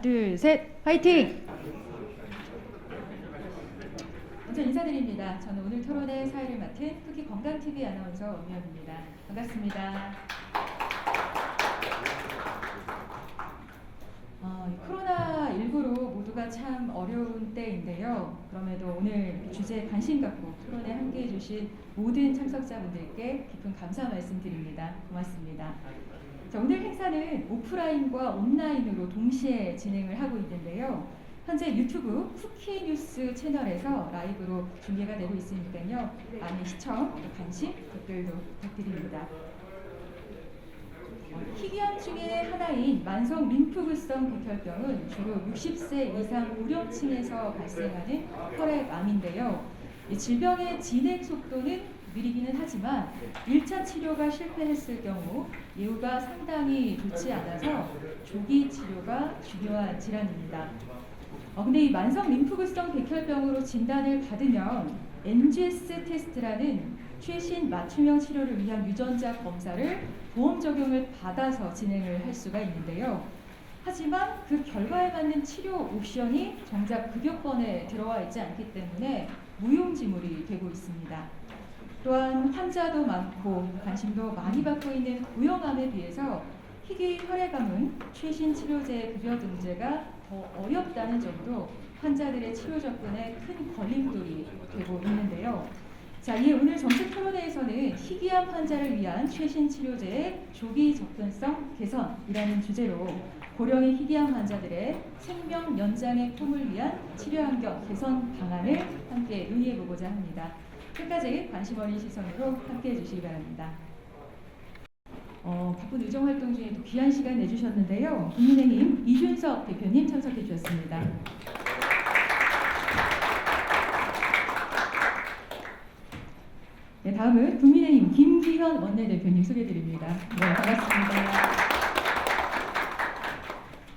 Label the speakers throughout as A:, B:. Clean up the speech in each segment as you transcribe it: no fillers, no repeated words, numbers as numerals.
A: 하나, 둘, 셋, 화이팅! 먼저 인사드립니다. 저는 오늘 토론의 사회를 맡은 쿠키 건강TV 아나운서 엄미연입니다. 반갑습니다. 코로나19로 모두가 참 어려운 때인데요. 그럼에도 오늘 주제에 관심 갖고 토론에 함께해 주신 모든 참석자분들께 깊은 감사 말씀드립니다. 고맙습니다. 자, 오늘 행사는 오프라인과 온라인으로 동시에 진행을 하고 있는데요. 현재 유튜브 쿠키뉴스 채널에서 라이브로 중계가 되고 있으니까요. 많은 시청, 관심, 댓글도 부탁드립니다. 희귀암 중에 하나인 만성 림프구성 백혈병은 주로 60세 이상 고령층에서 발생하는 혈액암인데요. 이 질병의 진행 속도는 느리기는 하지만 1차 치료가 실패했을 경우 예후가 상당히 좋지 않아서 조기 치료가 중요한 질환입니다. 근데 이 만성 림프구성 백혈병으로 진단을 받으면 NGS 테스트라는 최신 맞춤형 치료를 위한 유전자 검사를 보험 적용을 받아서 진행을 할 수가 있는데요. 하지만 그 결과에 맞는 치료 옵션이 정작 급여권에 들어와 있지 않기 때문에 무용지물이 되고 있습니다. 또한 환자도 많고 관심도 많이 받고 있는 고형암에 비해서 희귀 혈액암은 최신 치료제 급여 등재가 더 어렵다는 점도 환자들의 치료 접근에 큰 걸림돌이 되고 있는데요. 자, 이에 오늘 정식 토론회에서는 희귀암 환자를 위한 최신 치료제의 조기 접근성 개선이라는 주제로 고령의 희귀암 환자들의 생명 연장의 꿈을 위한 치료 환경 개선 방안을 함께 논의해보고자 합니다. 끝까지 관심 어린 시선으로 함께해 주시기 바랍니다. 바쁜 의정 활동 중에도 귀한 시간 내주셨는데요. 국민의힘 이준석 대표님 참석해 주셨습니다. 네, 다음은 국민의힘 김기현 원내대표님 소개드립니다. 네, 반갑습니다.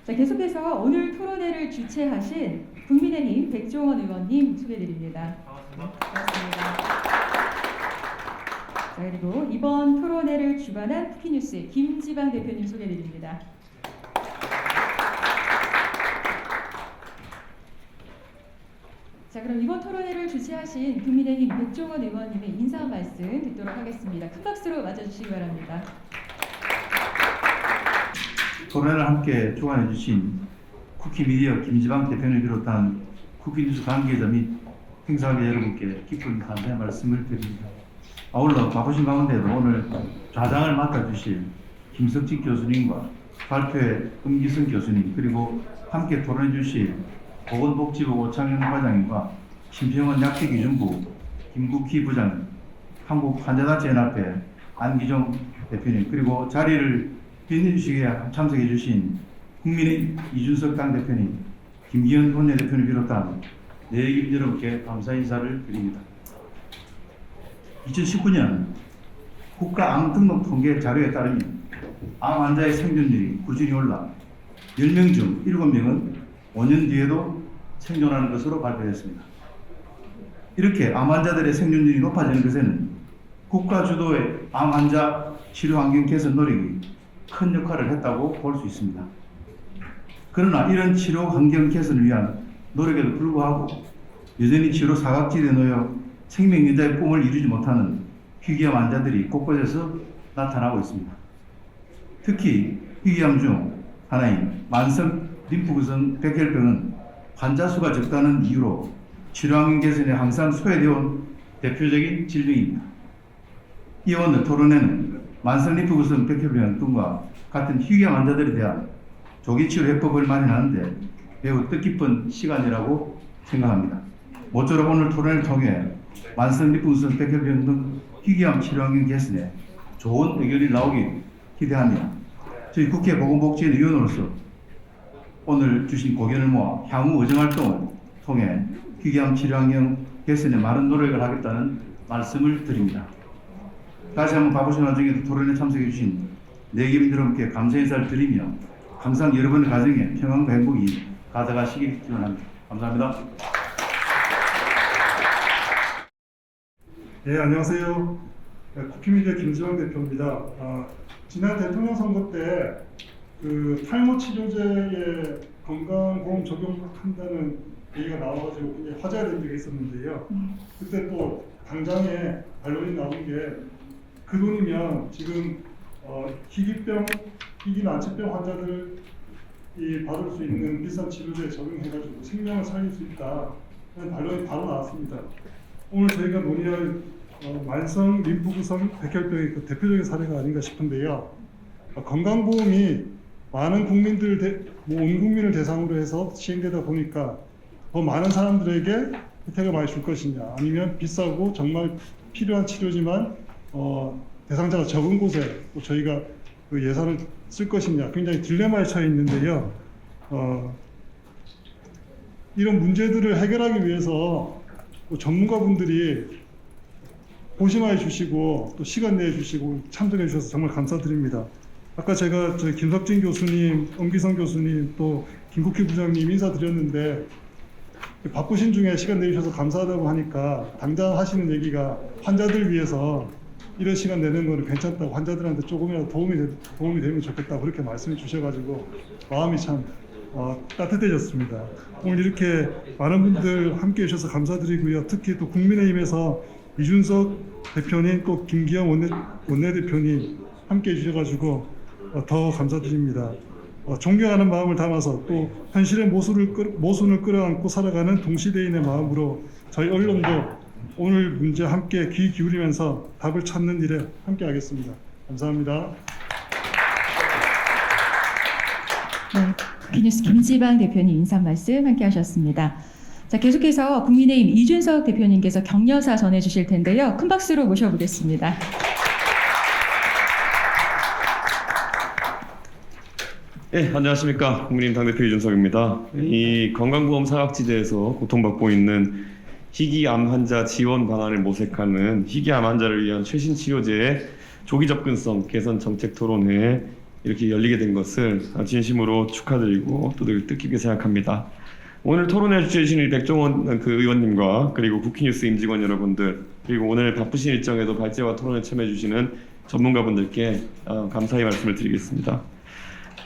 A: 자, 계속해서 오늘 토론회를 주최하신 국민의힘 백종원 의원님 소개드립니다. 반갑습니다. 자, 그리고 이번 토론회를 주관한 쿠키뉴스의 김지방 대표님 소개드립니다. 자, 그럼 이번 토론회를 주최하신 국민의힘 백종원 의원님의 인사 말씀 듣도록 하겠습니다. 큰 박수로 맞아주시기 바랍니다.
B: 토론회를 함께 주관해 주신 쿠키미디어 김지방 대표를 비롯한 쿠키뉴스 관계자 및 행사관계 여러분께 깊은 감사의 말씀을 드립니다. 아울러 바쁘신 가운데도 오늘 좌장을 맡아주실 김석진 교수님과 발표회 은기승 교수님, 그리고 함께 토론해 주실 보건복지부 오창현 과장님과 심평원 약제기준부 김국희 부장님, 한국환자단체연합회 안기종 대표님, 그리고 자리를 빛내주시기에 참석해 주신 국민의 이준석 당대표님, 김기현 원내대표를 비롯한 내임 여러분께 감사 인사를 드립니다. 2019년 국가암 등록 통계 자료에 따르면 암 환자의 생존율이 꾸준히 올라 10명 중 7명은 5년 뒤에도 생존하는 것으로 발표됐습니다. 이렇게 암 환자들의 생존율이 높아지는 것에는 국가 주도의 암 환자 치료 환경 개선 노력이 큰 역할을 했다고 볼 수 있습니다. 그러나 이런 치료 환경 개선을 위한 노력에도 불구하고 여전히 치료 사각지대에 놓여 생명 연장의 꿈을 이루지 못하는 희귀암 환자들이 곳곳에서 나타나고 있습니다. 특히 희귀암 중 하나인 만성 림프구성 백혈병은 환자 수가 적다는 이유로 치료 환경 개선에 항상 소외되어 온 대표적인 질병입니다. 이와 오늘 토론회는 만성 림프구성 백혈병 등과 같은 희귀암 환자들에 대한 조기 치료 해법을 마련하는데 매우 뜻깊은 시간이라고 생각합니다. 모쪼록 오늘 토론을 통해 만성 림프구성 백혈병 등 희귀암 치료 환경 개선에 좋은 의견이 나오길 기대하며 저희 국회 보건복지위 위원으로서 오늘 주신 고견을 모아 향후 의정활동을 통해 희귀암 치료 환경 개선에 많은 노력을 하겠다는 말씀을 드립니다. 다시 한번 바쁘신 와중에도 토론에 참석해 주신 내김 여러분께 감사 인사를 드리며 항상 여러분의 가정에 평안과 행복이 가득하시길 기원합니다. 감사합니다.
C: 네, 안녕하세요. 쿠키미디어 김지원 대표입니다. 지난 대통령 선거 때 그 탈모 치료제에 건강보험 적용한다는 얘기가 나와가지고 굉장히 화제가 된 적이 있었는데요. 그때 또 당장에 반론이 나온 게 그 돈이면 지금 희귀병, 희귀난치병 환자들이 받을 수 있는 비싼 치료제에 적용해가지고 생명을 살릴 수 있다는 반론이 바로 나왔습니다. 오늘 저희가 논의할 만성 림프구성 백혈병의 그 대표적인 사례가 아닌가 싶은데요. 건강보험이 많은 국민들, 온 국민을 대상으로 해서 시행되다 보니까 더 많은 사람들에게 혜택을 많이 줄 것이냐, 아니면 비싸고 정말 필요한 치료지만 대상자가 적은 곳에 또 저희가 그 예산을 쓸 것이냐, 굉장히 딜레마에 처해 있는데요. 이런 문제들을 해결하기 위해서 또 전문가분들이 고심해 주시고 또 시간 내 주시고 참석해 주셔서 정말 감사드립니다. 아까 제가 저희 김석진 교수님, 엄기성 교수님, 또 김국희 부장님 인사드렸는데 바쁘신 중에 시간 내주셔서 감사하다고 하니까 당장 하시는 얘기가 환자들 위해서 이런 시간 내는 거는 괜찮다고, 환자들한테 조금이라도 도움이 되면 좋겠다, 그렇게 말씀해 주셔가지고 마음이 참 따뜻해졌습니다. 오늘 이렇게 많은 분들 함께 해주셔서 감사드리고요. 특히 또 국민의힘에서 이준석 대표님, 또 김기현 원내대표님 함께 해주셔가지고 더 감사드립니다. 존경하는 마음을 담아서 또 현실의 모순을 끌어안고 살아가는 동시대인의 마음으로 저희 언론도 오늘 문제 함께 귀 기울이면서 답을 찾는 일에 함께 하겠습니다. 감사합니다.
A: 네, 국회뉴스 김지방 대표님 인사 말씀 함께 하셨습니다. 자, 계속해서 국민의힘 이준석 대표님께서 격려사 전해주실 텐데요. 큰 박수로 모셔보겠습니다.
D: 네, 안녕하십니까. 국민의힘 당대표 이준석입니다. 이 건강보험 사각지대에서 고통받고 있는 희귀암 환자 지원 방안을 모색하는 희귀암 환자를 위한 최신 치료제의 조기 접근성 개선 정책 토론회에 이렇게 열리게 된 것을 진심으로 축하드리고 또 늘 뜻깊게 생각합니다. 오늘 토론회 주최해주신 우리 백종원 의원님과 그리고 국회뉴스 임직원 여러분들, 그리고 오늘 바쁘신 일정에도 발제와 토론에 참여해주시는 전문가분들께 감사의 말씀을 드리겠습니다.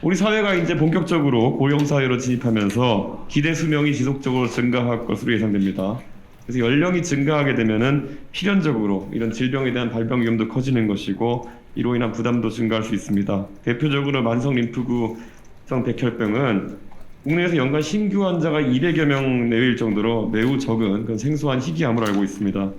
D: 우리 사회가 이제 본격적으로 고령사회로 진입하면서 기대 수명이 지속적으로 증가할 것으로 예상됩니다. 그래서 연령이 증가하게 되면은 필연적으로 이런 질병에 대한 발병 위험도 커지는 것이고 이로 인한 부담도 증가할 수 있습니다. 대표적으로 만성 림프구성 백혈병은 국내에서 연간 신규 환자가 200여 명 내외일 정도로 매우 적은 그런 생소한 희귀암으로 알고 있습니다.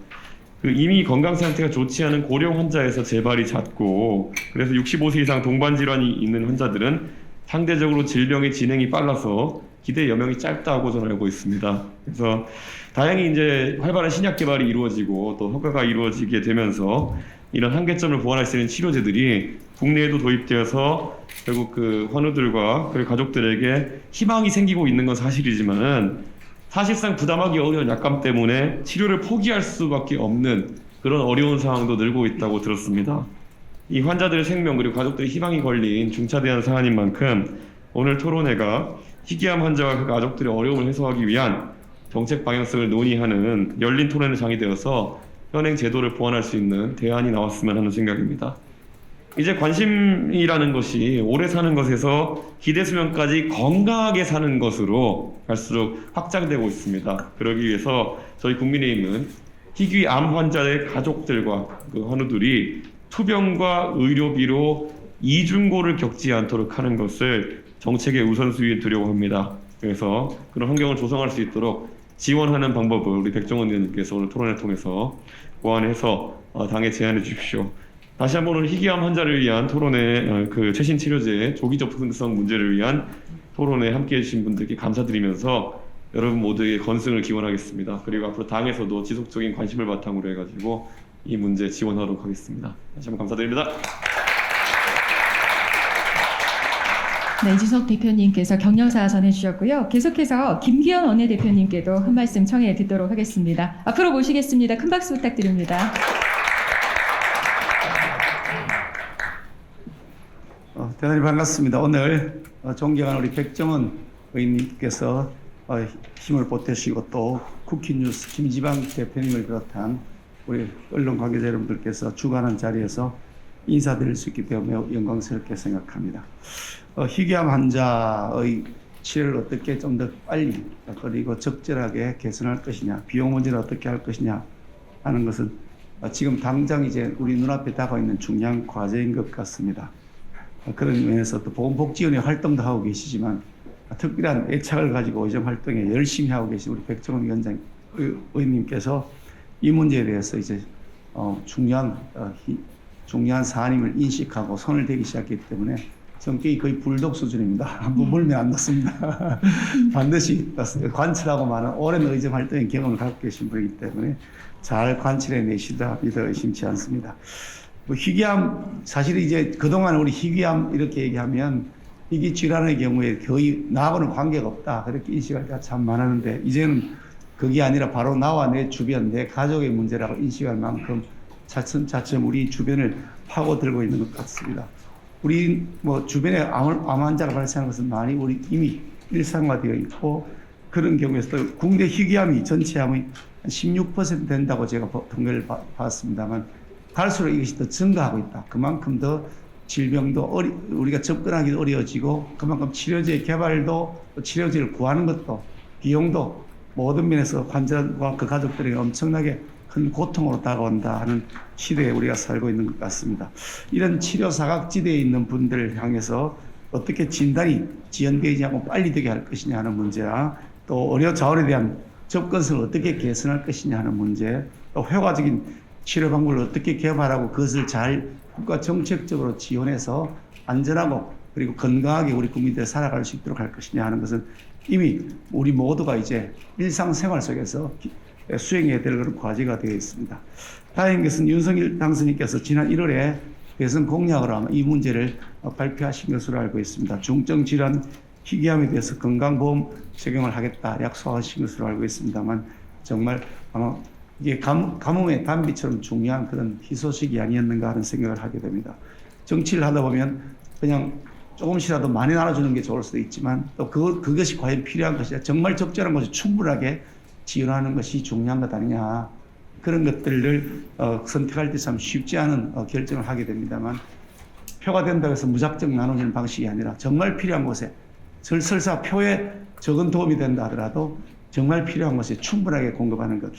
D: 이미 건강 상태가 좋지 않은 고령 환자에서 재발이 잦고, 그래서 65세 이상 동반 질환이 있는 환자들은 상대적으로 질병의 진행이 빨라서 기대 여명이 짧다고 저는 알고 있습니다. 그래서 다행히 이제 활발한 신약 개발이 이루어지고 또 허가가 이루어지게 되면서 이런 한계점을 보완할 수 있는 치료제들이 국내에도 도입되어서 결국 그 환우들과 그리고 가족들에게 희망이 생기고 있는 건 사실이지만은 사실상 부담하기 어려운 약감 때문에 치료를 포기할 수밖에 없는 그런 어려운 상황도 늘고 있다고 들었습니다. 이 환자들의 생명 그리고 가족들의 희망이 걸린 중차대한 사안인 만큼 오늘 토론회가 희귀암 환자와 그 가족들의 어려움을 해소하기 위한 정책 방향성을 논의하는 열린 토론의 장이 되어서 현행 제도를 보완할 수 있는 대안이 나왔으면 하는 생각입니다. 이제 관심이라는 것이 오래 사는 것에서 기대 수명까지 건강하게 사는 것으로 갈수록 확장되고 있습니다. 그러기 위해서 저희 국민의힘은 희귀암 환자의 가족들과 그 환우들이 투병과 의료비로 이중고를 겪지 않도록 하는 것을 정책의 우선순위에 두려고 합니다. 그래서 그런 환경을 조성할 수 있도록 지원하는 방법을 우리 백종원 의원님께서 오늘 토론을 통해서 보완해서 당에 제안해 주십시오. 다시 한번 오늘 희귀암 환자를 위한 토론회, 그 최신 치료제 조기 접근성 문제를 위한 토론에 함께해 주신 분들께 감사드리면서 여러분 모두의 건승을 기원하겠습니다. 그리고 앞으로 당에서도 지속적인 관심을 바탕으로 해가지고 이 문제 지원하도록 하겠습니다. 다시 한번 감사드립니다.
A: 네, 이준석 대표님께서 격려사 전해주셨고요. 계속해서 김기현 원내대표님께도 한 말씀 청해 듣도록 하겠습니다. 앞으로 모시겠습니다. 큰 박수 부탁드립니다.
E: 대단히 반갑습니다. 오늘 존경하는 우리 백종원 의원님께서 힘을 보태시고 또 쿠키뉴스 김지방 대표님을 비롯한 우리 언론 관계자 여러분들께서 주관한 자리에서 인사드릴 수 있기 때문에 매우 영광스럽게 생각합니다. 희귀암 환자의 치료를 어떻게 좀 더 빨리 그리고 적절하게 개선할 것이냐, 비용 문제를 어떻게 할 것이냐 하는 것은 지금 당장 이제 우리 눈앞에 다가와 있는 중요한 과제인 것 같습니다. 그런 면에서 또 보건복지위원회 활동도 하고 계시지만 특별한 애착을 가지고 의정 활동에 열심히 하고 계신 우리 백종원 의원님께서 이 문제에 대해서 이제 중요한 사안임을 인식하고 손을 대기 시작했기 때문에 성격이 거의 불독 수준입니다. 한번 물면 안 닿습니다. 반드시 관찰하고 많은 오랜 의정 활동의 경험을 갖고 계신 분이기 때문에 잘 관찰해 내시다 믿어 의심치 않습니다. 희귀암, 사실 이제 그동안 우리 희귀암 이렇게 얘기하면 희귀 질환의 경우에 거의 나하고는 관계가 없다 그렇게 인식할 때가 참 많았는데 이제는 그게 아니라 바로 나와 내 주변, 내 가족의 문제라고 인식할 만큼 차츰차츰 우리 주변을 파고들고 있는 것 같습니다. 우리 주변에 암 환자가 발생하는 것은 많이 우리 이미 일상화되어 있고 그런 경우에서도 국내 희귀암이 전체 암의 16% 된다고 제가 통계를 봤습니다만 갈수록 이것이 더 증가하고 있다. 그만큼 더 질병도 우리가 접근하기도 어려워지고 그만큼 치료제 개발도 치료제를 구하는 것도 비용도 모든 면에서 환자와 그 가족들에게 엄청나게 큰 고통으로 다가온다 하는 시대에 우리가 살고 있는 것 같습니다. 이런 치료 사각지대에 있는 분들을 향해서 어떻게 진단이 지연되지 않고 빨리 되게 할 것이냐 하는 문제와 또 의료 자원에 대한 접근성을 어떻게 개선할 것이냐 하는 문제, 또 효과적인 치료 방법을 어떻게 개발하고 그것을 잘 국가 정책적으로 지원해서 안전하고 그리고 건강하게 우리 국민들이 살아갈 수 있도록 할 것이냐 하는 것은 이미 우리 모두가 이제 일상생활 속에서 수행해야 될 그런 과제가 되어 있습니다. 다행인 것은 윤석열 당선인께서 지난 1월에 대선 공약으로 아마 이 문제를 발표하신 것으로 알고 있습니다. 중증 질환 희귀암에 대해서 건강보험 적용을 하겠다 약속하신 것으로 알고 있습니다만 정말 아마 이게 가뭄의 단비처럼 중요한 그런 희소식이 아니었는가 하는 생각을 하게 됩니다. 정치를 하다 보면 그냥 조금씩이라도 많이 나눠주는 게 좋을 수도 있지만 또 그것이 과연 필요한 것이냐, 정말 적절한 것을 충분하게 지원하는 것이 중요한 것 아니냐, 그런 것들을 선택할 때 참 쉽지 않은 결정을 하게 됩니다만 표가 된다고 해서 무작정 나눠주는 방식이 아니라 정말 필요한 곳에 설사 표에 적은 도움이 된다 하더라도 정말 필요한 것에 충분하게 공급하는 것,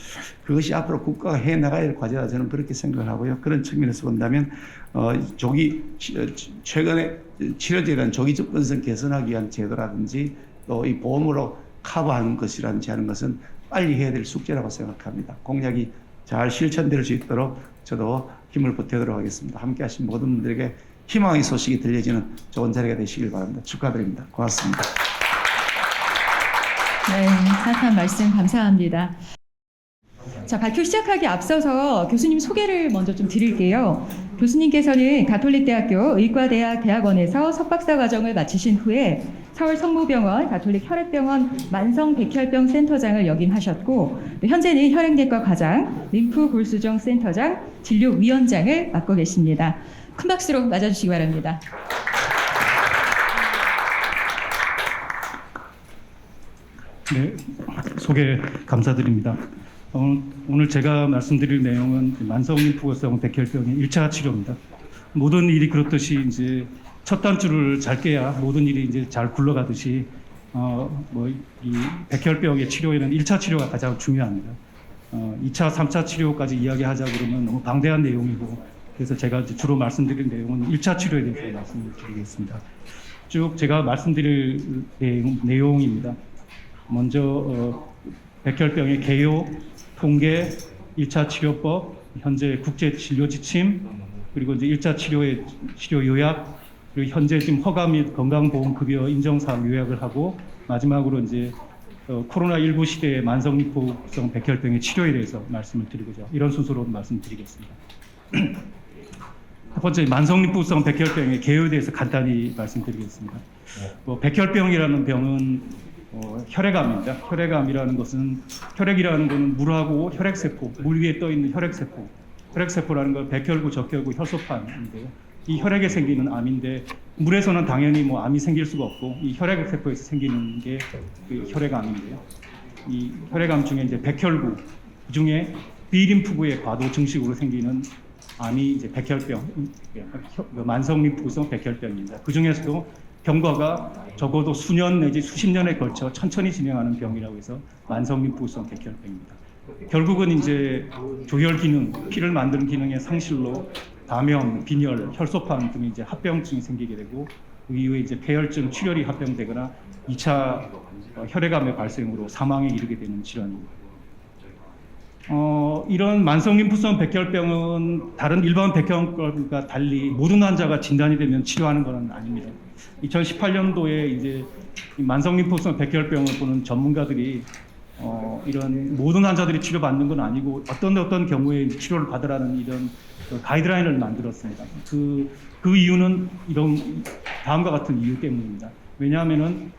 E: 그것이 앞으로 국가가 해나가야 할 과제다 저는 그렇게 생각을 하고요. 그런 측면에서 본다면 최근에 치료제에 대한 조기 접근성 개선하기 위한 제도라든지 또 이 보험으로 커버하는 것이라든지 하는 것은 빨리 해야 될 숙제라고 생각합니다. 공약이 잘 실천될 수 있도록 저도 힘을 보태도록 하겠습니다. 함께 하신 모든 분들에게 희망의 소식이 들려지는 좋은 자리가 되시길 바랍니다. 축하드립니다. 고맙습니다.
A: 네, 따뜻한 말씀 감사합니다. 자, 발표 시작하기 앞서서 교수님 소개를 먼저 좀 드릴게요. 교수님께서는 가톨릭대학교 의과대학 대학원에서 석박사 과정을 마치신 후에 서울 성모병원 가톨릭 혈액병원 만성백혈병 센터장을 역임하셨고 현재는 혈액내과 과장, 림프골수정 센터장, 진료위원장을 맡고 계십니다. 큰 박수로 맞아주시기 바랍니다.
F: 네, 소개 감사드립니다. 오늘 제가 말씀드릴 내용은 만성림프골수성 백혈병의 1차 치료입니다. 모든 일이 그렇듯이 이제 첫 단추를 잘 깨야 모든 일이 이제 잘 굴러가듯이 이 백혈병의 치료에는 1차 치료가 가장 중요합니다. 2차, 3차 치료까지 이야기하자 그러면 너무 방대한 내용이고 그래서 제가 이제 주로 말씀드릴 내용은 1차 치료에 대해서 말씀을 드리겠습니다. 쭉 제가 말씀드릴 내용입니다. 먼저 백혈병의 개요, 통계, 1차 치료법, 현재 국제 진료 지침, 그리고 이제 1차 치료의 치료 요약, 그리고 현재 지금 허가 및 건강보험급여 인정사항 요약을 하고 마지막으로 이제 코로나19 시대의 만성림프성 백혈병의 치료에 대해서 말씀을 드리고자 이런 순서로 말씀드리겠습니다. 첫 번째 만성림프성 백혈병의 개요에 대해서 간단히 말씀드리겠습니다. 백혈병이라는 병은 혈액암입니다. 혈액암이라는 것은 혈액이라는 것은 물하고 혈액세포, 물 위에 떠 있는 혈액세포, 혈액세포라는 건 백혈구, 적혈구, 혈소판인데요. 이 혈액에 생기는 암인데 물에서는 당연히 암이 생길 수가 없고 이 혈액세포에서 생기는 게 그 혈액암인데요. 이 혈액암 중에 이제 백혈구, 그 중에 비림프구의 과도 증식으로 생기는 암이 이제 백혈병, 만성 림프구성 백혈병입니다. 그 중에서도 경과가 적어도 수년 내지 수십 년에 걸쳐 천천히 진행하는 병이라고 해서 만성 림프구성 백혈병입니다. 결국은 이제 조혈 기능, 피를 만드는 기능의 상실로 감염, 빈혈, 혈소판 등의 이제 합병증이 생기게 되고 그 이후에 이제 폐혈증, 출혈이 합병되거나 2차 혈액암의 발생으로 사망에 이르게 되는 질환입니다. 이런 만성 림프성 백혈병은 다른 일반 백혈병과 달리 모든 환자가 진단이 되면 치료하는 것은 아닙니다. 2018년도에 이제 이 만성 림프성 백혈병을 보는 전문가들이 이런 모든 환자들이 치료받는 건 아니고 어떤 경우에 치료를 받으라는 이런 가이드라인을 만들었습니다. 그 이유는 이런 다음과 같은 이유 때문입니다. 왜냐하면은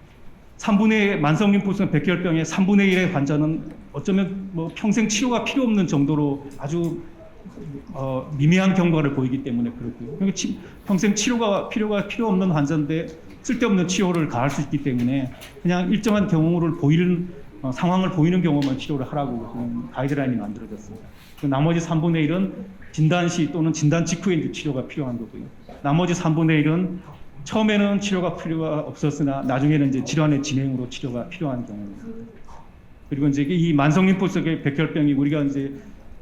F: 3분의 1 만성 림프성 백혈병의 3분의 1의 환자는 어쩌면 뭐 평생 치료가 필요 없는 정도로 아주 미미한 경과를 보이기 때문에 그렇고요. 그러니까 평생 치료가 필요 없는 환자인데 쓸데없는 치료를 가할 수 있기 때문에 그냥 일정한 경우를 상황을 보이는 경우만 치료를 하라고 가이드라인이 만들어졌습니다. 그 나머지 3분의 1은 진단 시 또는 진단 직후에 이제 치료가 필요한 거고요. 나머지 3분의 1은 처음에는 치료가 필요가 없었으나 나중에는 이제 질환의 진행으로 치료가 필요한 경우입니다. 그리고 이제 이 만성 림프성 백혈병이 우리가 이제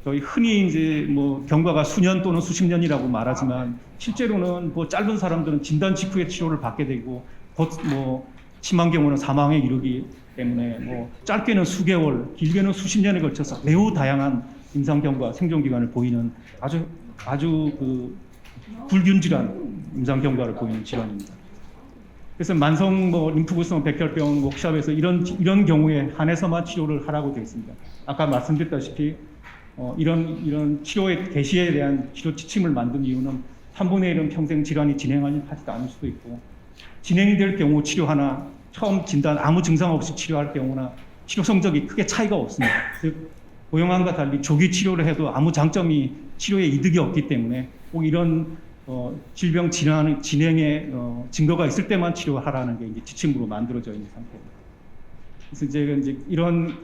F: 저희 흔히 이제 뭐 경과가 수년 또는 수십 년이라고 말하지만 실제로는 뭐 짧은 사람들은 진단 직후에 치료를 받게 되고 곧 뭐 심한 경우는 사망에 이르기 때문에 뭐 짧게는 수개월, 길게는 수십 년에 걸쳐서 매우 다양한 임상 경과, 생존 기간을 보이는 아주 그 불균질한 임상 경과를 보이는 질환입니다. 그래서 만성 림프구성 백혈병 워크숍에서 이런 경우에 한해서만 치료를 하라고 되어 있습니다. 아까 말씀드렸다시피 이런 치료의 개시에 대한 치료 지침을 만든 이유는 3분의 1은 평생 질환이 진행하지도 않을 수도 있고 진행이 될 경우 치료하나 처음 진단 아무 증상 없이 치료할 경우나 치료 성적이 크게 차이가 없습니다. 즉 고형암과 달리 조기 치료를 해도 아무 장점이 치료에 이득이 없기 때문에 꼭 이런 질병 진행의 증거가 있을 때만 치료하라는 게 이제 지침으로 만들어져 있는 상태입니다. 그래서 이제 이런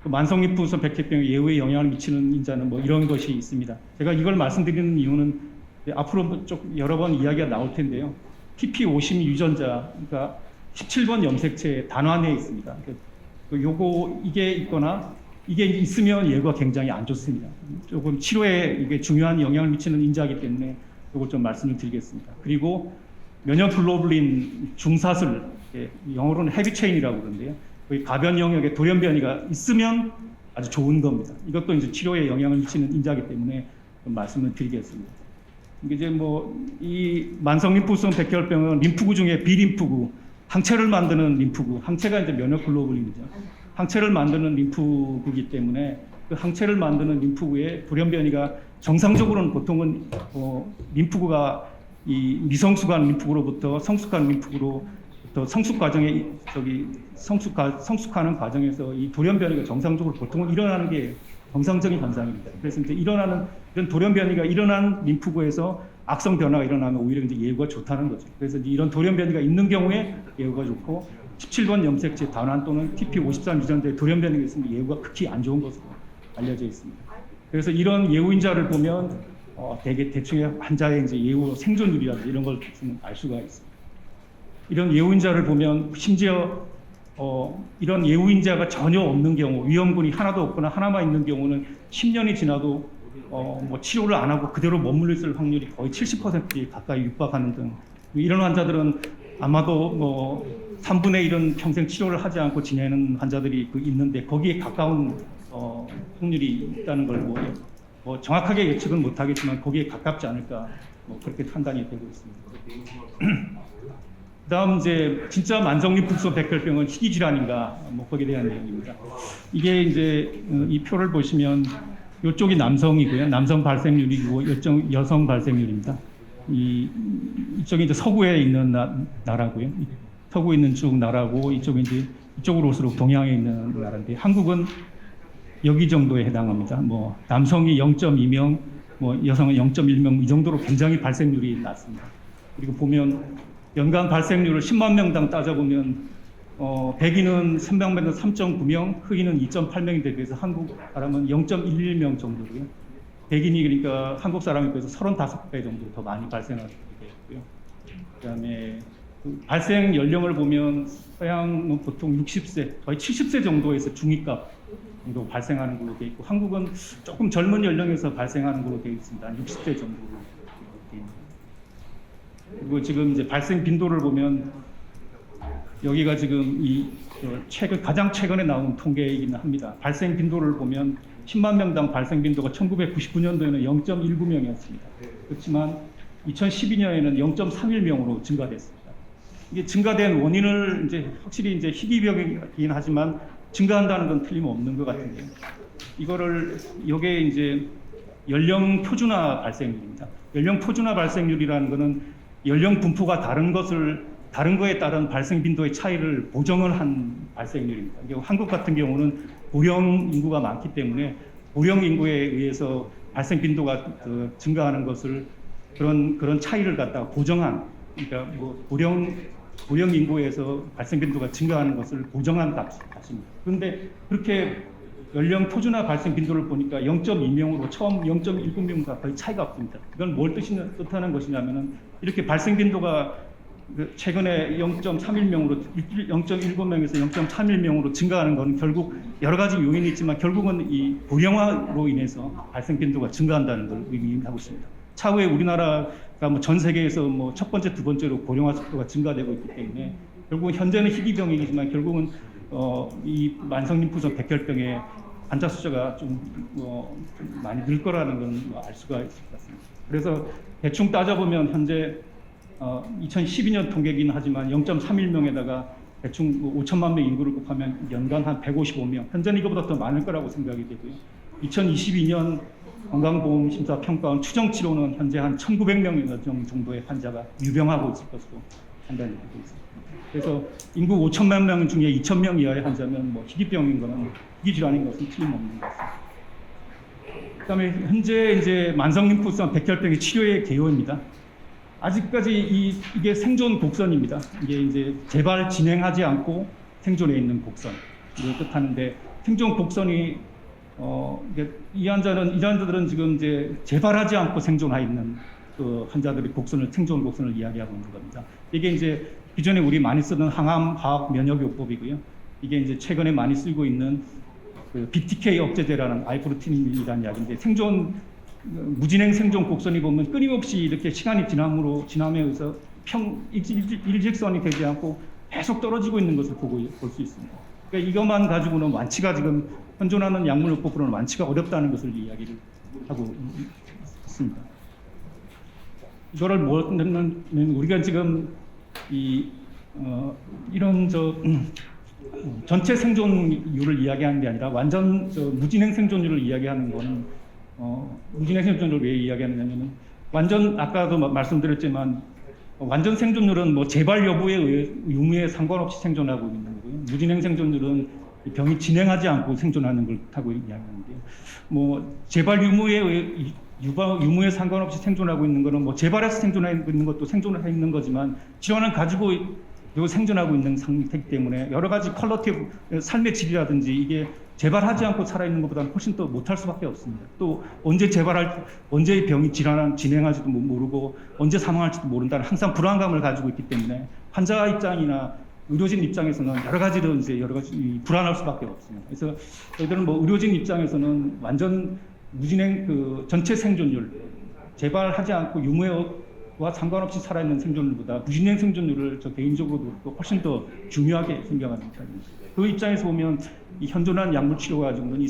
F: 만성 림프구성 백혈병의 예후에 영향을 미치는 인자는 뭐 이런 것이 있습니다. 제가 이걸 말씀드리는 이유는 앞으로 여러 번 이야기가 나올 텐데요. TP50 유전자가 17번 염색체에 단환에 있습니다. 이게 있거나 이게 있으면 예후가 굉장히 안 좋습니다. 조금 치료에 이게 중요한 영향을 미치는 인자이기 때문에 이걸 좀 말씀을 드리겠습니다. 그리고 면역 글로불린 중사슬, 영어로는 헤비체인이라고 그러는데요. 거의 가변 영역에 돌연변이가 있으면 아주 좋은 겁니다. 이것도 이제 치료에 영향을 미치는 인자이기 때문에 좀 말씀을 드리겠습니다. 이제 이 만성 림프구성 백혈병은 림프구 중에 비림프구, 항체를 만드는 림프구, 항체가 이제 면역 글로불린이죠. 항체를 만드는 림프구이기 때문에 그 항체를 만드는 림프구에 돌연변이가 정상적으로는 보통은 림프구가 이 미성숙한 림프구로부터 성숙한 림프구로부터 성숙 과정에 성숙하는 과정에서 이 돌연변이가 정상적으로 보통은 일어나는 게 정상적인 현상입니다. 그래서 이제 이런 돌연변이가 일어난 림프구에서 악성 변화가 일어나면 오히려 이제 예후가 좋다는 거죠. 그래서 이제 이런 돌연변이가 있는 경우에 예후가 좋고 17번 염색체 단환 또는 TP53 유전자의 돌연변이가 있으면 예후가 극히 안 좋은 것으로 알려져 있습니다. 그래서 이런 예후인자를 보면 대충 환자의 이제 예후 생존율이라든지 이런 걸 알 수가 있습니다. 이런 예후인자를 보면 심지어 이런 예후인자가 전혀 없는 경우, 위험군이 하나도 없거나 하나만 있는 경우는 10년이 지나도 치료를 안 하고 그대로 머물러 있을 확률이 거의 70%에 가까이 육박하는 등 이런 환자들은 아마도 3분의 1은 평생 치료를 하지 않고 지내는 환자들이 있는데 거기에 가까운 확률이 있다는 걸 정확하게 예측은 못하겠지만 거기에 가깝지 않을까 그렇게 판단이 되고 있습니다. 그다음 이제 진짜 만성 림프구성 백혈병은 희귀 질환인가 거기에 대한 내용입니다. 이게 이제 이 표를 보시면 이쪽이 남성이고요, 남성 발생률이고 이쪽 여성 발생률입니다. 이쪽이 이제 서구에 있는 나라고요, 서구에 있는 쪽 나라고 이쪽이 이제 이쪽으로 올수록 동양에 있는 나라인데 한국은 여기 정도에 해당합니다. 남성이 0.2명, 여성은 0.1명 이 정도로 굉장히 발생률이 낮습니다. 그리고 보면 연간 발생률을 10만 명당 따져보면 백인은 300명당 3.9명, 흑인은 2.8명인데 그래서 한국 사람은 0.11명 정도고요. 백인이 그러니까 한국 사람에 비해서 35배 정도 더 많이 발생하게 되고요. 그다음에 그 발생 연령을 보면 서양은 보통 60세, 거의 70세 정도에서 중위값 정도 발생하는 걸로 되어 있고 한국은 조금 젊은 연령에서 발생하는 걸로 되어 있습니다. 60세 정도로 되어 있습니다. 그리고 지금 이제 발생 빈도를 보면 여기가 지금 가장 최근에 나온 통계이긴 합니다. 발생 빈도를 보면 10만 명당 발생 빈도가 1999년도에는 0.19명이었습니다. 그렇지만 2012년에는 0.31명으로 증가됐습니다. 이게 증가된 원인을 이제 확실히 이제 희귀병이긴 하지만 증가한다는 건 틀림없는 것 같은데요. 이게 이제 연령 표준화 발생률입니다. 연령 표준화 발생률이라는 것은 연령 분포가 다른 거에 따른 발생 빈도의 차이를 보정을 한 발생률입니다. 한국 같은 경우는 고령 인구가 많기 때문에 고령 인구에 의해서 발생 빈도가 증가하는 것을 그런 차이를 갖다가 보정한, 그러니까 뭐 고령 인구에서 발생 빈도가 증가하는 것을 보정한 값입니다. 그런데 그렇게 연령 표준화 발생 빈도를 보니까 0.2명으로 처음 0.19명과 거의 차이가 없습니다. 이건 뭘 뜻하는 것이냐면은 이렇게 발생 빈도가 최근에 0.31명으로 0.19명에서 0.31명으로 증가하는 것은 결국 여러 가지 요인이 있지만 결국은 이 고령화로 인해서 발생 빈도가 증가한다는 걸 의미하고 있습니다. 차후에 우리나라가 뭐 전 세계에서 뭐 첫 번째, 두 번째로 고령화 속도가 증가되고 있기 때문에 결국은 현재는 희귀병이지만 결국은 이 만성림프종 백혈병의 환자 숫자가 좀 많이 늘 거라는 건 알 수가 있을 것 같습니다. 그래서 대충 따져보면 현재 2012년 통계이긴 하지만 0.31명에다가 대충 5천만 명 인구를 곱하면 연간 한 155명, 현재는 이거보다 더 많을 거라고 생각이 되고요. 2022년 건강보험심사평가원 추정치로는 현재 한 1,900명 정도의 환자가 유병하고 있을 것으로 판단이 되고 있습니다. 그래서 인구 5천만 명 중에 2,000명 이하의 환자면 뭐 희귀병인 거는 희귀질환인 것은 틀림없는 것 같습니다. 그다음에 현재 이제 만성림프성 백혈병의 치료의 개요입니다. 아직까지 이게 생존 곡선입니다. 이게 이제 재발 진행하지 않고 생존해 있는 곡선을 뜻하는데 생존 곡선이 이 환자들은 지금 이제 재발하지 않고 생존해 있는 그 환자들의 생존 곡선을 이야기하고 있는 겁니다. 이게 이제 기존에 우리 많이 쓰던 항암 화학 면역요법이고요. 이게 이제 최근에 많이 쓰고 있는 그 BTK 억제제라는 아이프루틴이라는 약인데 무진행 생존 곡선이 보면 끊임없이 이렇게 시간이 지남으로서 일직선이 되지 않고 계속 떨어지고 있는 것을 볼 수 있습니다. 그러니까 이것만 가지고는 완치가 지금 현존하는 약물요법으로는 완치가 어렵다는 것을 이야기를 하고 있습니다. 이거를 뭐냐면 우리가 지금 이런 전체 생존율을 이야기하는 게 아니라 완전 무진행 생존율을 이야기하는 거는 무진행 생존율을 왜 이야기하느냐면 완전 아까도 말씀드렸지만 완전 생존율은 뭐 재발 여부에 유무에 상관없이 생존하고 있는 거고요. 무진행 생존율은 병이 진행하지 않고 생존하는 걸 하고 이야기하는데요. 뭐 재발 유무에 상관없이 생존하고 있는 거는 뭐 재발해서 생존하고 있는 것도 생존을 있는 거지만 질환을 가지고 생존하고 있는 상태이기 때문에 여러 가지 퀄리티 삶의 질이라든지 이게 재발하지 않고 살아있는 것보다는 훨씬 더 못할 수밖에 없습니다. 또 언제 병이 진행할지도 모르고 언제 사망할지도 모른다는 항상 불안감을 가지고 있기 때문에 환자 입장이나 의료진 입장에서는 여러 가지 불안할 수밖에 없습니다. 그래서 저희들은 뭐 의료진 입장에서는 완전 무진행 전체 생존율, 재발하지 않고 유무와 상관없이 살아있는 생존율보다 무진행 생존율을 저 개인적으로도 훨씬 더 중요하게 생각하는 입장입니다. 그 입장에서 보면 이 현존하는 약물 치료가 가지고는 이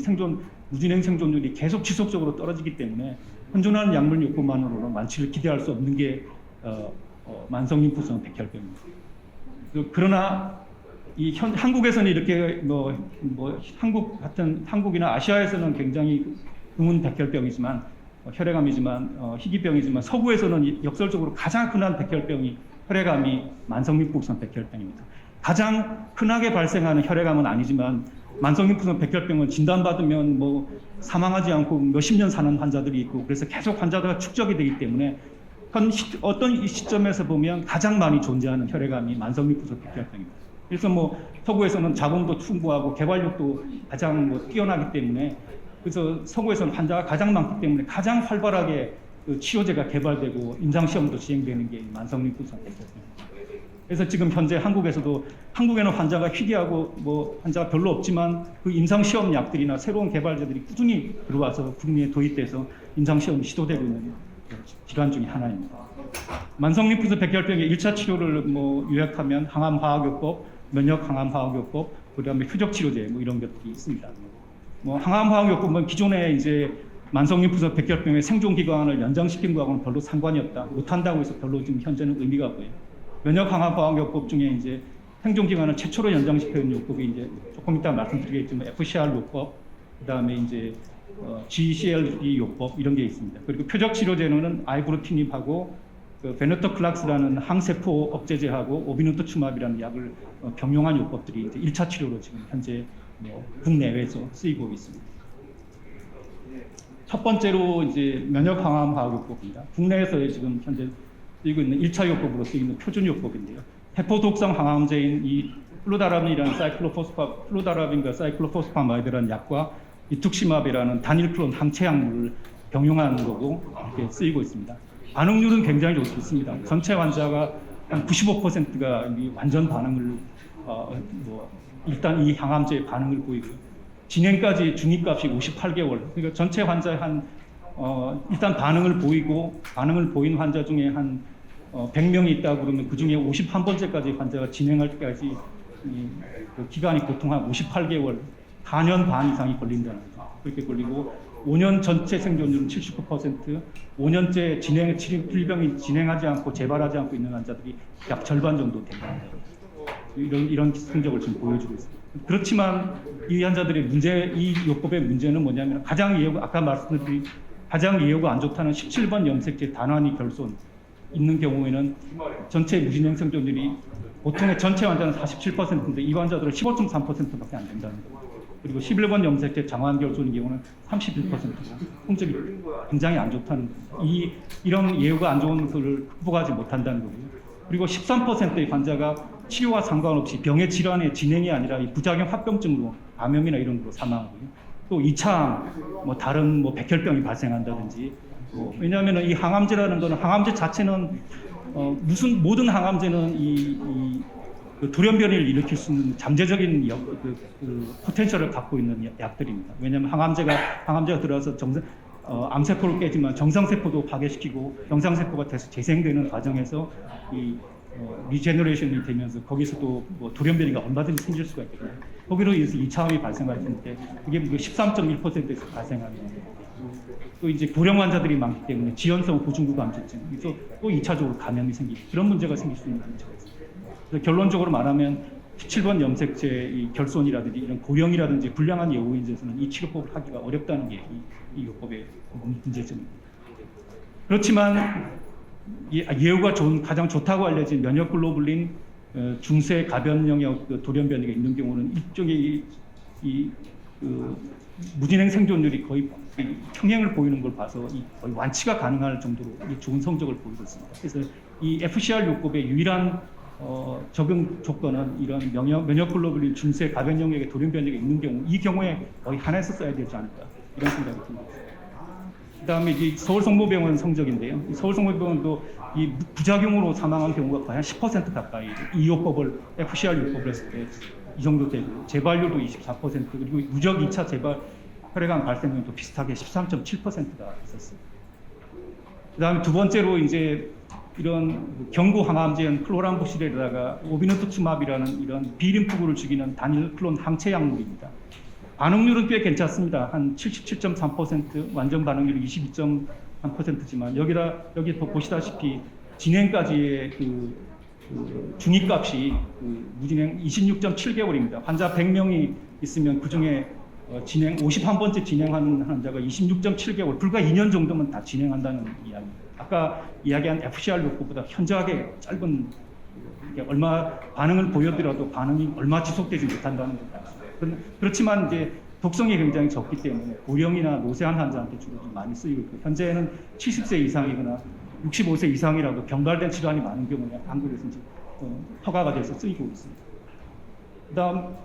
F: 무진행 생존율이 계속 지속적으로 떨어지기 때문에 현존하는 약물 요법만으로는 완치를 기대할 수 없는 게 만성림프성 백혈병입니다. 그러나 한국에서는 이렇게 한국이나 아시아에서는 굉장히 드문 백혈병이지만 혈액암이지만 희귀병이지만 서구에서는 역설적으로 가장 흔한 백혈병이 혈액암이 만성림프성 백혈병입니다. 가장 흔하게 발생하는 혈액암은 아니지만 만성림프성 백혈병은 진단받으면 뭐 사망하지 않고 몇십 년 사는 환자들이 있고 그래서 계속 환자가 축적이 되기 때문에 어떤 시점에서 보면 가장 많이 존재하는 혈액암이 만성림프성 백혈병입니다. 그래서 뭐 서구에서는 자본도 충분하고 개발력도 가장 뛰어나기 때문에 그래서 서구에서는 환자가 가장 많기 때문에 가장 활발하게 그 치료제가 개발되고 임상시험도 진행되는 게 만성 림프구성 백혈병입니다. 그래서 지금 현재 한국에는 환자가 희귀하고 뭐 환자가 별로 없지만 그 임상시험 약들이나 새로운 개발제들이 꾸준히 들어와서 국내에 도입돼서 임상시험이 시도되고 있는 질환 중에 하나입니다. 만성 림프구 백혈병의 1차 치료를 뭐 요약하면 항암화학요법, 면역항암화학요법, 그다음에 표적치료제 뭐 이런 것들이 있습니다. 뭐 항암화학요법은 기존에 이제 만성 림프구 백혈병의 생존 기간을 연장시킨 거하고는 별로 상관이 없다, 못한다고 해서 별로 지금 현재는 의미가 없고요. 면역항암화학요법 중에 이제 생존 기간을 최초로 연장시키는 요법이 이제 조금 이따 말씀드리겠지만 FCR 요법, 그다음에 이제 GCLE 요법 이런 게 있습니다. 그리고 표적 치료제는 아이브루티닙하고 그 베네토클락스라는 항세포 억제제하고 오비누투츠맙이라는 약을 병용한 요법들이 이제 1차 치료로 지금 현재 뭐 국내외에서 쓰이고 있습니다. 첫 번째로 이제 면역항암화학요법입니다. 국내에서 지금 현재 쓰이고 있는 1차 요법으로 쓰이는 표준 요법인데요. 해포 독성 항암제인 이 플루다라빈이라는 플루다라빈과 사이클로포스파마이드라는 약과 이투시맙이라는 단일 클론 항체 약물을 병용하는 거고 이렇게 쓰이고 있습니다. 반응률은 굉장히 좋습니다. 전체 환자가 한 95%가 완전 반응을 일단 이 항암제의 반응을 보이고요. 진행까지 중립값이 58개월. 그러니까 전체 환자의 일단 반응을 보인 환자 중에 한 100명이 있다고 그러면 그 중에 51번째까지 환자가 진행할 때까지 그 기간이 보통 한 58개월, 4년 반 이상이 걸린다는 거죠. 그렇게 걸리고 5년 전체 생존율은 79%, 5년째 질병이 진행하지 않고 재발하지 않고 있는 환자들이 약 절반 정도 된다는 거죠. 이런 성적을 지금 보여주고 있습니다. 그렇지만 이 환자들의 이 요법의 문제는 뭐냐면 아까 말씀드린 가장 예후가 안 좋다는 17번 염색제 단환이 결손 있는 경우에는 전체 무진행 생존율이 보통의 전체 환자는 47%인데 이 환자들은 15.3%밖에 안 된다는 거예요. 그리고 11번 염색제 장환 결손인 경우는 31%고 성적이 굉장히 안 좋다는 거예요. 이런 예후가 안 좋은 것을 극복하지 못한다는 거고요. 그리고 13%의 환자가 치료와 상관없이 병의 질환의 진행이 아니라 이 부작용 합병증으로 감염이나 이런 걸로 사망하고요. 또 2차 다른 백혈병이 발생한다든지 왜냐하면 이 항암제라는 거는 항암제 자체는 모든 항암제는 그 돌연변이를 일으킬 수 있는 잠재적인 포텐셜을 갖고 있는 약들입니다. 왜냐하면 항암제가 들어와서 암세포를 깨지만 정상세포도 파괴시키고 정상세포가 다시 재생되는 과정에서 리제너레이션이 되면서 거기서도 돌연변이가 얼마든지 생길 수가 있거든요. 거기로 인해서 2차암이 발생할 텐데 그게 13.1%에서 발생하는 또 이제 고령 환자들이 많기 때문에 지연성 고중도 감염증, 그래서 또 2차적으로 감염이 생기고 그런 문제가 생길 수 있는 문제가 있습니다. 그래서 결론적으로 말하면 17번 염색제 이 결손이라든지 이런 고령이라든지 불량한 예후인에서는 이 치료법을 하기가 어렵다는 게 이 요법의 문제점입니다. 그렇지만 예후가 가장 좋다고 알려진 면역글로불린 중세 가변 영역 돌연변이가 있는 경우는 이쪽에 무진행 생존율이 거의 평행을 보이는 걸 봐서 거의 완치가 가능할 정도로 좋은 성적을 보이고 있습니다. 그래서 이 FCR 요법의 유일한 적용 조건은 이런 면역글로불린 중세 가변 영역의 돌연변이가 있는 경우, 이 경우에 거의 하나에서 써야 되지 않을까 이런 생각이 듭니다. 그다음에 이 서울성모병원 성적인데요. 서울성모병원도 이 부작용으로 사망한 경우가 거의 한 10% 가까이 이 요법을 FCR 요법을 했을 때 이 정도 되고 재발률도 24% 그리고 누적 2차 재발 혈액암 발생률도 비슷하게 13.7%가 있었습니다. 그다음에 두 번째로 이제 이런 경구 항암제인 클로람부실에다가 오비누투츠맙이라는 이런 비림프구를 죽이는 단일 클론 항체 약물입니다. 반응률은 꽤 괜찮습니다. 한 77.3%, 완전 반응률이 22.3%지만 여기 보시다시피 진행까지의 중위값이 무진행 26.7개월입니다. 환자 100명이 있으면 그 중에 51번째 진행하는 환자가 26.7개월, 불과 2년 정도면 다 진행한다는 이야기입니다. 아까 이야기한 FCR 요법보다 현저하게 짧은, 얼마 반응을 보여더라도 반응이 얼마 지속되지 못한다는 겁니다. 그렇지만 이제 독성이 굉장히 적기 때문에 고령이나 노쇠한 환자한테 주로 좀 많이 쓰이고 있고, 현재는 70세 이상이거나 65세 이상이라도 병발된 질환이 많은 경우에 한국에서 이제 허가가 돼서 쓰이고 있습니다. 그다음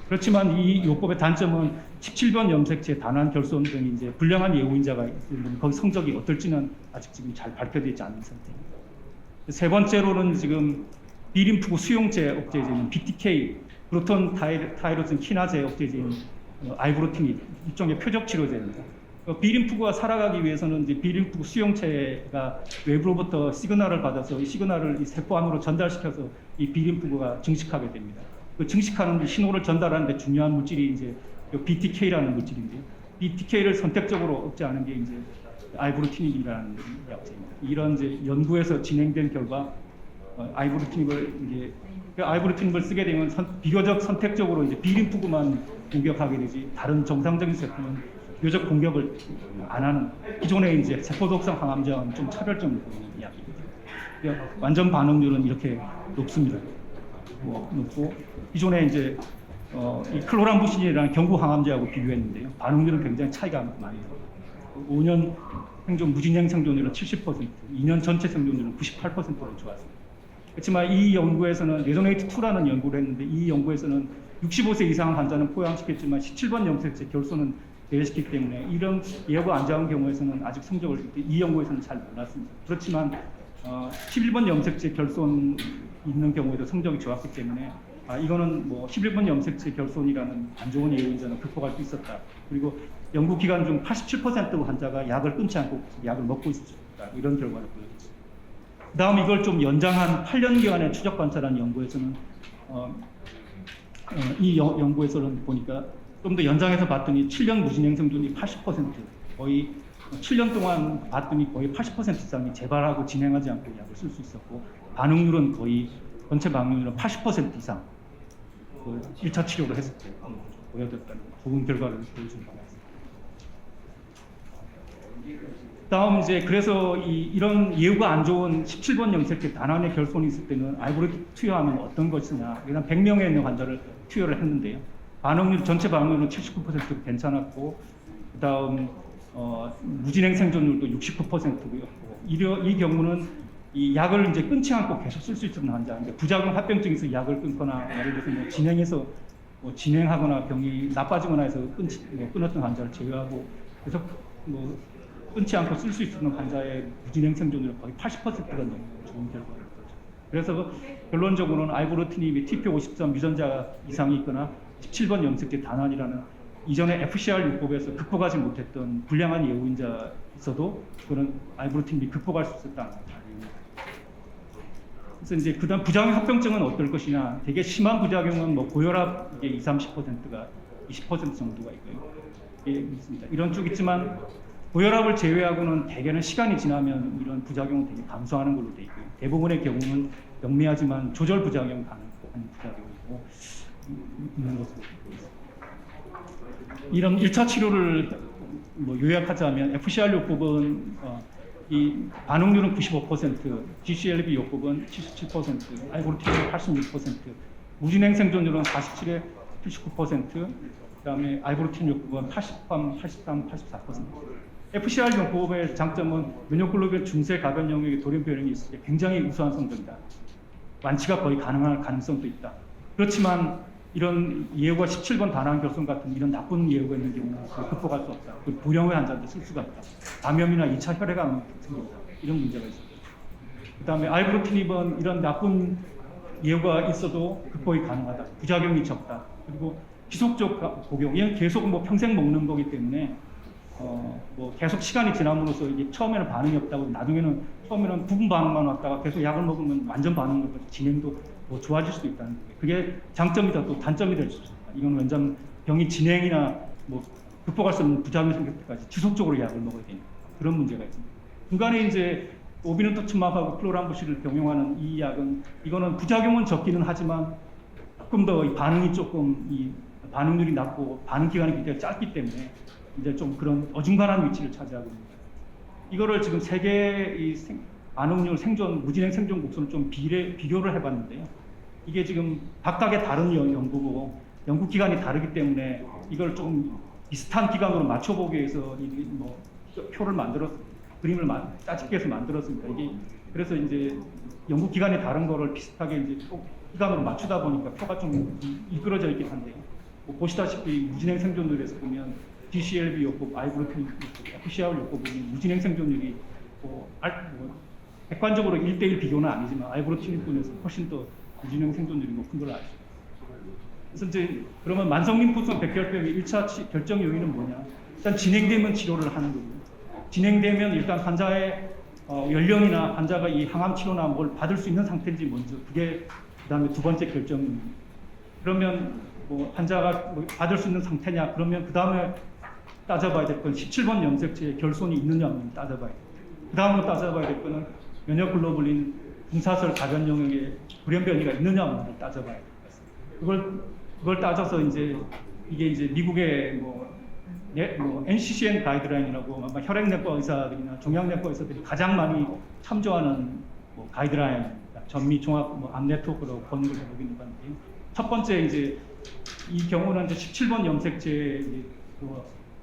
F: 그렇지만 이 요법의 단점은 17번 염색체, 단환, 결손 등이 이제 불량한 예우인자가 있으면 거기 성적이 어떨지는 아직 지금 잘 발표되지 않은 상태입니다. 세 번째로는 지금 비림프구 수용제 억제제인 BTK, 프로톤 타이로신 키나제 억제제인 아이브로틴이 일종의 표적 치료제입니다. 비림프구가 살아가기 위해서는 이제 비림프구 수용체가 외부로부터 시그널을 받아서 이 시그널을 이 세포 안으로 전달시켜서 이 비림프구가 증식하게 됩니다. 그 증식하는 신호를 전달하는데 중요한 물질이 이제 BTK라는 물질인데요. BTK를 선택적으로 억제하는 게 이제 아이브로티닉이라는 약제입니다. 이런 이제 연구에서 진행된 결과 아이브로티닉을 쓰게 되면 비교적 선택적으로 이제 비림프구만 공격하게 되지 다른 정상적인 세포는 비교적 공격을 안 하는 기존의 이제 세포독성 항암제와는 좀 차별점을 보이는 약입니다. 완전 반응률은 이렇게 높습니다. 높고 기존에 이제 이 클로람부신이라는 경구 항암제하고 비교했는데요. 반응률은 굉장히 차이가 많이 나요. 5년 생존 무진행 생존율은 70%, 2년 전체 생존율은 98%로 좋았습니다. 그렇지만 이 연구에서는 레조네이트2라는 연구를 했는데 이 연구에서는 65세 이상 환자는 포함시켰지만 17번 염색체 결손은 제외시키기 때문에 이런 예후가 안 좋은 경우에서는 아직 성적을 이 연구에서는 잘 몰랐습니다. 그렇지만 11번 염색체 결손 있는 경우에도 성적이 좋았기 때문에 이거는 뭐 11번 염색체 결손이라는 안 좋은 예후인자는 극복할 수 있었다. 그리고 연구 기간 중 87% 환자가 약을 끊지 않고 약을 먹고 있었다. 이런 결과를 보여줬습니다. 그다음 이걸 좀 연장한 8년간의 추적 관찰한 연구에서는 이 연구에서는 보니까 좀 더 연장해서 봤더니 7년 무진행 생존이 80%, 거의 7년 동안 봤더니 거의 80% 이상이 재발하고 진행하지 않고 약을 쓸 수 있었고 반응률은 거의 전체 반응률은 80% 이상 1차 치료를 했을 때 보여줬다는 좋은 결과를 보여준 것 같습니다. 다음 이제 그래서 이런 예후가 안 좋은 17번 염색체 단환의 결손이 있을 때는 아이브로틴 투여하면 어떤 것이냐. 일단 100명에 있는 환자를 투여를 했는데요. 반응률 전체 반응률은 79% 괜찮았고 그다음 무진행 생존율도 69%고요. 이 경우는 이 약을 이제 끊지 않고 계속 쓸 수 있는 환자, 부작용 합병증에서 약을 끊거나 예를 들어서 뭐 진행해서 진행하거나 병이 나빠지거나 해서 끊었던 환자를 제외하고 계속 끊지 않고 쓸 수 있는 환자의 무진행 생존율은 거의 80%가 넘는 좋은 결과를 보죠. 그래서 결론적으로는 아이브로티닙이 TP53 유전자 이상이 있거나 17번 염색체 단환이라는 이전에 FCR 요법에서 극복하지 못했던 불량한 예후인자 있어도 그거는 아이브로티닙이 극복할 수 있었다는 말입니다. 그래서 이제 그다음 부작용 합병증은 어떨 것이냐. 되게 심한 부작용은 뭐 고혈압 이게 20~30%가 20% 정도가 있고요. 이게 있습니다. 이런 쪽 있지만 고혈압을 제외하고는 대개는 시간이 지나면 이런 부작용은 되게 감소하는 걸로 되어 있고요. 대부분의 경우는 영리하지만 조절 부작용 가능한 부작용이고 있는 것으로 보입니다. 이런 1차 치료를 요약하자면 FCR 요법은 이 반응률은 95%, GCLB 요법은 77%, 아이브로틴은 86%, 무진행 생존율은 47에 79%, 그다음에 아이브로틴 요법은 83, 84%. FCR 요법의 장점은 면역글로빈 중세 가변 영역의 돌연 변형이 있을 때 굉장히 우수한 성적이다. 완치가 거의 가능할 가능성도 있다. 그렇지만 이런 예후가 17번 단환 결손 같은 이런 나쁜 예후가 있는 경우는 극복할 수 없다. 고령의 환자한테 쓸 수가 없다. 감염이나 2차 혈액암이 생긴다. 이런 문제가 있습니다. 그다음에 아이브로티닙은 이런 나쁜 예후가 있어도 극복이 가능하다. 부작용이 적다. 그리고 지속적 복용, 얘는 계속 평생 먹는 거기 때문에 계속 시간이 지남으로써 이게 처음에는 반응이 없다고 나중에는 처음에는 부분 반응만 왔다가 계속 약을 먹으면 완전 반응으로 진행도 좋아질 수도 있다는 거예요. 그게 장점이다 또 단점이 될 수 있습니다. 이건 왜냐하면 병이 진행이나 극복할 수 없는 부작용이 생길 때까지 지속적으로 약을 먹어야 되니까 그런 문제가 있습니다. 중간에 이제 오비누투츠맙하고 클로람부신을 병용하는 이 약은 이거는 부작용은 적기는 하지만 조금 더 반응이 이 반응률이 낮고 반응 기간이 굉장히 짧기 때문에 이제 좀 그런 어중간한 위치를 차지하고 있습니다. 이거를 지금 세계 반응률 생존, 무진행 생존 곡선을 좀 비교를 해봤는데요. 이게 지금 각각의 다른 연구고 연구 기간이 다르기 때문에 이걸 좀 비슷한 기간으로 맞춰보기 위해서 표를 그림을 짜집게 해서 만들었습니다. 이게 그래서 이제 연구 기간이 다른 거를 비슷하게 이제 기간으로 맞추다 보니까 표가 좀 이끌어져 있긴 한데요. 뭐 보시다시피 무진행 생존율에서 보면 DCLB 요법, 아이브로틴 요법, FCR 요법은 무진행 생존율이 객관적으로 1대1 비교는 아니지만 아이브로틴분에서 훨씬 더 무진행 생존율이 높은 걸로 알죠. 그래서 이제 그러면 만성 림프성 백혈병의 1차 결정 요인은 뭐냐? 일단 진행되면 치료를 하는 겁니다. 진행되면 일단 환자의 연령이나 환자가 이 항암 치료나 뭘 받을 수 있는 상태인지 먼저 그게 그다음에 두 번째 결정입니다. 그러면 뭐 환자가 뭐 받을 수 있는 상태냐? 그러면 그다음에 따져봐야 될 건 17번 염색체에 결손이 있느냐 따져봐야 돼요. 그다음으로 따져봐야 될 거는 면역 글로불린 분사설 가변 영역에 돌연 변이가 있느냐 없느냐를 따져봐야 돼요. 그걸 따져서 이제 이게 이제 미국의 뭐 NCCN 가이드라인이라고 아마 혈액내과 의사들이나 종양내과 의사들이 가장 많이 참조하는 뭐 가이드라인, 전미 종합 뭐 암 네트워크라고 번역을 해보고 있는 건데 첫 번째 이제 이 경우는 이제 17번 염색체에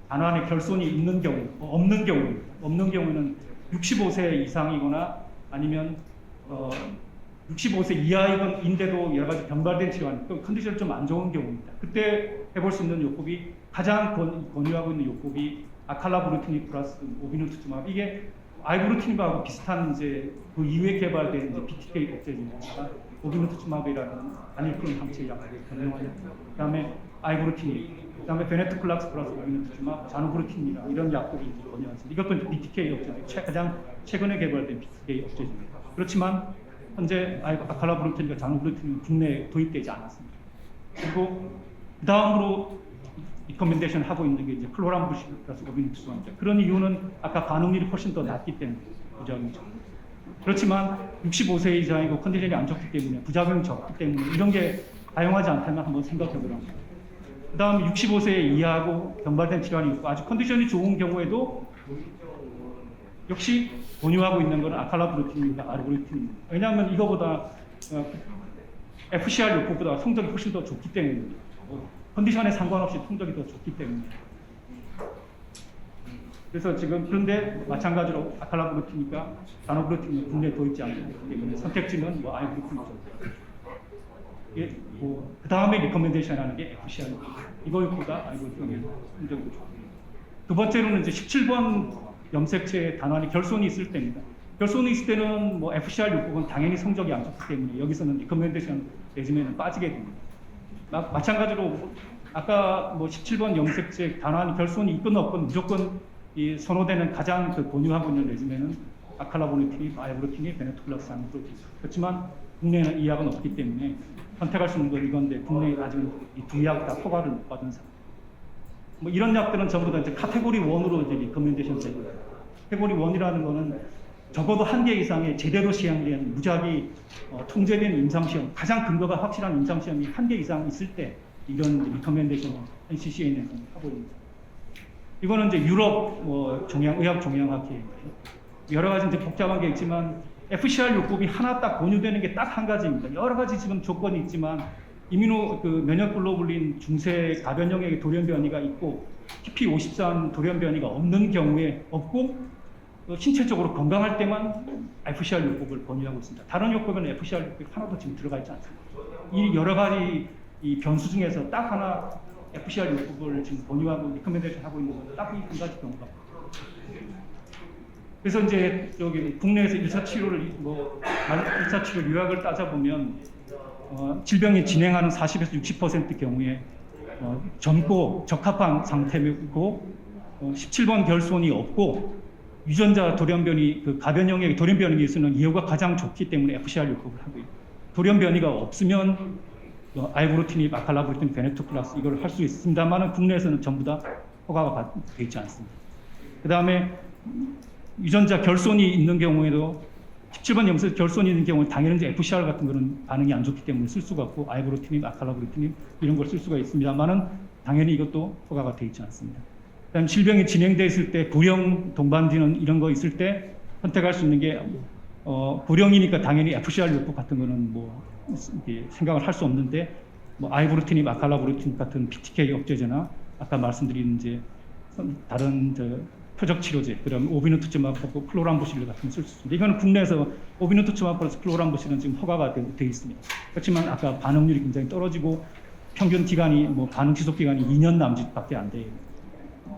F: 단환의 결손이 있는 경우, 없는 경우는 65세 이상이거나 아니면 65세 이하인데도 여러 가지 변발된 질환, 또 컨디션이 좀 안 좋은 경우입니다. 그때 해볼 수 있는 요법이 가장 권유하고 있는 요법이 아칼라브루티닙 플러스 오비누투즈마브. 이게 아이브루티닙하고 비슷한 이제 그 이후에 개발된 이제 BTK 억제제입니다. 오비누투즈마브라는 아닐크론 항체 약을 권유하는. 그다음에 아이브루티닙, 그다음에 베네토클락스 플러스 오비누투즈마브, 자누브루틴이라 이런 약들이 이제 권유하습니다. 이것도 BTK 억제제, 가장 최근에 개발된 BTK 억제제입니다. 그렇지만 현재 아칼라브루틴과 자누브루틴은 국내에 도입되지 않았습니다. 그리고 그 다음으로 리커멘데이션 하고 있는 게 이제 클로람부실 플러스 오비누투즈마브입니다. 그런 이유는 아까 반응률이 훨씬 더 낮기 때문에 부작용이 적고, 그렇지만 65세 이상이고 컨디션이 안 좋기 때문에 부작용이 적기 때문에 이런 게 다용하지 않다면 한번 생각해 보라고 합니다. 그 다음에 65세 이하하고 변발된 질환이 있고 아주 컨디션이 좋은 경우에도 역시 권유하고 있는 것은 아칼라브루틴입니다. 아르브루틴입니다. 왜냐하면 이거보다 FCR 요법보다 성적이 훨씬 더 좋기 때문입니다. 컨디션에 상관없이 성적이 더 좋기 때문입니다. 그래서 지금 그런데 마찬가지로 아칼라브루틴이니까 자노브루틴은 국내에 도입지 않기 때문에 선택지는 뭐 아이브루틴이죠. 그 다음에 리커멘데이션 하는 게 FCR 요법. 이거보다 아이브루틴이 성적이 좋고. 두 번째로는 이제 17번 염색체의 단환이 결손이 있을 때입니다. 결손이 있을 때는 뭐 FCR 요법은 당연히 성적이 안 좋기 때문에 여기서는 리커멘데이션 레지멘은 빠지게 됩니다. 마찬가지로 아까 뭐 17번 염색체 단환이 결손이 있건 없건 무조건 이 선호되는 가장 그 권유하고 있는 레지멘은 아칼라브루틴이, 아이브루틴이, 베네토클락스, 자누브루틴. 그렇지만 국내에는 이 약은 없기 때문에 선택할 수 있는 건 이건데 국내에 아직은 이 두 약 다 허가를 못 받은 상태. 뭐 이런 약들은 전부 다 이제 카테고리 1으로 이제 리커멘데이션 되고요. 카테고리 1이라는 거는 적어도 한 개 이상의 제대로 시행된 무작위 통제된 임상시험, 가장 근거가 확실한 임상시험이 한 개 이상 있을 때 이런 리커멘데이션 NCCN에서 하고 있습니다. 이거는 이제 유럽 의학 종양학회입니다. 여러 가지 이제 복잡한 게 있지만 FCR 요법이 하나 딱 권유되는 게 딱 한 가지입니다. 여러 가지 지금 조건이 있지만 면역 글로불린 중세 가변 영역의 돌연 변이가 있고 TP53 돌연 변이가 없는 경우에 없고 신체적으로 건강할 때만 FCR 요법을 권유하고 있습니다. 다른 요법에는 FCR 요법이 하나도 지금 들어가 있지 않습니다. 이 여러 가지 이 변수 중에서 딱 하나 FCR 요법을 지금 권유하고 리커멘데이션 하고 있는 건 딱 이 한 가지 경우가. 그래서 이제 여기 국내에서 1차 치료를 1차 치료 요약을 따져보면 질병이 진행하는 40에서 60% 경우에 젊고 적합한 상태이고 17번 결손이 없고 유전자 돌연변이 그 가변 영역의 돌연변이 있으면 예후가 가장 좋기 때문에 FCR 요법을 하고 있고 돌연변이가 없으면 아이브루틴이, 아칼라브루틴, 베네토클락스 이걸 할 수 있습니다만은 국내에서는 전부 다 허가가 되어 있지 않습니다. 그 다음에 유전자 결손이 있는 경우에도 17번 염색 결손이 있는 경우는 당연히 이제 FCR 같은 거는 반응이 안 좋기 때문에 쓸 수가 없고 아이브루틴, 아칼라브루틴 이런 걸 쓸 수가 있습니다만은 당연히 이것도 허가가 되어 있지 않습니다. 그다음 질병이 진행돼 있을 때 고령 동반진은 이런 거 있을 때 선택할 수 있는 게 고령이니까 당연히 FCR 요법 같은 거는 뭐 생각을 할 수 없는데 아이브루틴, 아칼라브루틴 같은 BTK 억제제나 아까 말씀드린 이제 다른 표적 치료제, 그다음 오비누투즈마브, 클로람부실 같은 걸 쓸 수 있습니다. 이거는 국내에서 오비누투즈마브 플러스 클로람부실은 지금 허가가 되어 있습니다. 그렇지만 아까 반응률이 굉장히 떨어지고 평균 기간이 뭐 반응 지속 기간이 2년 남짓밖에 안 돼요.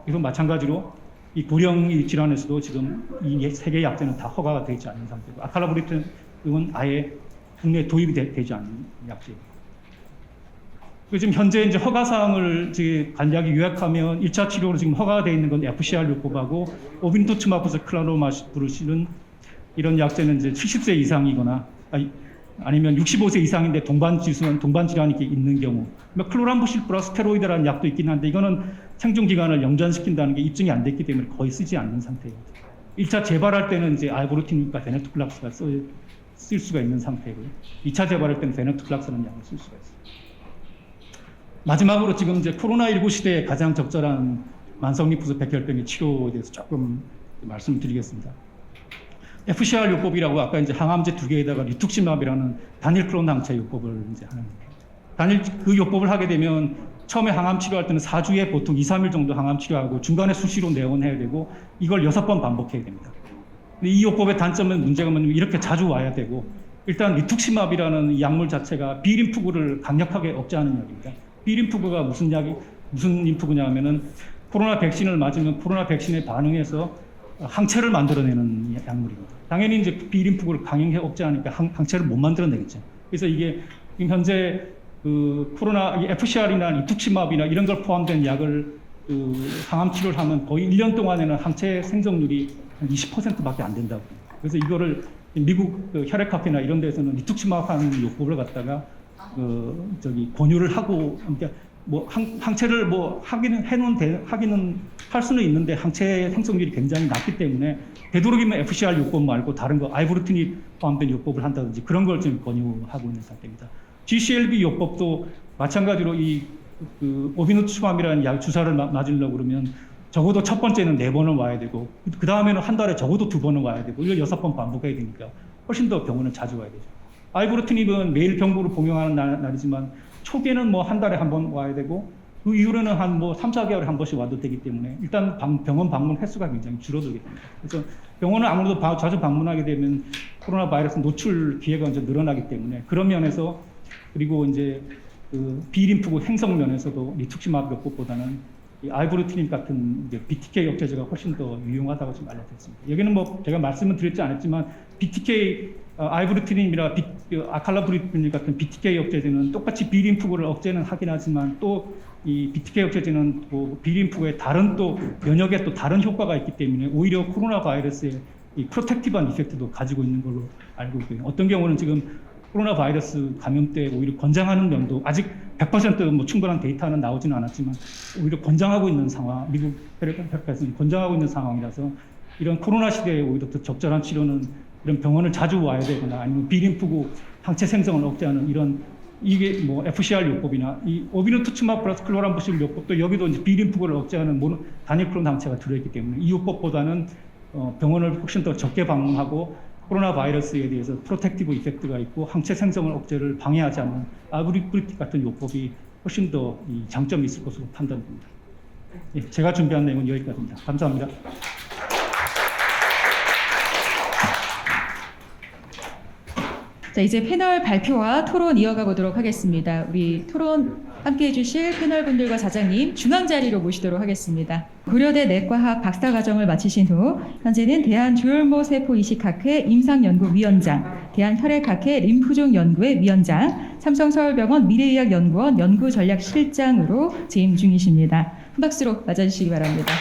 F: 그리고 마찬가지로 이 고령 질환에서도 지금 이 세 개의 약제는 다 허가가 되지 않는 상태고 아칼라브리튼은 아예 국내에 도입이 되지 않는 약제입니다. 지금 현재 이제 허가 사항을 간략히 요약하면 1차 치료로 지금 허가가 되어 있는 건 FCR 요법하고 오비누투마브스 클라로마브루시는 이런 약제는 이제 70세 이상이거나 아니면 65세 이상인데 동반 질환이 있는 경우, 클로람부실 플러스 스테로이드라는 약도 있긴 한데 이거는 생존 기간을 연장시킨다는 게 입증이 안 됐기 때문에 거의 쓰지 않는 상태예요. 1차 재발할 때는 이제 알보르틴과 베네토클락스가 쓸 수가 있는 상태고요. 2차 재발할 때는 베네토클락스라는 약을 쓸 수가 있어요. 마지막으로 지금 이제 코로나19 시대에 가장 적절한 만성 림프수 백혈병의 치료에 대해서 조금 말씀드리겠습니다. FCR 요법이라고 아까 이제 항암제 2개에다가 리툭시맙이라는 단일 클론 항체 요법을 이제 하는 거예요. 그 요법을 하게 되면 처음에 항암 치료할 때는 4주에 보통 2, 3일 정도 항암 치료하고 중간에 수시로 내원해야 되고 이걸 6번 반복해야 됩니다. 근데 이 요법의 단점은 문제가 뭐냐면 이렇게 자주 와야 되고 일단 리툭시맙이라는 이 약물 자체가 비림프구를 강력하게 억제하는 약입니다. 비림프구가 무슨 림프구냐 하면은 코로나 백신을 맞으면 코로나 백신에 반응해서 항체를 만들어내는 약물입니다. 당연히 이제 비림프구를 강하게 억제하니까 항체를 못 만들어내겠죠. 그래서 이게 지금 현재 코로나 FCR이나 리툭시맙이나 이런 걸 포함된 약을 항암 치료를 하면 거의 1년 동안에는 항체 생성률이 한 20%밖에 안 된다고. 그래서 이거를 미국 혈액학회나 이런 데서는 리툭시맙 하는 요법을 갖다가 권유를 하고, 그러니까 뭐 항체를 뭐 하기는 할 수는 있는데 항체 생성률이 굉장히 낮기 때문에 되도록이면 FCR 요법 말고 다른 거 아이보르틴이 포함된 요법을 한다든지 그런 걸 지금 권유하고 있는 상태입니다. GCLB 요법도 마찬가지로 오비누투맘이라는 약 주사를 맞으려고 그러면 적어도 첫 번째는 4번을 와야 되고 그 다음에는 한 달에 적어도 2번을 와야 되고 이걸 6번 반복해야 되니까 훨씬 더 병원을 자주 와야 되죠. 아이보르티닙은 매일 병부를 복용하는 날이지만 초기에는 뭐 한 달에 한 번 와야 되고 그 이후로는 한 뭐 3, 4개월에 한 번씩 와도 되기 때문에 일단 병원 방문 횟수가 굉장히 줄어들게 됩니다. 그래서 병원을 아무래도 자주 방문하게 되면 코로나 바이러스 노출 기회가 이제 늘어나기 때문에 그런 면에서 그리고 이제 비림프구 행성 면에서도 리툭시맙 요법보다는 이 아이보르티닙 같은 이제 BTK 억제제가 훨씬 더 유용하다고 지금 알려졌습니다. 여기는 뭐 제가 말씀은 드렸지 않았지만 BTK 아이보르티닙이나 아칼라브리틴 같은 BTK 억제제는 똑같이 비림프구를 억제는 하긴 하지만 또 이 BTK 억제제는 또 비림프구의 다른 또 면역에 또 다른 효과가 있기 때문에 오히려 코로나 바이러스의 이 프로텍티브한 이펙트도 가지고 있는 걸로 알고 있고요. 어떤 경우는 지금 코로나 바이러스 감염 때 오히려 권장하는 면도 아직 100% 뭐 충분한 데이터는 나오지는 않았지만 오히려 권장하고 있는 상황, 미국 혈액학회에서는 권장하고 있는 상황이라서 이런 코로나 시대에 오히려 더 적절한 치료는 이런 병원을 자주 와야 되거나 아니면 비림프구 항체 생성을 억제하는 이게 뭐 FCR 요법이나 이 오비누투츠맙 플러스 클로람부실 요법도 여기도 이제 비림프구를 억제하는 단일 클론 항체가 들어있기 때문에 이 요법보다는 병원을 훨씬 더 적게 방문하고 코로나 바이러스에 대해서 프로텍티브 이펙트가 있고 항체 생성을 억제를 방해하지 않는 아브리브리틱 같은 요법이 훨씬 더 이 장점이 있을 것으로 판단됩니다. 예, 제가 준비한 내용은 여기까지입니다. 감사합니다.
A: 자, 이제 패널 발표와 토론 이어가 보도록 하겠습니다. 우리 토론 함께해 주실 패널분들과 자장님 중앙 자리로 모시도록 하겠습니다. 고려대 내과학 박사과정을 마치신 후 현재는 대한조혈모세포이식학회 임상연구위원장, 대한혈액학회 림프종연구회 위원장, 삼성서울병원 미래의학연구원 연구전략실장으로 재임 중이십니다. 한 박수로 맞아주시기 바랍니다.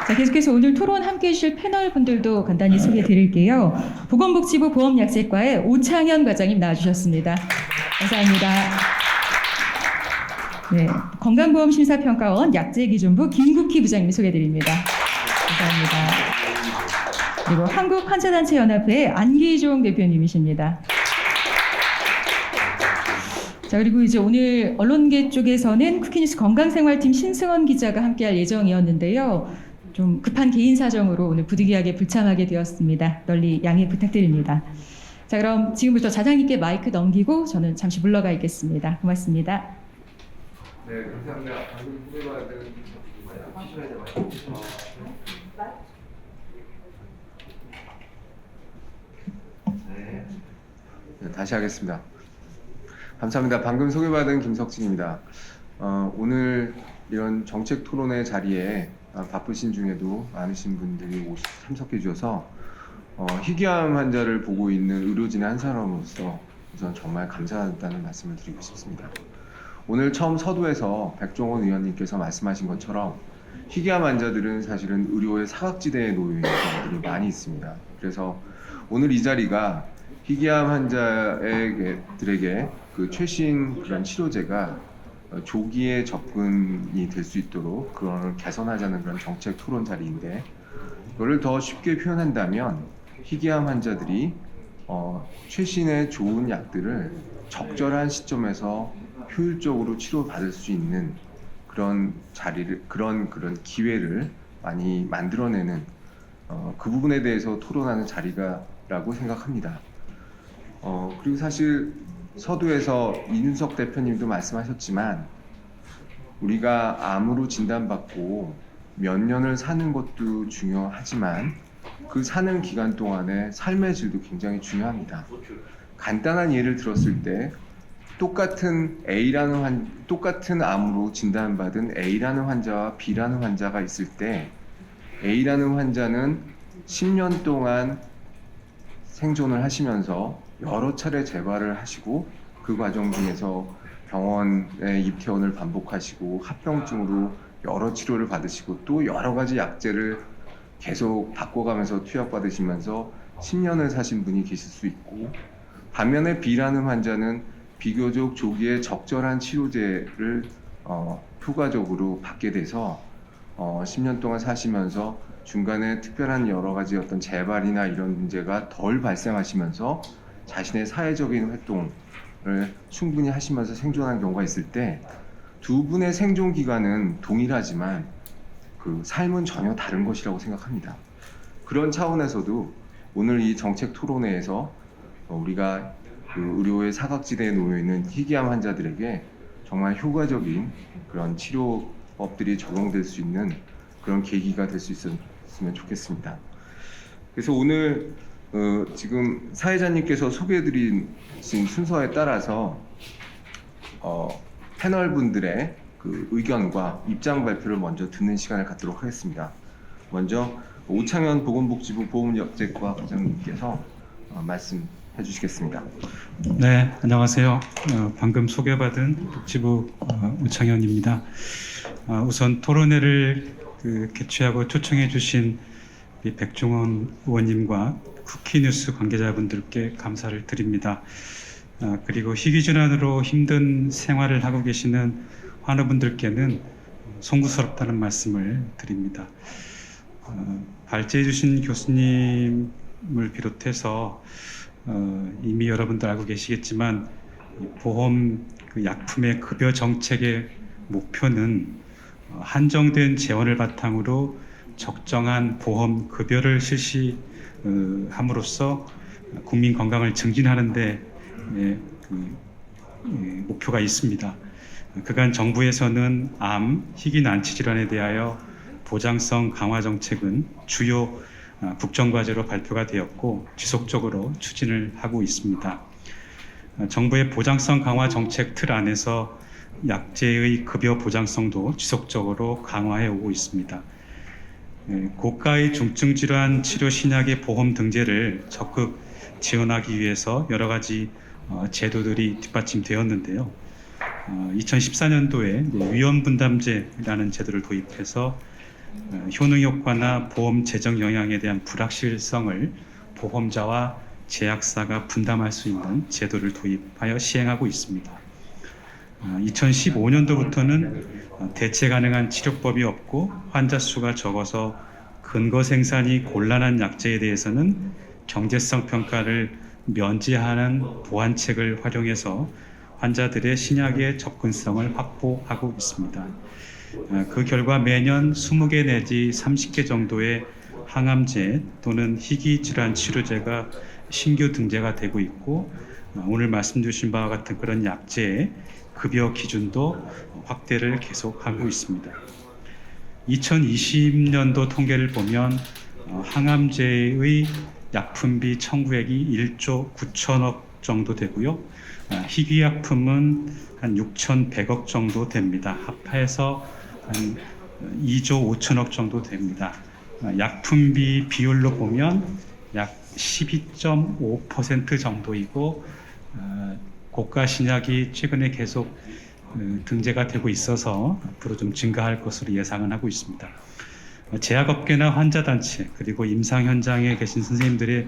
A: 자, 계속해서 오늘 토론 함께해 주실 패널 분들도 간단히 소개해 드릴게요. 보건복지부 보험약제과의 오창현 과장님 나와주셨습니다. 감사합니다. 네, 건강보험심사평가원 약제기준부 김국희 부장님 소개해 드립니다. 감사합니다. 그리고 한국환자단체연합회 안기종 대표님이십니다. 자, 그리고 이제 오늘 언론계 쪽에서는 쿠키뉴스 건강생활팀 신승원 기자가 함께할 예정이었는데요. 좀 급한 개인 사정으로 오늘 부득이하게 불참하게 되었습니다. 널리 양해 부탁드립니다. 자, 그럼 지금부터 자장님께 마이크 넘기고 저는 잠시 물러가 있겠습니다. 고맙습니다.
G: 네, 감사합니다. 방금 후배가 되는 네, 다시 하겠습니다. 감사합니다. 방금 소개받은 김석진입니다. 오늘 이런 정책 토론회 자리에 바쁘신 중에도 많으신 분들이 참석해 주셔서 희귀암 환자를 보고 있는 의료진의 한 사람으로서 우선 정말 감사하다는 말씀을 드리고 싶습니다. 오늘 처음 서두에서 백종원 의원님께서 말씀하신 것처럼 희귀암 환자들은 사실은 의료의 사각지대에 놓여 있는 경우들이 많이 있습니다. 그래서 오늘 이 자리가 희귀암 환자들에게 그 최신 그런 치료제가 조기에 접근이 될 수 있도록 그걸 개선하자는 그런 정책 토론 자리인데, 이거를 더 쉽게 표현한다면 희귀암 환자들이 최신의 좋은 약들을 적절한 시점에서 효율적으로 치료받을 수 있는 그런 자리를, 그런 기회를 많이 만들어내는 그 부분에 대해서 토론하는 자리가라고 생각합니다. 그리고 사실 서두에서 이준석 대표님도 말씀하셨지만, 우리가 암으로 진단받고 몇 년을 사는 것도 중요하지만 그 사는 기간 동안의 삶의 질도 굉장히 중요합니다. 간단한 예를 들었을 때 똑같은 암으로 진단받은 A라는 환자와 B라는 환자가 있을 때, A라는 환자는 10년 동안 생존을 하시면서 여러 차례 재발을 하시고 그 과정 중에서 병원에 입퇴원을 반복하시고 합병증으로 여러 치료를 받으시고 또 여러 가지 약제를 계속 바꿔가면서 투약받으시면서 10년을 사신 분이 계실 수 있고, 반면에 B라는 환자는 비교적 조기에 적절한 치료제를 효과적으로 받게 돼서 10년 동안 사시면서 중간에 특별한 여러 가지 어떤 재발이나 이런 문제가 덜 발생하시면서 자신의 사회적인 활동을 충분히 하시면서 생존한 경우가 있을 때, 두 분의 생존 기간은 동일하지만 그 삶은 전혀 다른 것이라고 생각합니다. 그런 차원에서도 오늘 이 정책 토론회에서 우리가 그 의료의 사각지대에 놓여 있는 희귀암 환자들에게 정말 효과적인 그런 치료법들이 적용될 수 있는 그런 계기가 될 수 있었으면 좋겠습니다. 그래서 오늘 지금 사회자님께서 소개해드린 순서에 따라서 패널 분들의 그 의견과 입장 발표를 먼저 듣는 시간을 갖도록 하겠습니다. 먼저 오창현 보건복지부 보험약제과 과장님께서 말씀해 주시겠습니다.
F: 네, 안녕하세요. 방금 소개받은 복지부 오창현입니다. 우선 토론회를 개최하고 초청해 주신 백종원 의원님과 쿠키뉴스 관계자분들께 감사를 드립니다. 그리고 희귀질환으로 힘든 생활을 하고 계시는 환우분들께는 송구스럽다는 말씀을 드립니다. 발제해 주신 교수님을 비롯해서 이미 여러분들 알고 계시겠지만 보험 약품의 급여 정책의 목표는 한정된 재원을 바탕으로 적정한 보험 급여를 실시함으로써 국민 건강을 증진하는 데 목표가 있습니다. 그간 정부에서는 암, 희귀 난치 질환에 대하여 보장성 강화 정책은 주요 국정과제로 발표가 되었고 지속적으로 추진을 하고 있습니다. 정부의 보장성 강화 정책 틀 안에서 약제의 급여 보장성도 지속적으로 강화해 오고 있습니다. 고가의 중증 질환 치료 신약의 보험 등재를 적극 지원하기 위해서 여러 가지 제도들이 뒷받침되었는데요. 2014년도에 위험분담제라는 제도를 도입해서 효능 효과나 보험 재정 영향에 대한 불확실성을 보험자와 제약사가 분담할 수 있는 제도를 도입하여 시행하고 있습니다. 2015년도부터는 대체 가능한 치료법이 없고 환자 수가 적어서 근거 생산이 곤란한 약제에 대해서는 경제성 평가를 면제하는 보완책을 활용해서 환자들의 신약의 접근성을 확보하고 있습니다. 그 결과 매년 20개 내지 30개 정도의 항암제 또는 희귀질환 치료제가 신규 등재가 되고 있고, 오늘 말씀 주신 바와 같은 그런 약제의 급여 기준도 확대를 계속하고 있습니다. 2020년도 통계를 보면 항암제의 약품비 청구액이 1조 9천억 정도 되고요. 희귀약품은 한 6,100억 정도 됩니다. 합해서 한 2조 5천억 정도 됩니다. 약품비 비율로 보면 약 12.5% 정도이고 고가 신약이 최근에 계속 등재가 되고 있어서 앞으로 좀 증가할 것으로 예상은 하고 있습니다. 제약업계나 환자단체 그리고 임상 현장에 계신 선생님들의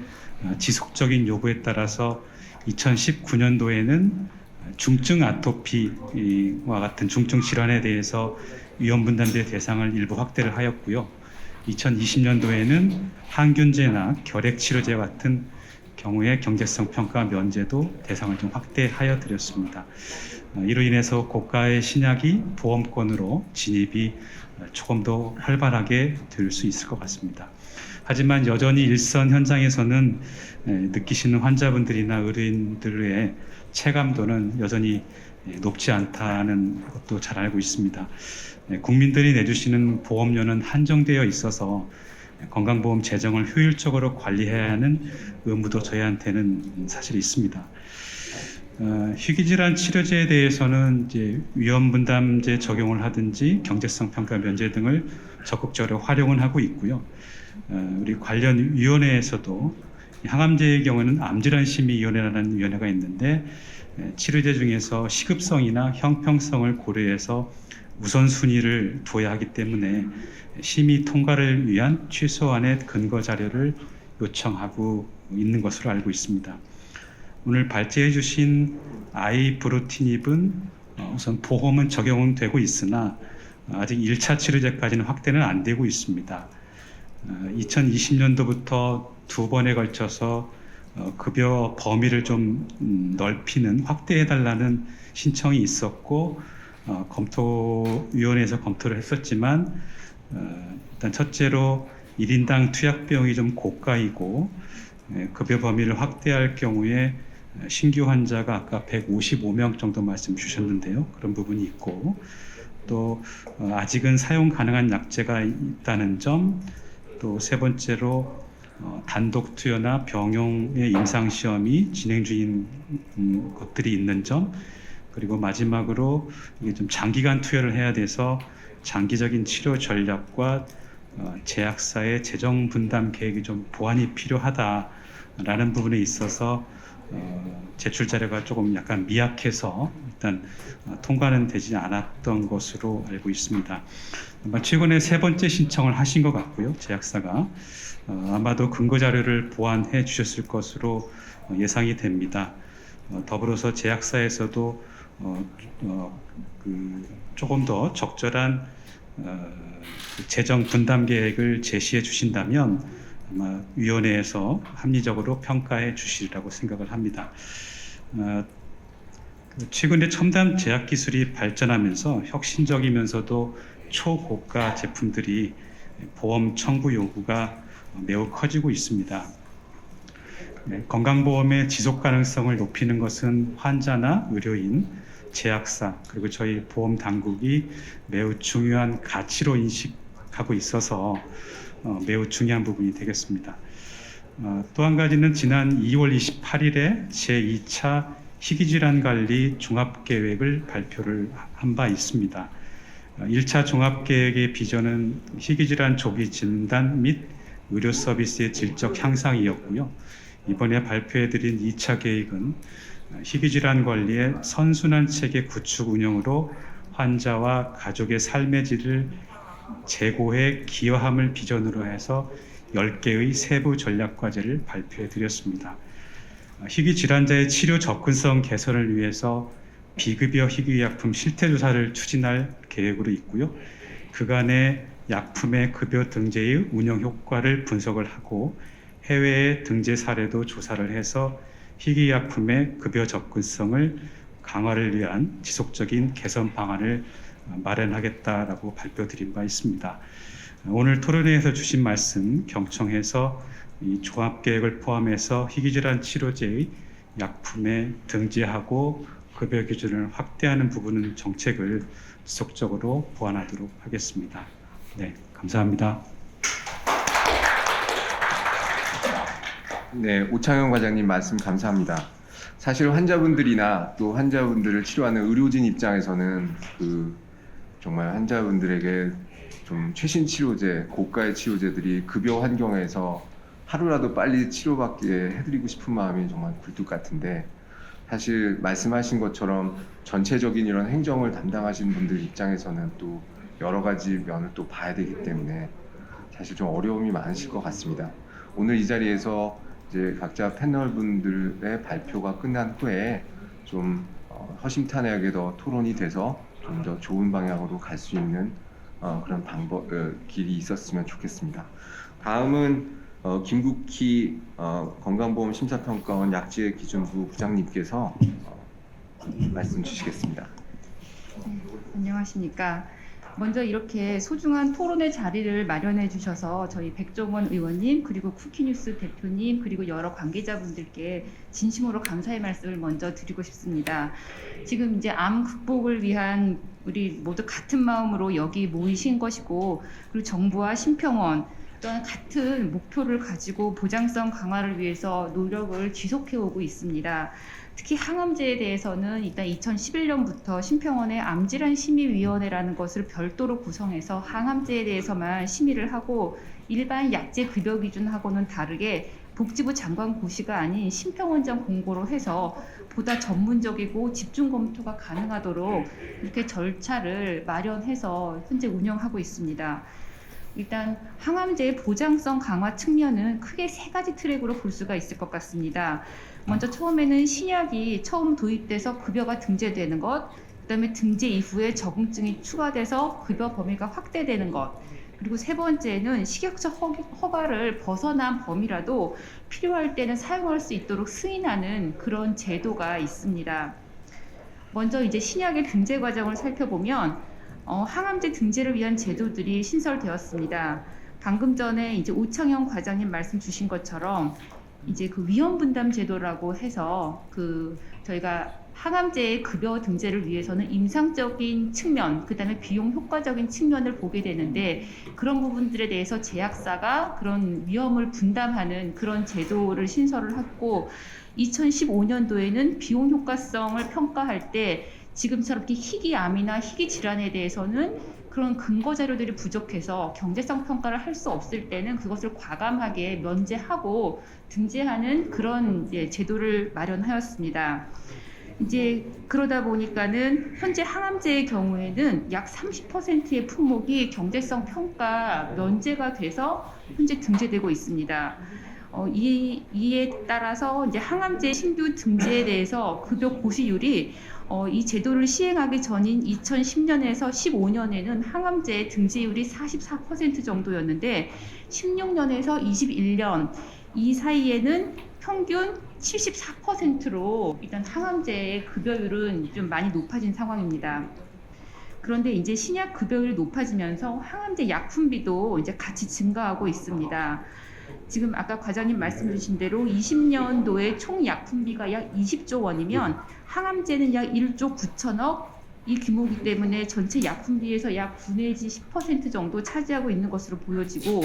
F: 지속적인 요구에 따라서 2019년도에는 중증 아토피와 같은 중증 질환에 대해서 위험분담제 대상을 일부 확대를 하였고요. 2020년도에는 항균제나 결핵치료제 같은 경우에 경제성 평가 면제도 대상을 좀 확대하여 드렸습니다. 이로 인해서 고가의 신약이 보험권으로 진입이 조금 더 활발하게 될 수 있을 것 같습니다. 하지만 여전히 일선 현장에서는 느끼시는 환자분들이나 의료인들의 체감도는 여전히 높지 않다는 것도 잘 알고 있습니다. 국민들이 내주시는 보험료는 한정되어 있어서 건강보험 재정을 효율적으로 관리해야 하는 의무도 저희한테는 사실 있습니다. 희귀질환 치료제에 대해서는 이제 위험분담제 적용을 하든지 경제성 평가 면제 등을 적극적으로 활용은 하고 있고요. 우리 관련 위원회에서도 항암제의 경우는 암질환심의위원회라는 위원회가 있는데 치료제 중에서 시급성이나 형평성을 고려해서 우선순위를 둬야 하기 때문에 심의 통과를 위한 최소한의 근거 자료를 요청하고 있는 것으로 알고 있습니다. 오늘 발제해 주신 아이브루티닙은 우선 보험은 적용은 되고 있으나 아직 1차 치료제까지는 확대는 안 되고 있습니다. 2020년도부터 두 번에 걸쳐서 급여 범위를 좀 넓히는 확대해달라는 신청이 있었고 검토위원회에서 검토를 했었지만 일단 첫째로 1인당 투약 비용이 좀 고가이고 급여 범위를 확대할 경우에 신규 환자가 아까 155명 정도 말씀 주셨는데요. 그런 부분이 있고 또 아직은 사용 가능한 약제가 있다는 점, 또 세 번째로 단독 투여나 병용의 임상 시험이 진행 중인 것들이 있는 점, 그리고 마지막으로 이게 좀 장기간 투여를 해야 돼서 장기적인 치료 전략과 제약사의 재정 분담 계획이 좀 보완이 필요하다라는 부분에 있어서 제출 자료가 조금 약간 미약해서 일단 통과는 되지 않았던 것으로 알고 있습니다. 아마 최근에 세 번째 신청을 하신 것 같고요. 제약사가 아마도 근거 자료를 보완해 주셨을 것으로 예상이 됩니다. 더불어서 제약사에서도 조금 더 적절한 재정 분담 계획을 제시해 주신다면 아마 위원회에서 합리적으로 평가해 주시리라고 생각을 합니다. 최근에 첨단 제약 기술이 발전하면서 혁신적이면서도 초고가 제품들이 보험 청구 요구가 매우 커지고 있습니다. 건강보험의 지속 가능성을 높이는 것은 환자나 의료인, 제약사 그리고 저희 보험 당국이 매우 중요한 가치로 인식하고 있어서 매우 중요한 부분이 되겠습니다. 또 한 가지는 지난 2월 28일에 제2차 희귀질환관리 종합계획을 발표를 한 바 있습니다. 1차 종합계획의 비전은 희귀질환 조기 진단 및 의료 서비스의 질적 향상이었고요. 이번에 발표해드린 2차 계획은 희귀질환 관리의 선순환 체계 구축 운영으로 환자와 가족의 삶의 질을 제고해 기여함을 비전으로 해서 10개의 세부 전략 과제를 발표해 드렸습니다. 희귀 질환자의 치료 접근성 개선을 위해서 비급여 희귀약품 실태조사를 추진할 계획으로 있고요. 그간의 약품의 급여 등재의 운영 효과를 분석을 하고 해외의 등재 사례도 조사를 해서 희귀약품의 급여 접근성을 강화를 위한 지속적인 개선 방안을 마련하겠다라고 발표드린 바 있습니다. 오늘 토론회에서 주신 말씀 경청해서 이 종합계획을 포함해서 희귀질환 치료제의 약품에 등재하고 급여 기준을 확대하는 부분은 정책을 지속적으로 보완하도록 하겠습니다. 네, 감사합니다.
G: 네, 오창영 과장님 말씀 감사합니다. 사실 환자분들이나 또 환자분들을 치료하는 의료진 입장에서는 정말 환자분들에게 좀 최신 치료제, 고가의 치료제들이 급여 환경에서 하루라도 빨리 치료받게 해드리고 싶은 마음이 정말 굴뚝 같은데, 사실 말씀하신 것처럼 전체적인 이런 행정을 담당하시는 분들 입장에서는 또 여러 가지 면을 또 봐야 되기 때문에 사실 좀 어려움이 많으실 것 같습니다. 오늘 이 자리에서 이제 각자 패널 분들의 발표가 끝난 후에 좀 허심탄회하게 더 토론이 돼서 좀 더 좋은 방향으로 갈 수 있는 그런 길이 있었으면 좋겠습니다. 다음은 김국희 건강보험 심사평가원 약제기준부 부장님께서 말씀 주시겠습니다.
H: 안녕하십니까. 먼저 이렇게 소중한 토론의 자리를 마련해 주셔서 저희 백종원 의원님, 그리고 쿠키뉴스 대표님, 그리고 여러 관계자분들께 진심으로 감사의 말씀을 먼저 드리고 싶습니다. 지금 이제 암 극복을 위한 우리 모두 같은 마음으로 여기 모이신 것이고, 그리고 정부와 심평원 또한 같은 목표를 가지고 보장성 강화를 위해서 노력을 지속해 오고 있습니다. 특히 항암제에 대해서는 일단 2011년부터 심평원의 암질환심의위원회라는 것을 별도로 구성해서 항암제에 대해서만 심의를 하고, 일반 약제 급여 기준하고는 다르게 복지부 장관 고시가 아닌 심평원장 공고로 해서 보다 전문적이고 집중 검토가 가능하도록 이렇게 절차를 마련해서 현재 운영하고 있습니다. 일단 항암제의 보장성 강화 측면은 크게 세 가지 트랙으로 볼 수가 있을 것 같습니다. 먼저 처음에는 신약이 처음 도입돼서 급여가 등재되는 것, 그다음에 등재 이후에 적응증이 추가돼서 급여 범위가 확대되는 것, 그리고 세 번째는 식약처 허가를 벗어난 범위라도 필요할 때는 사용할 수 있도록 승인하는 그런 제도가 있습니다. 먼저 이제 신약의 등재 과정을 살펴보면 항암제 등재를 위한 제도들이 신설되었습니다. 방금 전에 이제 오창영 과장님 말씀 주신 것처럼 이제 그 위험 분담 제도라고 해서 저희가 항암제의 급여 등재를 위해서는 임상적인 측면, 그다음에 비용 효과적인 측면을 보게 되는데, 그런 부분들에 대해서 제약사가 그런 위험을 분담하는 그런 제도를 신설을 했고, 2015년도에는 비용 효과성을 평가할 때 지금처럼 이렇게 희귀암이나 희귀 질환에 대해서는 그런 근거 자료들이 부족해서 경제성 평가를 할 수 없을 때는 그것을 과감하게 면제하고 등재하는 그런 제도를 마련하였습니다. 이제 그러다 보니까는 현재 항암제의 경우에는 약 30%의 품목이 경제성 평가 면제가 돼서 현재 등재되고 있습니다. 이에 따라서 이제 항암제 신규 등재에 대해서 급여 고시율이 이 제도를 시행하기 전인 2010년에서 15년에는 항암제 등재율이 44% 정도였는데, 16년에서 21년 이 사이에는 평균 74%로 일단 항암제의 급여율은 좀 많이 높아진 상황입니다. 그런데 이제 신약 급여율이 높아지면서 항암제 약품비도 이제 같이 증가하고 있습니다. 지금 아까 과장님 말씀 주신 대로 20년도에 총 약품비가 약 20조 원이면 항암제는 약 1조 9천억, 이 규모이기 때문에 전체 약품비에서 약 9 내지 10% 정도 차지하고 있는 것으로 보여지고,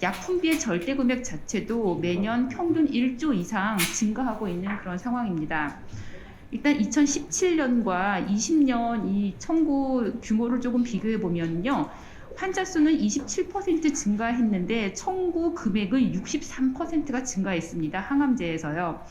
H: 약품비의 절대 금액 자체도 매년 평균 1조 이상 증가하고 있는 그런 상황입니다. 일단 2017년과 20년 이 청구 규모를 조금 비교해 보면요, 환자 수는 27% 증가했는데 청구 금액은 63%가 증가했습니다. 항암제에서요.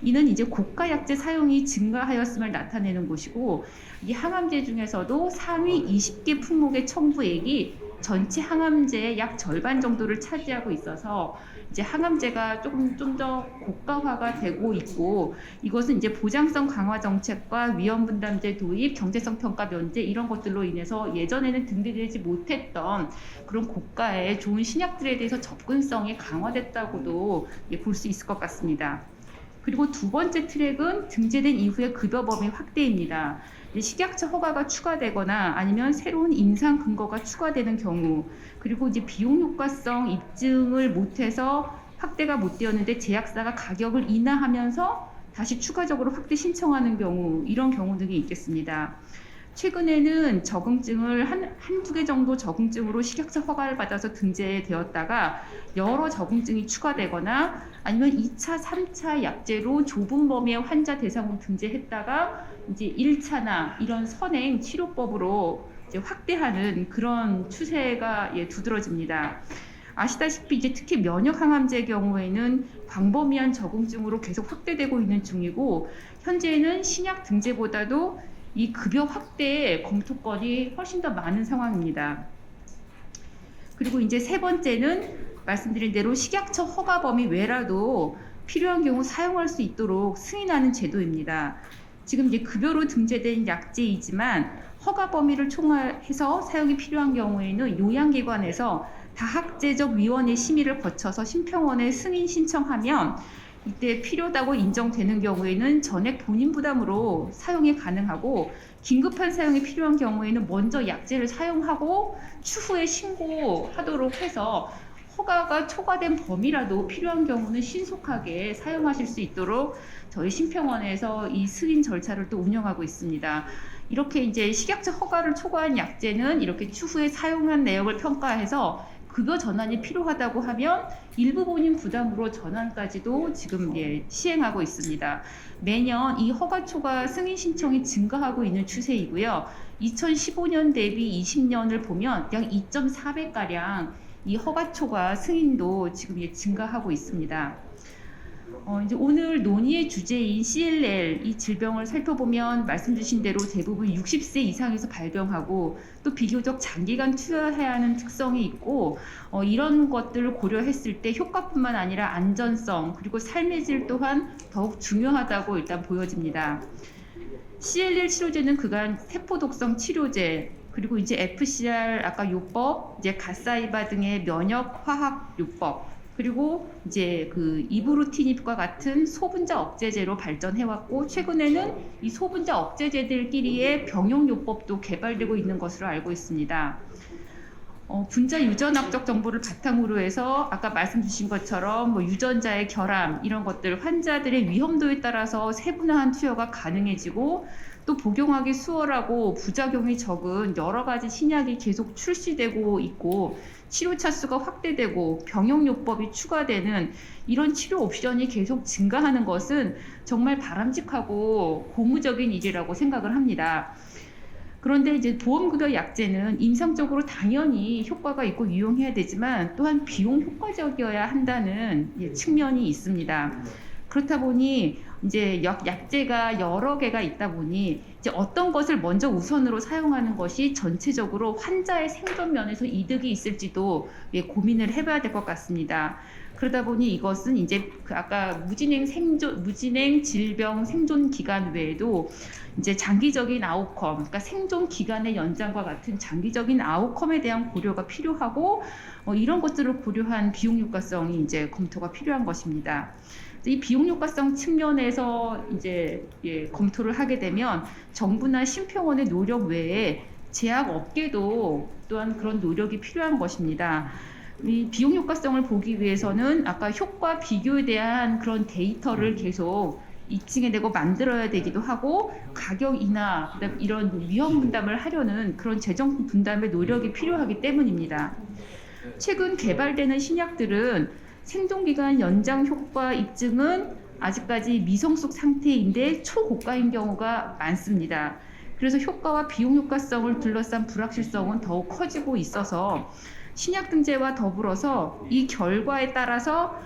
H: 이는 이제 고가 약제 사용이 증가하였음을 나타내는 것이고, 이 항암제 중에서도 상위 20개 품목의 청구액이 전체 항암제의 약 절반 정도를 차지하고 있어서 이제 항암제가 좀 더 고가화가 되고 있고, 이것은 이제 보장성 강화 정책과 위험 분담제 도입, 경제성 평가 면제 이런 것들로 인해서 예전에는 등재되지 못했던 그런 고가의 좋은 신약들에 대해서 접근성이 강화됐다고도 볼 수 있을 것 같습니다. 그리고 두 번째 트랙은 등재된 이후의 급여 범위 확대입니다. 식약처 허가가 추가되거나 아니면 새로운 임상 근거가 추가되는 경우, 그리고 이제 비용 효과성 입증을 못해서 확대가 못 되었는데 제약사가 가격을 인하하면서 다시 추가적으로 확대 신청하는 경우, 이런 경우 등이 있겠습니다. 최근에는 적응증을 한두 개 정도 적응증으로 식약처 허가를 받아서 등재되었다가 여러 적응증이 추가되거나 아니면 2차, 3차 약제로 좁은 범위의 환자 대상으로 등재했다가 이제 1차나 이런 선행 치료법으로 이제 확대하는 그런 추세가 두드러집니다. 아시다시피 이제 특히 면역 항암제의 경우에는 광범위한 적응증으로 계속 확대되고 있는 중이고 현재는 신약 등재보다도 이 급여 확대의 검토권이 훨씬 더 많은 상황입니다. 그리고 이제 세 번째는 말씀드린 대로 식약처 허가 범위 외라도 필요한 경우 사용할 수 있도록 승인하는 제도입니다. 지금 이제 급여로 등재된 약제이지만 허가 범위를 총괄해서 사용이 필요한 경우에는 요양기관에서 다학제적 위원회 심의를 거쳐서 심평원에 승인 신청하면 이때 필요하다고 인정되는 경우에는 전액 본인 부담으로 사용이 가능하고 긴급한 사용이 필요한 경우에는 먼저 약제를 사용하고 추후에 신고하도록 해서 허가가 초과된 범위라도 필요한 경우는 신속하게 사용하실 수 있도록 저희 심평원에서 이 승인 절차를 또 운영하고 있습니다. 이렇게 이제 식약처 허가를 초과한 약제는 이렇게 추후에 사용한 내역을 평가해서 급여 전환이 필요하다고 하면 일부 본인 부담으로 전환까지도 지금 시행하고 있습니다. 매년 이 허가 초과 승인 신청이 증가하고 있는 추세이고요. 2015년 대비 20년을 보면 약 2.4배가량 이 허가 초과 승인도 지금 증가하고 있습니다. 이제 오늘 논의의 주제인 CLL 이 질병을 살펴보면 말씀 주신 대로 대부분 60세 이상에서 발병하고 또 비교적 장기간 투여해야 하는 특성이 있고 이런 것들을 고려했을 때 효과뿐만 아니라 안전성 그리고 삶의 질 또한 더욱 중요하다고 일단 보여집니다. CLL 치료제는 그간 세포독성 치료제 그리고 이제 FCR 아까 요법, 이제 가사이바 등의 면역 화학 요법 그리고 이제 그 이브루티닙과 같은 소분자 억제제로 발전해왔고 최근에는 이 소분자 억제제들끼리의 병용요법도 개발되고 있는 것으로 알고 있습니다. 분자 유전학적 정보를 바탕으로 해서 아까 말씀 주신 것처럼 뭐 유전자의 결함 이런 것들 환자들의 위험도에 따라서 세분화한 투여가 가능해지고 또 복용하기 수월하고 부작용이 적은 여러 가지 신약이 계속 출시되고 있고 치료 차수가 확대되고 병용요법이 추가되는 이런 치료 옵션이 계속 증가하는 것은 정말 바람직하고 고무적인 일이라고 생각을 합니다. 그런데 이제 보험급여 약제는 임상적으로 당연히 효과가 있고 유용해야 되지만 또한 비용 효과적이어야 한다는 측면이 있습니다. 그렇다 보니 이제 약제가 여러 개가 있다 보니 이제 어떤 것을 먼저 우선으로 사용하는 것이 전체적으로 환자의 생존 면에서 이득이 있을지도 고민을 해봐야 될 것 같습니다. 그러다 보니 이것은 이제 그 아까 무진행 질병 생존 기간 외에도 이제 장기적인 아웃컴, 그러니까 생존 기간의 연장과 같은 장기적인 아웃컴에 대한 고려가 필요하고 이런 것들을 고려한 비용 효과성이 이제 검토가 필요한 것입니다. 이 비용 효과성 측면에서 이제 검토를 하게 되면 정부나 심평원의 노력 외에 제약 업계도 또한 그런 노력이 필요한 것입니다. 이 비용 효과성을 보기 위해서는 아까 효과 비교에 대한 그런 데이터를 계속 입증해내고 만들어야 되기도 하고 가격 인하 이런 위험 분담을 하려는 그런 재정 분담의 노력이 필요하기 때문입니다. 최근 개발되는 신약들은 생존기간 연장 효과 입증은 아직까지 미성숙 상태인데 초고가인 경우가 많습니다. 그래서 효과와 비용 효과성을 둘러싼 불확실성은 더욱 커지고 있어서 신약 등재와 더불어서 이 결과에 따라서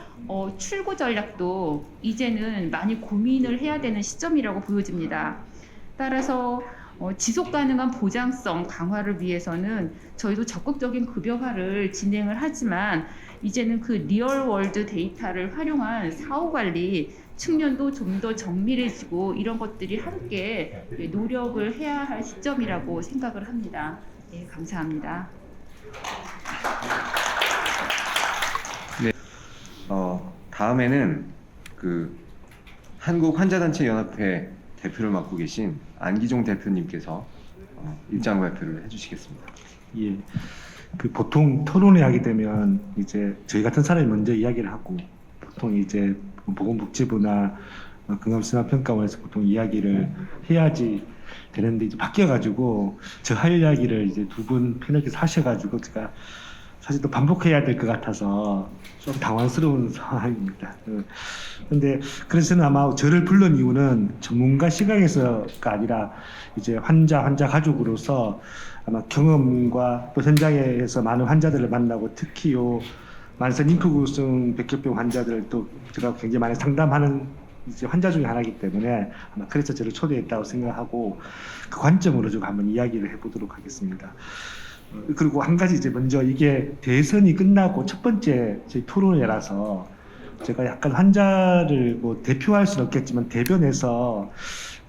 H: 출고 전략도 이제는 많이 고민을 해야 되는 시점이라고 보여집니다. 따라서 지속 가능한 보장성 강화를 위해서는 저희도 적극적인 급여화를 진행을 하지만 이제는 그 리얼월드 데이터를 활용한 사후 관리 측면도 좀 더 정밀해지고 이런 것들이 함께 노력을 해야 할 시점이라고 생각을 합니다. 네, 감사합니다.
G: 네. 다음에는 그 한국환자단체연합회 대표를 맡고 계신 안기종 대표님께서 입장 발표를 해주시겠습니다.
I: 예. 그 보통 토론회 하게 되면 이제 저희 같은 사람이 먼저 이야기를 하고 보통 이제 보건복지부나 건강수사평가원에서 보통 이야기를 해야지 되는데 이제 바뀌어가지고 저 할 이야기를 이제 두 분 패널께서 하셔가지고 제가 사실 또 반복해야 될 것 같아서 좀 당황스러운 상황입니다. 그런데 그래서 저는 아마 저를 불른 이유는 전문가 시각에서가 아니라 이제 환자 가족으로서 아마 경험과 또 현장에서 많은 환자들을 만나고 특히 요 만성 림프구성 백혈병 환자들 또 제가 굉장히 많이 상담하는 이제 환자 중에 하나이기 때문에 아마 그래서 저를 초대했다고 생각하고 그 관점으로 좀 한번 이야기를 해보도록 하겠습니다. 그리고 한 가지 이제 먼저 이게 대선이 끝나고 첫 번째 저희 토론회라서 제가 약간 환자를 뭐 대표할 수는 없겠지만 대변해서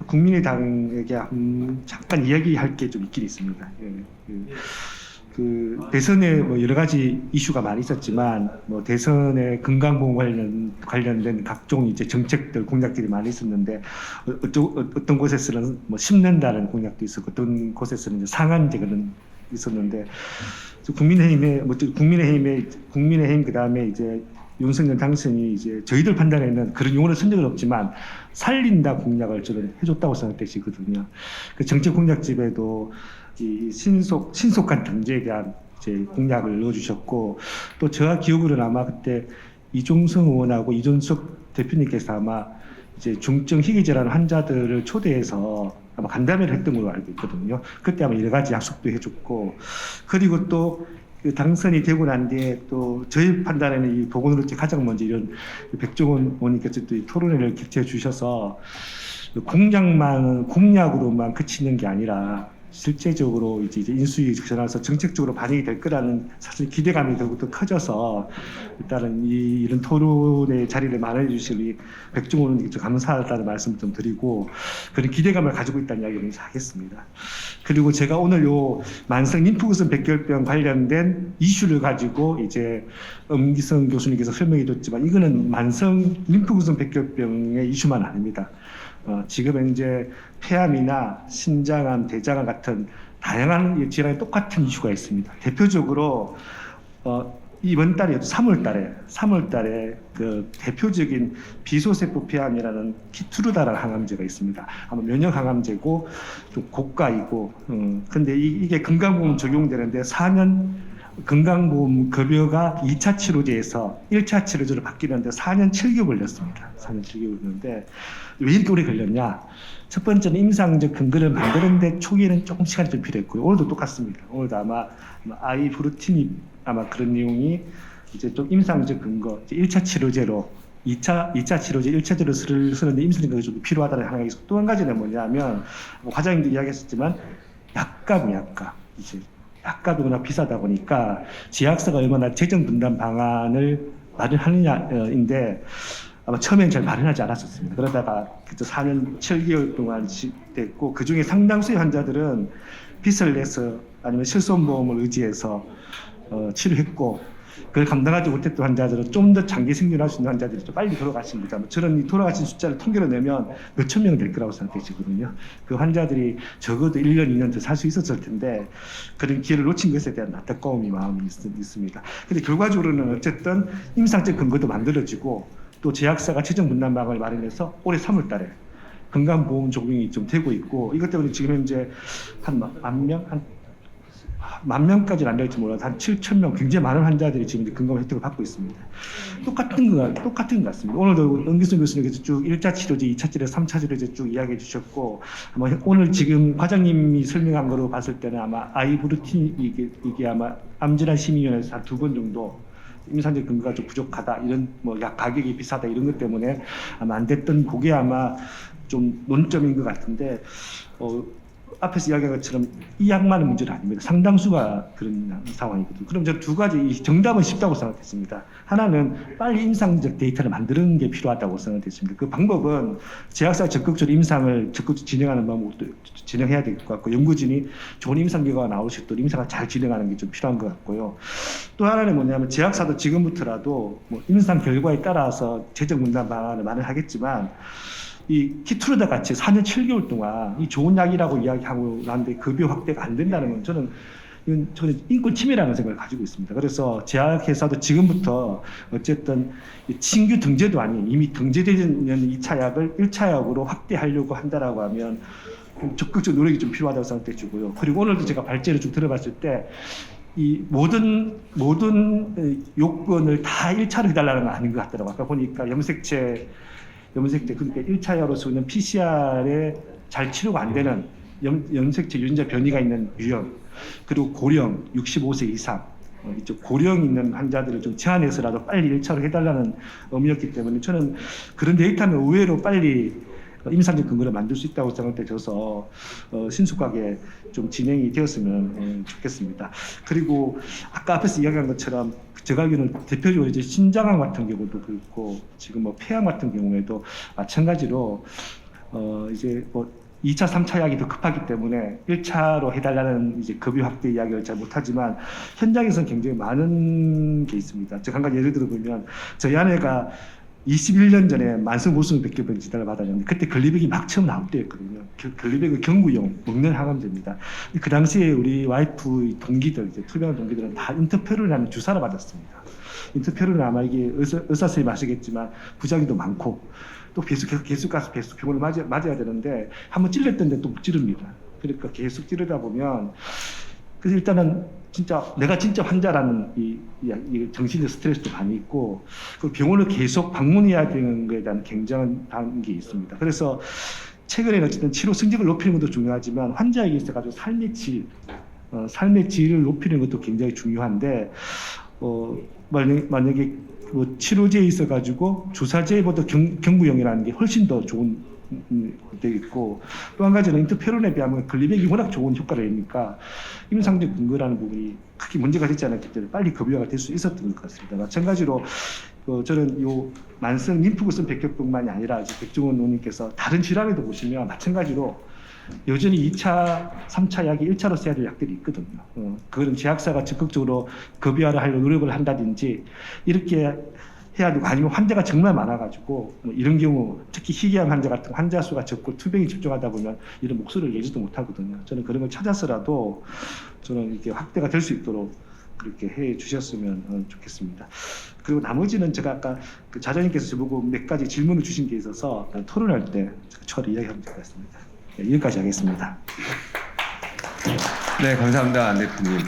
I: 국민의당에게 잠깐 이야기할 게 좀 있긴 있습니다. 그 대선에 뭐 여러 가지 이슈가 많이 있었지만 뭐 대선에 건강보험 관련된 각종 이제 정책들 공약들이 많이 있었는데 어떤 곳에서는 뭐 심는다는 공약도 있었고 어떤 곳에서는 이제 상한제 그런 있었는데 국민의힘 그다음에 이제 윤석열 당선이 이제 저희들 판단에는 그런 용어를 쓴 적은 없지만 살린다 공약을 저는 해줬다고 생각되시거든요. 그 정책 공약집에도 이 신속한 경제에 대한 이제 공약을 넣어주셨고 또 제가 기억으로는 아마 그때 이종성 의원하고 이준석 대표님께서 아마 이제 중증 희귀질환 환자들을 초대해서 아마 간담회를 했던 걸로 알고 있거든요. 그때 아마 여러 가지 약속도 해줬고 그리고 또 그 당선이 되고 난 뒤에 또 저희 판단에는 이 보건으로 가장 먼저 이런 백종원 의원님께서 또 이 토론회를 개최해 주셔서 공약으로만 그치는 게 아니라 실제적으로 이제 인수위 전화서 정책적으로 반영이 될 거라는 사실 기대감이 더욱더 커져서 일단은 이런 토론의 자리를 마련해 주실 이 백종원 의원님께 감사하다는 말씀을 좀 드리고 그런 기대감을 가지고 있다는 이야기를 먼저 하겠습니다. 그리고 제가 오늘 요 만성 림프구성 백혈병 관련된 이슈를 가지고 이제 엄기성 교수님께서 설명해 줬지만 이거는 만성 림프구성 백혈병의 이슈만 아닙니다. 지금 이제 폐암이나 신장암, 대장암 같은 다양한 질환에 똑같은 이슈가 있습니다. 대표적으로 이번 달에 3월 달에 그 대표적인 비소세포 폐암이라는 키투르다라는 항암제가 있습니다. 아마 면역 항암제고 좀 고가이고 근데 이게 건강보험 적용되는데 4년 건강보험 급여가 2차 치료제에서 1차 치료제로 바뀌는데 4년 7개월 걸렸습니다. 4년 7개월 걸렸는데 왜 이렇게 오래 걸렸냐? 첫 번째는 임상적 근거를 만드는데 초기에는 조금 시간이 좀 필요했고요. 오늘도 똑같습니다. 오늘도 아마 아이브루틴ib 아마 그런 내용이 이제 좀 임상적 근거, 1차 치료제로 2차 치료제 1차 치료제로 쓰는데 임상적 근거가 좀 필요하다는 하나가 있고 또 한 가지는 뭐냐면 과장님도 이야기했었지만 약값이 워낙 비싸다 보니까 제약사가 얼마나 재정 분담 방안을 마련하느냐인데 아마 처음엔 잘 마련하지 않았었습니다. 그러다가 그때 4년 7개월 동안 됐고 그 중에 상당수의 환자들은 빚을 내서 아니면 실손보험을 의지해서 치료했고 그걸 감당하지 못했던 환자들은 좀 더 장기 생존할 수 있는 환자들이 좀 빨리 돌아가십니다. 저런 돌아가신 숫자를 통계로 내면 몇천 명 될 거라고 생각되시거든요. 그 환자들이 적어도 1년, 2년 더 살 수 있었을 텐데 그런 기회를 놓친 것에 대한 안타까움이 마음이 있습니다. 근데 결과적으로는 어쨌든 임상적 근거도 만들어지고 또 제약사가 최종 분담 방안을 마련해서 올해 3월 달에 건강보험 적용이 좀 되고 있고 이것 때문에 지금 현재 한 만 명까지는 안 될지 몰라도 한 7천 명 굉장히 많은 환자들이 지금 건강 혜택을 받고 있습니다. 똑같은 것 같습니다. 오늘도 엄기성 교수님께서 쭉 1차 치료제, 2차 치료제, 3차 치료제 쭉 이야기해 주셨고 아마 오늘 지금 과장님이 설명한 거로 봤을 때는 아마 아이브루틴 이게 아마 암질환 심의위원회에서 한 2번 정도 임상적 근거가 좀 부족하다 이런 뭐 약 가격이 비싸다 이런 것 때문에 아마 안 됐던 그게 아마 좀 논점인 것 같은데 앞에서 이야기한 것처럼 이 약만의 문제는 아닙니다. 상당수가 그런 상황이거든요. 그럼 저는 두 가지 정답은 쉽다고 생각했습니다. 하나는 빨리 임상적 데이터를 만드는 게 필요하다고 생각했습니다. 그 방법은 제약사가 적극적으로 임상을 적극적으로 진행하는 방법으로 진행해야 될 것 같고 연구진이 좋은 임상 결과가 나올 수 있도록 임상을 잘 진행하는 게 좀 필요한 것 같고요. 또 하나는 뭐냐면 제약사도 지금부터라도 뭐 임상 결과에 따라서 재정 분담 방안을 마련하겠지만 이 키투르다 같이 4년 7개월 동안 이 좋은 약이라고 이야기하고 나는데 급여 확대가 안 된다는 건 저는 인권 침해라는 생각을 가지고 있습니다. 그래서 제약회사도 지금부터 어쨌든 신규 등재도 아닌 이미 등재되는 2차 약을 1차 약으로 확대하려고 한다라고 하면 적극적 노력이 좀 필요하다고 생각돼 주고요. 그리고 오늘도 제가 발제를 좀 들어봤을 때 이 모든 요건을 다 1차로 해달라는 건 아닌 것 같더라고요. 아까 보니까 염색체 그러니까 1차로서 있는 PCR에 잘 치료가 안 되는 염색체 유전자 변이가 있는 유형, 그리고 고령 65세 이상 이쪽 고령 있는 환자들을 좀 제한해서라도 빨리 1차로 해달라는 의미였기 때문에 저는 그런 데이터는 의외로 빨리 임상적 근거를 만들 수 있다고 생각돼서 신속하게 좀 진행이 되었으면 좋겠습니다. 그리고 아까 앞에서 이야기한 것처럼 제가 알기로는 대표적으로 이제 신장암 같은 경우도 그렇고 지금 뭐 폐암 같은 경우에도 마찬가지로 이제 뭐 2차, 3차 약이 더 급하기 때문에 1차로 해달라는 이제 급여 확대 이야기를 잘 못하지만 현장에서는 굉장히 많은 게 있습니다. 제가 한 가지 예를 들어보면 저희 아내가 21년 전에 만성골수증 백혈병 진단을 받았는데 그때 글리백이 막 처음 나올 때였거든요. 글리백은 경구용 먹는 항암제입니다. 그 당시에 우리 와이프 동기들, 이제 투병한 동기들은 다 인터페론이라는 주사를 받았습니다. 인터페론은 아마 이게 의사 선생님이 아시겠지만 부작용도 많고 또 계속 가서 병원을 맞아야 되는데 한번 찔렸던데 또 못 찌릅니다. 그러니까 계속 찌르다 보면 그래서 일단은 진짜 내가 진짜 환자라는 이 정신적 스트레스도 많이 있고 그 병원을 계속 방문해야 되는 것에 대한 굉장한 게 있습니다. 그래서 최근에는 어쨌든 치료 승적을 높이는 것도 중요하지만 환자에게 있어가지고 삶의 질을 높이는 것도 굉장히 중요한데 만약에 뭐 치료제에 있어가지고 주사제보다 경구용이라는 게 훨씬 더 좋은 돼 있고 또 한 가지는 인터페론에 비하면 글리백이 워낙 좋은 효과를 내니까 임상적 근거라는 부분이 크게 문제가 되지 않았기 때문에 빨리 급여가 될 수 있었던 것 같습니다. 마찬가지로 저는 요 만성 림프구성 백혈병만이 아니라 백종원 의원님께서 다른 질환에도 보시면 마찬가지로 여전히 2차, 3차 약이 1차로 써야 될 약들이 있거든요. 그거는 제약사가 적극적으로 급여화를 하려고 노력을 한다든지 이렇게 해야 되고 아니면 환자가 정말 많아가지고 이런 경우 특히 희귀암 환자 같은 환자 수가 적고 투병이 집중하다 보면 이런 목소리를 내지도 못하거든요. 저는 그런 걸 찾아서라도 저는 이렇게 확대가 될 수 있도록 그렇게 해 주셨으면 좋겠습니다. 그리고 나머지는 제가 아까 그 자장님께서 저보고 몇 가지 질문을 주신 게 있어서 토론할 때 처리 이야기하면 될 것 같습니다. 네, 여기까지 하겠습니다.
G: 네, 감사합니다, 안 대표님.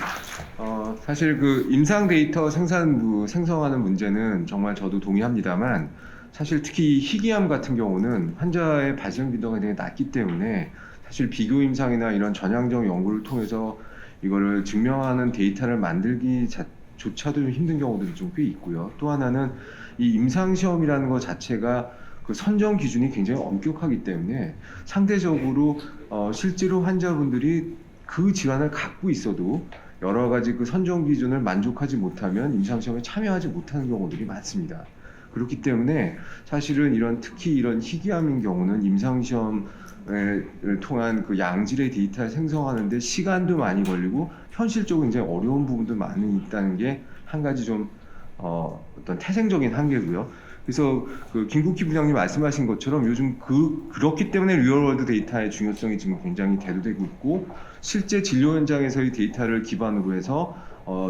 G: 사실 그 임상 데이터 생성하는 문제는 정말 저도 동의합니다만 사실 특히 희귀암 같은 경우는 환자의 발생 빈도가 되게 낮기 때문에 사실 비교 임상이나 이런 전향적 연구를 통해서 이거를 증명하는 데이터를 만들기조차도 좀 힘든 경우들이 좀 꽤 있고요. 또 하나는 이 임상 시험이라는 것 자체가 그 선정 기준이 굉장히 엄격하기 때문에 상대적으로 실제로 환자분들이 그 질환을 갖고 있어도 여러 가지 그 선정 기준을 만족하지 못하면 임상시험에 참여하지 못하는 경우들이 많습니다. 그렇기 때문에 사실은 특히 이런 희귀암인 경우는 임상시험을 통한 그 양질의 데이터를 생성하는데 시간도 많이 걸리고 현실적으로 굉장히 어려운 부분도 많이 있다는 게 한 가지 좀 어떤 태생적인 한계고요. 그래서 그 김국희 부장님 말씀하신 것처럼 요즘 그렇기 때문에 리얼월드 데이터의 중요성이 지금 굉장히 대두되고 있고 실제 진료 현장에서의 데이터를 기반으로 해서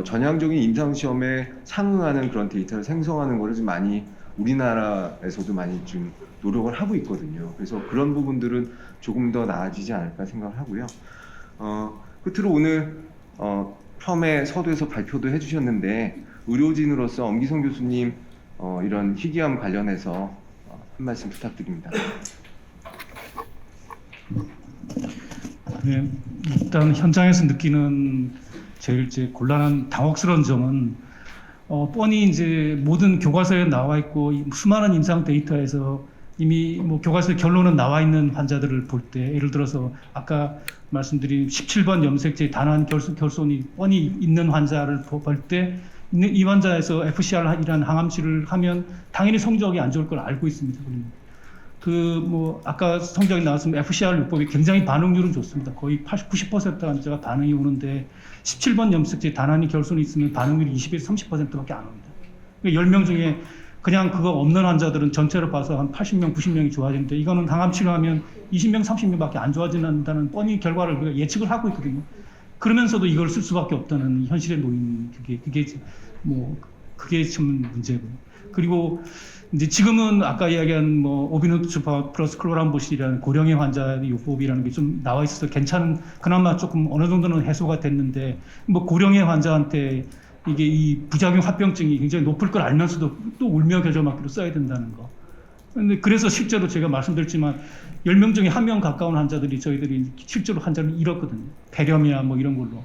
G: 전향적인 임상 시험에 상응하는 그런 데이터를 생성하는 거를 좀 많이 우리나라에서도 많이 좀 노력을 하고 있거든요. 그래서 그런 부분들은 조금 더 나아지지 않을까 생각을 하고요. 끝으로 오늘 펌의 서두에서 발표도 해주셨는데 의료진으로서 엄기성 교수님 이런 희귀암 관련해서 한 말씀 부탁드립니다.
F: 네, 일단 현장에서 느끼는 제일 곤란한 당혹스러운 점은 뻔히 이제 모든 교과서에 나와 있고 수많은 임상 데이터에서 이미 뭐 교과서 결론은 나와 있는 환자들을 볼 때 예를 들어서 아까 말씀드린 17번 염색체 단한 결손이 뻔히 있는 환자를 볼 때 이 환자에서 FCR이라는 항암치를 하면 당연히 성적이 안 좋을 걸 알고 있습니다. 뭐 아까 성적이 나왔으면 FCR 요법이 굉장히 반응률은 좋습니다. 거의 90% 환자가 반응이 오는데 17번 염색체 단한이 결손이 있으면 반응률이 20에서 30%밖에 안 옵니다. 10명 중에 그냥 그거 없는 환자들은 전체로 봐서 한 80명, 90명이 좋아지는데 이거는 항암 치료하면 20명, 30명밖에 안 좋아진다는 뻔히 결과를 우리가 예측을 하고 있거든요. 그러면서도 이걸 쓸 수밖에 없다는 현실에 놓인 그게 뭐 그게 참 문제고요. 그리고 이제 지금은 아까 이야기한 뭐 오비누투 플러스 클로람부실이라는 고령의 환자 요법이라는 게 좀 나와 있어서 괜찮은, 그나마 조금 어느 정도는 해소가 됐는데, 뭐 고령의 환자한테 이게 이 부작용 합병증이 굉장히 높을 걸 알면서도 또 울며 겨자 먹기로 써야 된다는 거. 근데 그래서 실제로 제가 말씀드렸지만 10명 중에 1명 가까운 환자들이 저희들이 실제로 환자를 잃었거든요. 폐렴이야 뭐 이런 걸로.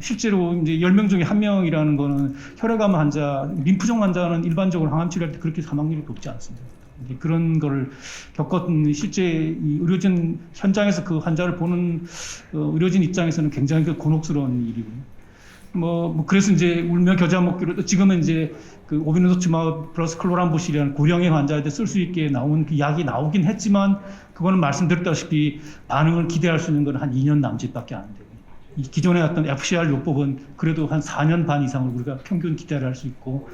F: 실제로 이제 10명 중에 1명이라는 거는 혈액암 환자, 림프종 환자는 일반적으로 항암 치료할 때 그렇게 사망률이 높지 않습니다. 이제 그런 거를 겪었던 실제 이 의료진 현장에서 그 환자를 보는 의료진 입장에서는 굉장히 곤혹스러운 일이고요. 그래서 이제 울며 겨자 먹기로 지금은 이제 그 오비누투치마브 플러스 클로람부실이라는 고령의 환자한테 쓸 수 있게 나온 그 약이 나오긴 했지만 그거는 말씀드렸다시피 반응을 기대할 수 있는 건 한 2년 남짓밖에 안 돼요. 이 기존의 어떤 FCR 요법은 그래도 한 4년 반 이상을 우리가 평균 기대를 할 수 있고,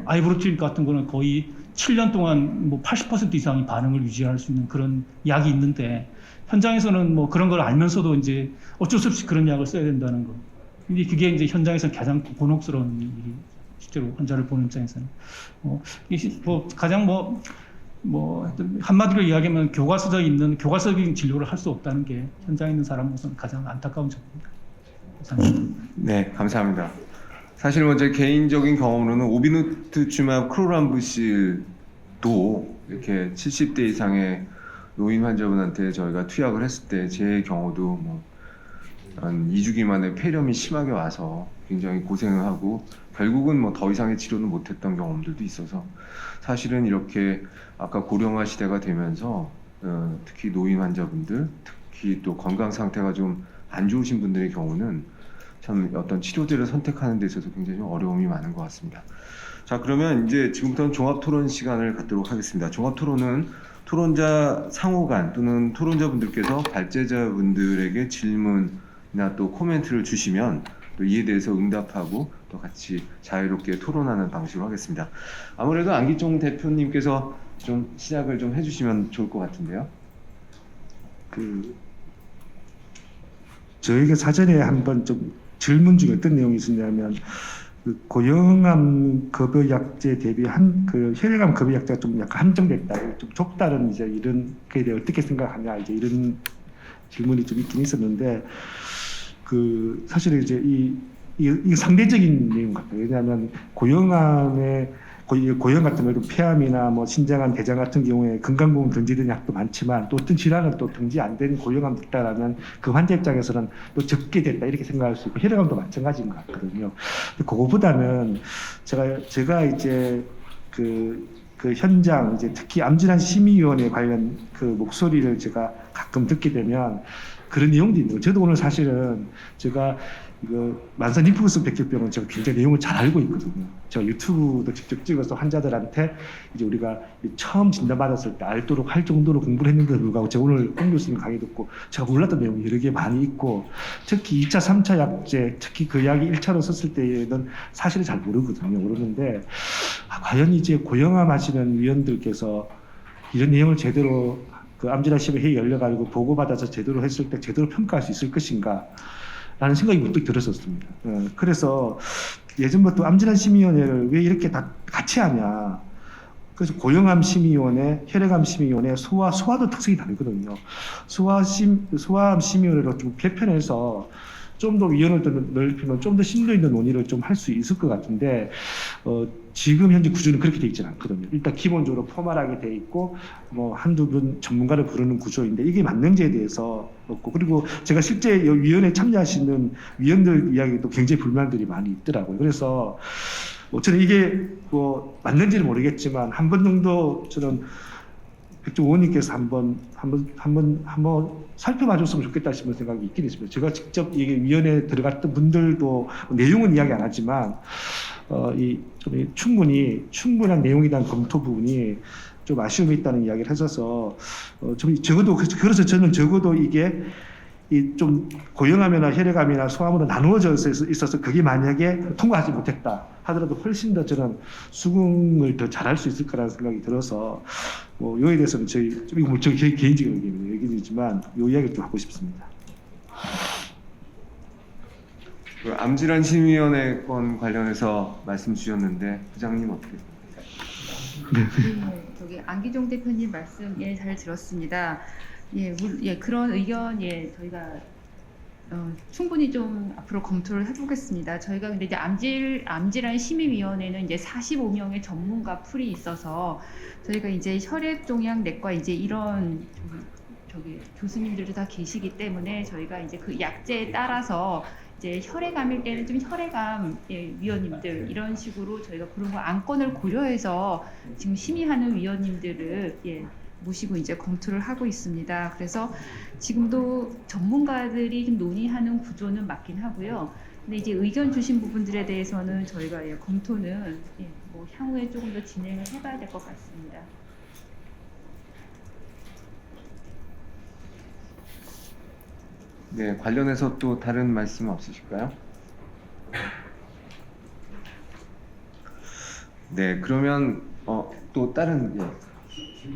F: 아이브로틴 같은 거는 거의 7년 동안 80% 이상의 반응을 유지할 수 있는 그런 약이 있는데, 현장에서는 그런 걸 알면서도 이제 어쩔 수 없이 그런 약을 써야 된다는 거. 근데 그게 이제 현장에서 가장 곤혹스러운 일이, 실제로 환자를 보는 입장에서는. 가장 한마디로 이야기하면 교과서적인 진료를 할 수 없다는 게 현장에 있는 사람으로서는 가장 안타까운 점입니다. 감사합니다.
G: 네, 감사합니다. 사실 제 개인적인 경험으로는 오비누투치마브 클로람부실도 이렇게 70대 이상의 노인 환자분한테 저희가 투약을 했을 때 제 경우도 한 2주기 만에 폐렴이 심하게 와서 굉장히 고생을 하고 결국은 더 이상의 치료는 못했던 경험들도 있어서, 사실은 이렇게 아까 고령화 시대가 되면서 특히 노인 환자분들, 특히 또 건강 상태가 좀 안 좋으신 분들의 경우는 참 어떤 치료제를 선택하는 데 있어서 굉장히 좀 어려움이 많은 것 같습니다. 자, 그러면 이제 지금부터는 종합 토론 시간을 갖도록 하겠습니다. 종합 토론은 토론자 상호간 또는 토론자분들께서 발제자분들에게 질문이나 또 코멘트를 주시면 또 이에 대해서 응답하고 또 같이 자유롭게 토론하는 방식으로 하겠습니다. 아무래도 안기종 대표님께서 좀 시작을 좀 해주시면 좋을 것 같은데요.
I: 저희가 사전에 한번 좀 질문 중에 어떤 내용이 있었냐면, 고령암 급여약제 대비 혈액암 급여약제가 좀 약간 한정됐다, 좀 좁다는 이제 이런 거에 대해 어떻게 생각하냐, 이제 이런 질문이 좀 있긴 있었는데, 사실은 이제 이 상대적인 내용 같아요. 왜냐하면 고령 같은 경우도 폐암이나 신장암, 대장 같은 경우에 건강보험 등재된 약도 많지만, 또 어떤 질환은 또 등재 안 된 고령암 됐다라면 그 환자 입장에서는 또 적게 됐다 이렇게 생각할 수 있고, 혈액암도 마찬가지인 것 같거든요. 그거보다는 제가 이제 그 현장, 이제 특히 암질환 심의위원회 관련 목소리를 제가 가끔 듣게 되면 그런 내용도 있는 거예요. 저도 오늘 사실은 제가 만성 림프구성 백혈병은 제가 굉장히 내용을 잘 알고 있거든요. 제가 유튜브도 직접 찍어서 환자들한테 이제 우리가 처음 진단받았을 때 알도록 할 정도로 공부를 했는데도 불구하고 제가 오늘 홍 교수님 강의 듣고 제가 몰랐던 내용이 여러 개 많이 있고, 특히 2차, 3차 약제, 특히 그 약이 1차로 썼을 때는 사실은 잘 모르는데, 과연 이제 고령암 하시는 위원들께서 이런 내용을 제대로 암질환 심의회의 열려가지고 보고받아서 제대로 했을 때 제대로 평가할 수 있을 것인가 라는 생각이 문득 들었었습니다. 그래서 예전부터 암질환 심의위원회를 왜 이렇게 다 같이 하냐. 그래서 고령암 심의위원회, 혈액암 심의위원회, 소아도 특성이 다르거든요. 소아암 심의위원회로 좀 개편해서 좀 더 위원을 넓히면 좀 더 심도 있는 논의를 좀 할 수 있을 것 같은데, 지금 현재 구조는 그렇게 돼 있지는 않거든요. 일단 기본적으로 포멀하게 돼 있고, 한두 분 전문가를 부르는 구조인데, 이게 맞는지에 대해서 없고, 그리고 제가 실제 위원회에 참여하시는 위원들 이야기도 굉장히 불만들이 많이 있더라고요. 그래서 저는 이게 맞는지는 모르겠지만 한 번 정도 저는 백종 의원님께서 한번 살펴봐줬으면 좋겠다 싶은 생각이 있긴 있습니다. 제가 직접 이게 위원회에 들어갔던 분들도 내용은 이야기 안 하지만 충분한 내용에 대한 검토 부분이 좀 아쉬움이 있다는 이야기를 하셔서 그래서 저는 적어도 이게 좀 고령암이나 혈액암이나 소암으로 나누어져 있어서 그게 만약에 통과하지 못했다 하더라도 훨씬 더 저는 수긍을 더 잘할 수 있을 거라는 생각이 들어서 이거에 대해서는 저희 개인적인 얘기지만 이 이야기를 좀 하고 싶습니다.
G: 그 암질환 심의위원회 건 관련해서 말씀 주셨는데 부장님 어떻게 생각하세요?
H: 네, 저기 안기종 대표님 말씀 잘 들었습니다. 그런 의견 저희가 충분히 좀 앞으로 검토를 해보겠습니다. 저희가 근데 이제 암질환 심의위원회는 이제 45명의 전문가 풀이 있어서 저희가 이제 혈액종양내과 이제 이런 저기 교수님들도 다 계시기 때문에 저희가 이제 그 약제에 따라서 이제 혈액암일 때는 좀 혈액암 위원님들 이런 식으로 저희가 그런 거 안건을 고려해서 지금 심의하는 위원님들을 모시고 이제 검토를 하고 있습니다. 그래서 지금도 전문가들이 좀 논의하는 구조는 맞긴 하고요. 근데 이제 의견 주신 부분들에 대해서는 저희가 검토는 뭐 향후에 조금 더 진행을 해봐야 될 것 같습니다.
G: 네, 관련해서 또 다른 말씀 없으실까요? 네, 그러면 또 다른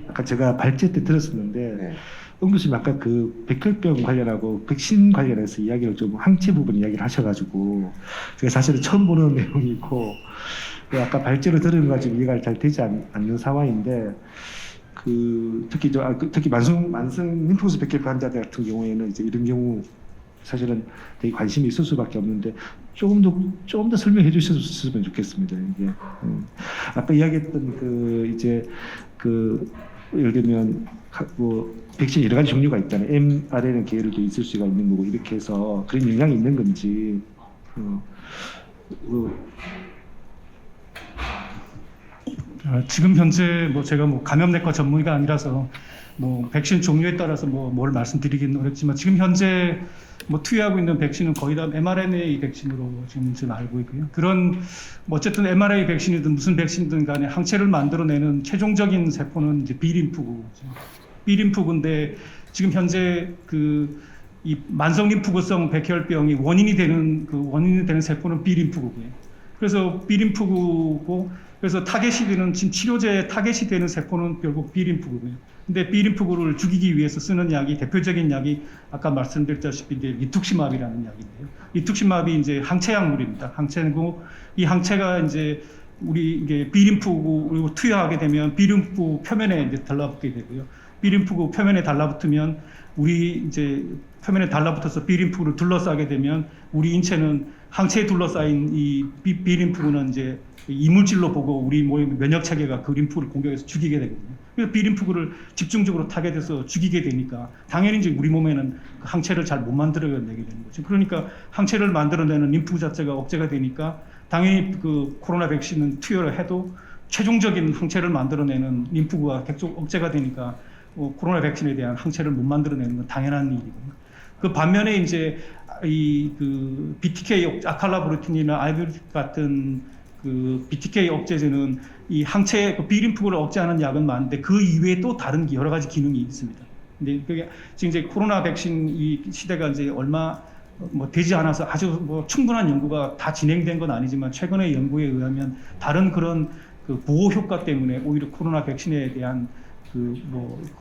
I: 아까 제가 발제 때 들었었는데
G: 네.
I: 응 교수님 아까 그 백혈병 관련하고 백신 관련해서 이야기를 좀 항체 부분 이야기를 하셔가지고 제가 사실은 처음 보는 내용이고 아까 발제로 들은 거 지금 이해가 잘 되지 않는 상황인데 특히 만성 림프구스 백혈병 환자들 같은 경우에는 이제 이런 경우 사실은 되게 관심이 있을 수밖에 없는데 조금 더 설명해 주셨으면 좋겠습니다. 이게 아까 이야기했던 예를 들면 백신 여러 가지 종류가 있잖아요. mRNA 계열도 있을 수가 있는 거고 이렇게 해서 그런 영향이 있는 건지
F: 지금 현재 제가 감염내과 전문의가 아니라서 백신 종류에 따라서 뭘 말씀드리기는 어렵지만 지금 현재 투여하고 있는 백신은 거의 다 mRNA 백신으로 지금 알고 있고요. 그런 어쨌든 mRNA 백신이든 무슨 백신이든 간에 항체를 만들어내는 최종적인 세포는 이제 B림프구인데 지금 현재 이 만성 림프구성 백혈병이 원인이 되는 세포는 B림프구고요. 그래서 B림프구고 그래서 타겟이 되는 지금 치료제 타겟이 되는 세포는 결국 B림프구고요. 근데 B림프구를 죽이기 위해서 쓰는 약이 대표적인 약이 아까 말씀드렸다시피 이제 리투키마브라는 약인데요. 리투키마브이 이제 항체 약물입니다. 항체고 이 항체가 이제 이게 B림프구로 투여하게 되면 B림프구 표면에 이제 달라붙게 되고요. B림프구 표면에 달라붙으면 이제 표면에 달라붙어서 B림프구를 둘러싸게 되면 우리 인체는 항체에 둘러싸인 이 B림프구는 이제 이물질로 보고 우리 면역 체계가 그 림프를 공격해서 죽이게 되거든요. 그래서 B림프구를 집중적으로 타겟해서 죽이게 되니까 당연히 이제 우리 몸에는 그 항체를 잘 못 만들어내게 되는 거죠. 그러니까 항체를 만들어내는 림프 자체가 억제가 되니까 당연히 그 코로나 백신은 투여를 해도 최종적인 항체를 만들어내는 림프구가 계속 억제가 되니까 코로나 백신에 대한 항체를 못 만들어내는 건 당연한 일이거든요. 그 반면에 이제 그 BTK 아칼라브루틴이나 아이비루틴 같은 그 BTK 억제제는 이 항체 B림프구를 억제하는 약은 많은데 그 이외에 또 다른 여러 가지 기능이 있습니다. 근데 그게 지금 이제 코로나 백신 이 시대가 이제 얼마 되지 않아서 아주 충분한 연구가 다 진행된 건 아니지만 최근의 연구에 의하면 다른 그런 그 보호 효과 때문에 오히려 코로나 백신에 대한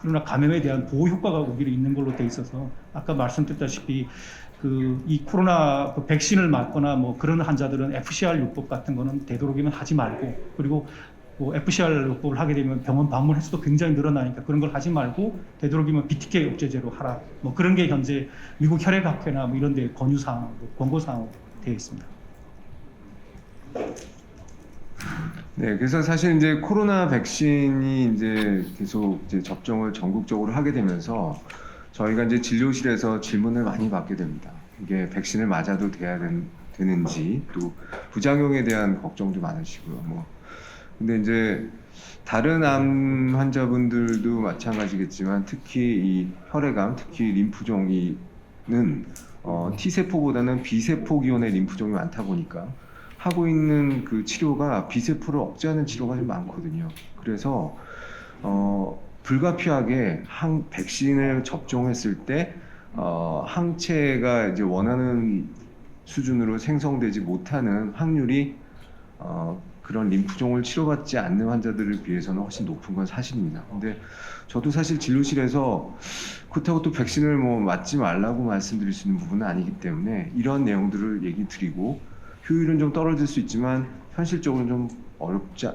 F: 코로나 감염에 대한 보호 효과가 오히려 있는 걸로 돼 있어서 아까 말씀드렸다시피 이 코로나 백신을 맞거나 그런 환자들은 FCR 요법 같은 거는 되도록이면 하지 말고 그리고 FCR 요법을 하게 되면 병원 방문 횟수도 굉장히 늘어나니까 그런 걸 하지 말고 되도록이면 BTK 억제제로 하라. 그런 게 현재 미국 혈액학회나 이런 데 권유사항, 권고사항으로 되어 있습니다.
G: 네, 그래서 사실 이제 코로나 백신이 이제 계속 이제 접종을 전국적으로 하게 되면서 저희가 이제 진료실에서 질문을 많이 받게 됩니다. 이게 백신을 맞아도 되는지 또 부작용에 대한 걱정도 많으시고요. 근데 이제 다른 암 환자분들도 마찬가지겠지만 특히 이 혈액암, 특히 림프종이는 T세포보다는 B세포 기원의 림프종이 많다 보니까 하고 있는 그 치료가 B세포를 억제하는 치료가 좀 많거든요. 그래서 불가피하게 백신을 접종했을 때 항체가 이제 원하는 수준으로 생성되지 못하는 확률이 그런 림프종을 치료받지 않는 환자들을 비해서는 훨씬 높은 건 사실입니다. 근데 저도 사실 진료실에서 그렇다고 또 백신을 뭐 맞지 말라고 말씀드릴 수 있는 부분은 아니기 때문에 이런 내용들을 얘기 드리고 효율은 좀 떨어질 수 있지만 현실적으로는 좀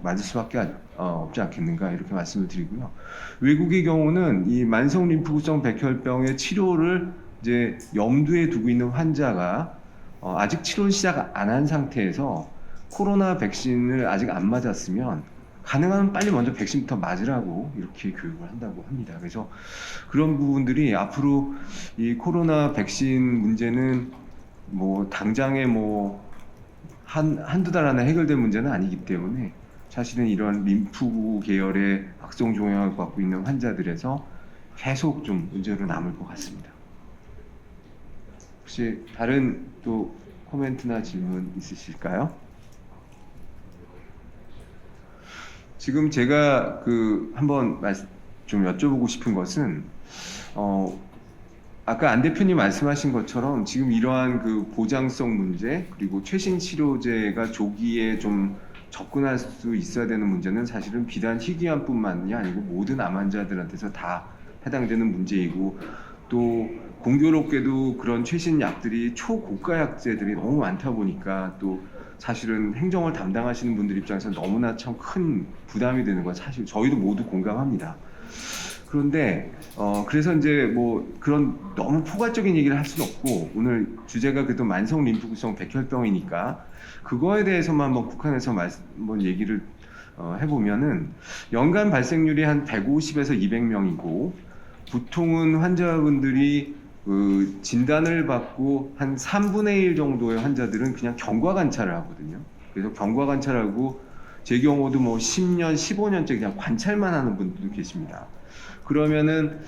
G: 맞을 수밖에 없지 않겠는가 이렇게 말씀을 드리고요. 외국의 경우는 이 만성 림프구성 백혈병의 치료를 이제 염두에 두고 있는 환자가 아직 치료를 시작 안 한 상태에서 코로나 백신을 아직 안 맞았으면 가능하면 빨리 먼저 백신부터 맞으라고 이렇게 교육을 한다고 합니다. 그래서 그런 부분들이 앞으로 이 코로나 백신 문제는 뭐 당장에 뭐 한두 달 안에 해결될 문제는 아니기 때문에 사실은 이런 림프 계열의 악성 종양을 갖고 있는 환자들에서 계속 좀 문제로 남을 것 같습니다. 혹시 다른 또 코멘트나 질문 있으실까요? 지금 제가 한번 좀 여쭤보고 싶은 것은 아까 안 대표님 말씀하신 것처럼 지금 이러한 보장성 문제 그리고 최신 치료제가 조기에 좀 접근할 수 있어야 되는 문제는 사실은 비단 희귀암뿐만이 아니고 모든 암 환자들한테서 다 해당되는 문제이고 또 공교롭게도 그런 최신 약들이 초고가 약제들이 너무 많다 보니까 또 사실은 행정을 담당하시는 분들 입장에서 너무나 참 큰 부담이 되는 건 사실 저희도 모두 공감합니다. 그런데 그래서 이제 뭐 그런 너무 포괄적인 얘기를 할 수는 없고 오늘 주제가 그래도 만성 림프구성 백혈병이니까 그거에 대해서만 한번 국한해서 한번 얘기를 해보면은 연간 발생률이 한 150에서 200명이고 보통은 환자분들이 진단을 받고 한 3분의 1 정도의 환자들은 그냥 경과 관찰을 하거든요. 그래서 경과 관찰하고 제 경우도 뭐 10년, 15년째 그냥 관찰만 하는 분들도 계십니다. 그러면은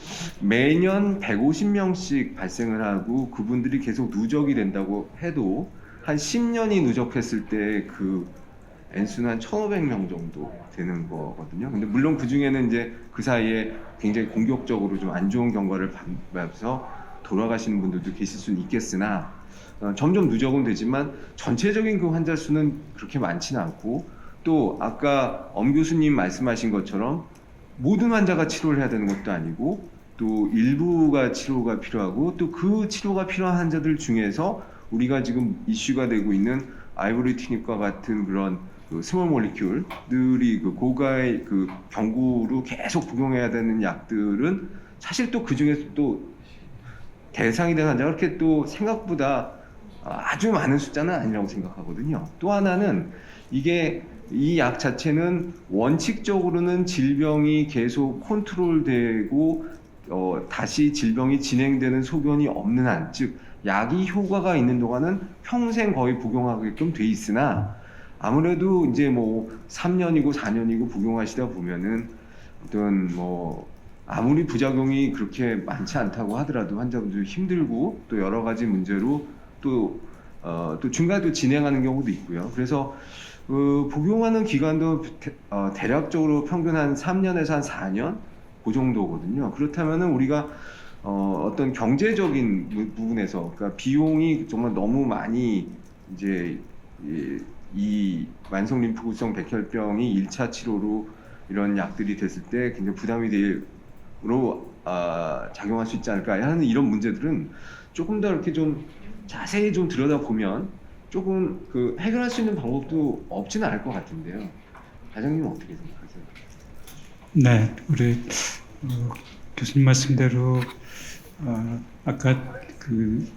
G: 매년 150명씩 발생을 하고 그분들이 계속 누적이 된다고 해도 한 10년이 누적했을 때 N수는 한 1,500명 정도 되는 거거든요. 근데 물론 그 중에는 이제 그 사이에 굉장히 공격적으로 좀 안 좋은 경과를 받아서 돌아가시는 분들도 계실 수는 있겠으나 점점 누적은 되지만 전체적인 그 환자 수는 그렇게 많지는 않고 또 아까 엄 교수님 말씀하신 것처럼 모든 환자가 치료를 해야 되는 것도 아니고 또 일부가 치료가 필요하고 또 그 치료가 필요한 환자들 중에서 우리가 지금 이슈가 되고 있는 아이보리티닙과 같은 그런 스몰 몰리큘들이 고가의 경구로 계속 복용해야 되는 약들은 사실 또 그 중에서 또 대상이 되는 환자가 그렇게 또 생각보다 아주 많은 숫자는 아니라고 생각하거든요. 또 하나는 이 약 자체는 원칙적으로는 질병이 계속 컨트롤되고 다시 질병이 진행되는 소견이 없는 한, 즉 약이 효과가 있는 동안은 평생 거의 복용하게끔 돼 있으나 아무래도 이제 뭐 3년이고 4년이고 복용하시다 보면은 어떤 아무리 부작용이 그렇게 많지 않다고 하더라도 환자분들이 힘들고 또 여러 가지 문제로 또 중간에 또 진행하는 경우도 있고요. 그래서 복용하는 기간도 대략적으로 평균 한 3년에서 한 4년 그 정도거든요. 그렇다면은 우리가 어떤 경제적인 부분에서 그러니까 비용이 정말 너무 많이 이제 이 만성 림프구성 백혈병이 1차 치료로 이런 약들이 됐을 때 굉장히 부담이 작용할 수 있지 않을까 하는 이런 문제들은 조금 더 이렇게 좀 자세히 좀 들여다보면 조금 해결할 수 있는 방법도 없지는 않을 것 같은데요. 과장님은 어떻게 생각하세요?
F: 네, 우리 교수님 말씀대로 아까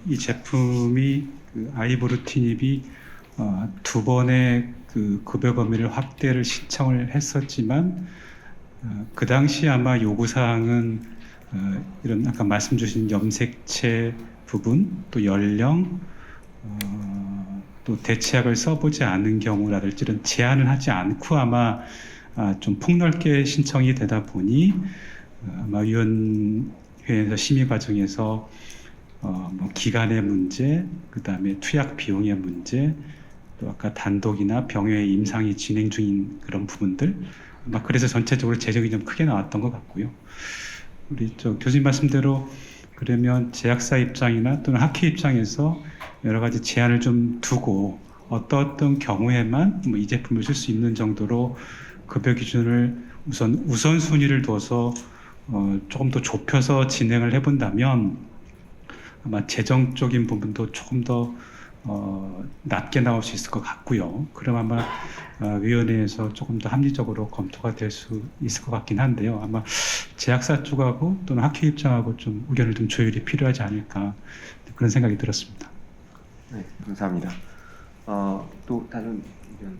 F: 이 제품이 아이보르티닙이 2번의 급여 범위를 확대를 신청을 했었지만 그 당시 아마 요구사항은 이런 아까 말씀 주신 염색체 부분 또 연령 또 대체약을 써보지 않은 경우라든지 이런 제한을 하지 않고 아마 좀 폭넓게 신청이 되다 보니 아마 위원회에서 심의 과정에서 기간의 문제, 그 다음에 투약 비용의 문제, 또 아까 단독이나 병의 임상이 진행 중인 그런 부분들 아마 그래서 전체적으로 재정이 좀 크게 나왔던 것 같고요. 우리 교수님 말씀대로 그러면 제약사 입장이나 또는 학회 입장에서 여러 가지 제한을 좀 두고 어떤 경우에만 뭐 이 제품을 쓸 수 있는 정도로 급여 기준을 우선순위를 둬서 조금 더 좁혀서 진행을 해본다면 아마 재정적인 부분도 조금 더 낮게 나올 수 있을 것 같고요. 그럼 아마 위원회에서 조금 더 합리적으로 검토가 될 수 있을 것 같긴 한데요. 아마 제약사 쪽하고 또는 학회 입장하고 좀 의견을 좀 조율이 필요하지 않을까 그런 생각이 들었습니다.
G: 네, 감사합니다. 또 다른 의견.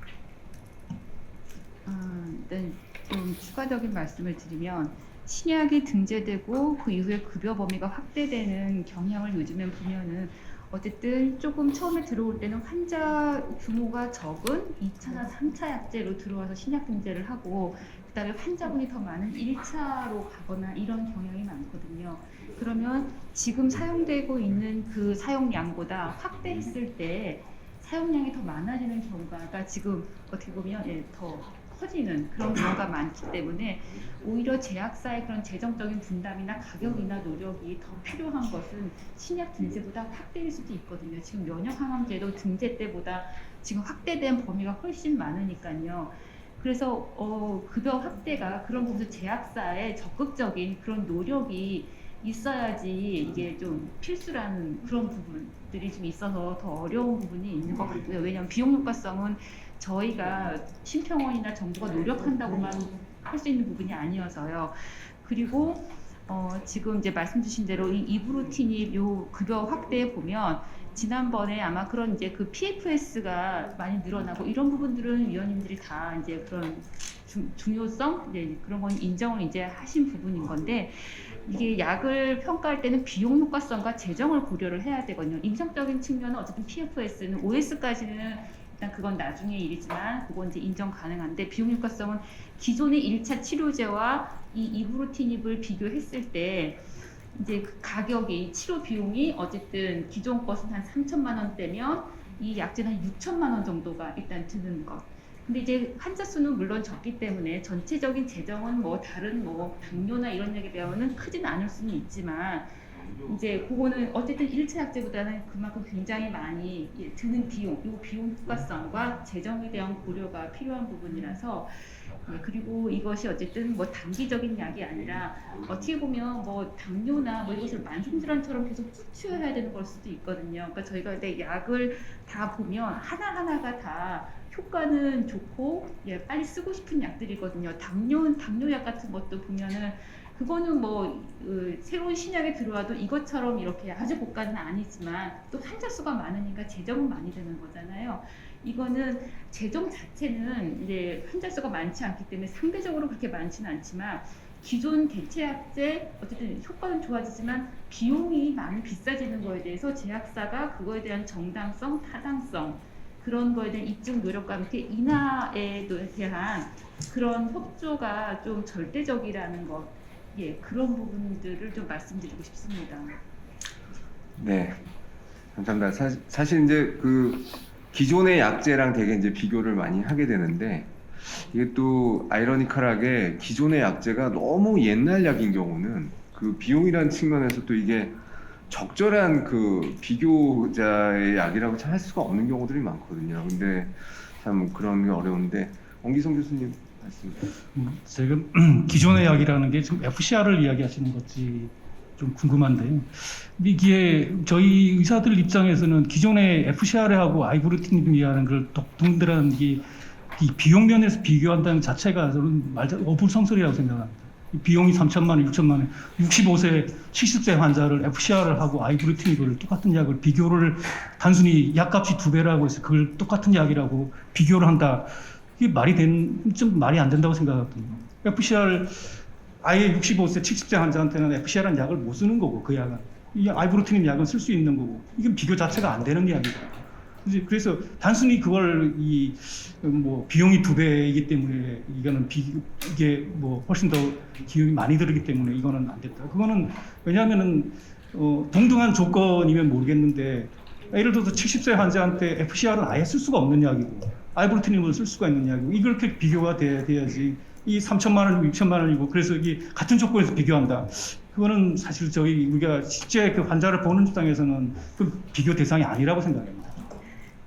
H: 네, 좀 추가적인 말씀을 드리면 신약이 등재되고 그 이후에 급여 범위가 확대되는 경향을 요즘엔 보면은 어쨌든 조금 처음에 들어올 때는 환자 규모가 적은 2차나 3차 약제로 들어와서 신약 등재를 하고 그다음에 환자분이 더 많은 1차로 가거나 이런 경향이 많거든요. 그러면 지금 사용되고 있는 그 사용량보다 확대했을 때 사용량이 더 많아지는 경우가, 그러니까 지금 어떻게 보면 더 커지는 그런 경우가 많기 때문에 오히려 제약사의 그런 재정적인 분담이나 가격이나 노력이 더 필요한 것은 신약 등재보다 확대일 수도 있거든요. 지금 면역항암제도 등재 때보다 지금 확대된 범위가 훨씬 많으니까요. 그래서 급여 확대가 그런 부분에서 제약사의 적극적인 그런 노력이 있어야지 이게 좀 필수라는 그런 부분들이 좀 있어서 더 어려운 부분이 있는 것 같고요. 왜냐하면 비용 효과성은 저희가 심평원이나 정부가 노력한다고만 할 수 있는 부분이 아니어서요. 그리고 지금 이제 말씀 주신 대로 이 이브루티닙 요 급여 확대에 보면 지난번에 아마 그런 이제 그 PFS가 많이 늘어나고 이런 부분들은 위원님들이 다 이제 그런 중요성 이제 그런 건 인정을 이제 하신 부분인 건데 이게 약을 평가할 때는 비용 효과성과 재정을 고려를 해야 되거든요. 임상적인 측면은 어쨌든 PFS는 OS까지는 일단 그건 나중의 일이지만 그건 이제 인정 가능한데 비용 효과성은 기존의 1차 치료제와 이 이브루티닙을 비교했을 때 이제 그 가격이 치료 비용이 어쨌든 기존 것은 한 3천만 원대면 이 약제는 한 6천만 원 정도가 일단 드는 것. 근데 이제 환자 수는 물론 적기 때문에 전체적인 재정은 뭐 다른 뭐 당뇨나 이런 약에 비하면은 크진 않을 수는 있지만 이제 그거는 어쨌든 1차 약제보다는 그만큼 굉장히 많이 드는 비용, 이 비용 효과성과 재정에 대한 고려가 필요한 부분이라서 그리고 이것이 어쨌든 뭐 단기적인 약이 아니라 어떻게 보면 뭐 당뇨나 뭐 이것을 만성질환처럼 계속 흡수해야 되는 걸 수도 있거든요. 그러니까 저희가 근데 약을 다 보면 하나하나가 다 효과는 좋고 빨리 쓰고 싶은 약들이거든요. 당뇨약 같은 것도 보면은 그거는 뭐 새로운 신약에 들어와도 이것처럼 이렇게 아주 고가는 아니지만 또 환자 수가 많으니까 재정은 많이 드는 거잖아요. 이거는 재정 자체는 이제 환자 수가 많지 않기 때문에 상대적으로 그렇게 많지는 않지만 기존 대체약제 어쨌든 효과는 좋아지지만 비용이 많이 비싸지는 거에 대해서 제약사가 그거에 대한 정당성, 타당성 그런 거에 대한 입증 노력과 함께 인하에 대한 그런 협조가 좀 절대적이라는 것. 그런 부분들을 좀 말씀드리고 싶습니다.
G: 네, 감사합니다. 사실 이제 그 기존의 약제랑 되게 이제 비교를 많이 하게 되는데 이게 또 아이러니컬하게 기존의 약제가 너무 옛날 약인 경우는 그 비용이라는 측면에서 또 이게 적절한 그 비교자의 약이라고 참 할 수가 없는 경우들이 많거든요. 근데 참 그런 게 어려운데 원기성 교수님.
F: 지금 기존의 약이라는 게 지금 FCR을 이야기하시는 건지 좀 궁금한데요. 이게 저희 의사들 입장에서는 기존의 FCR하고 아이브루티닙이라는 걸 동들한 이 비용 면에서 비교한다는 자체가 저는 어불성설이라고 생각합니다. 비용이 3천만 원, 6천만 원, 65세, 70세 환자를 FCR을 하고 아이브루티닙을 똑같은 약을 비교를 단순히 약값이 2배라고 해서 그걸 똑같은 약이라고 비교를 한다. 이게 좀 말이 안 된다고 생각하거든요. FCR 아예 65세, 70세 환자한테는 FCR한 약을 못 쓰는 거고 그 약은 이 아이브루티닙 약은 쓸 수 있는 거고 이게 비교 자체가 안 되는 이야기다. 그래서 단순히 그걸 뭐 비용이 2배이기 때문에 이게 뭐 훨씬 더 비용이 많이 들기 때문에 이거는 안 됐다. 그거는 왜냐하면은 동등한 조건이면 모르겠는데 예를 들어서 70세 환자한테 FCR은 아예 쓸 수가 없는 약이고 아이브루티닙을 쓸 수가 있는 약이고 이걸 이렇게 비교가 돼야지 이 3천만 원이고 6천만 원이고 그래서 이게 같은 조건에서 비교한다. 그거는 사실 우리가 실제 그 환자를 보는 입장에서는 그 비교 대상이 아니라고 생각합니다.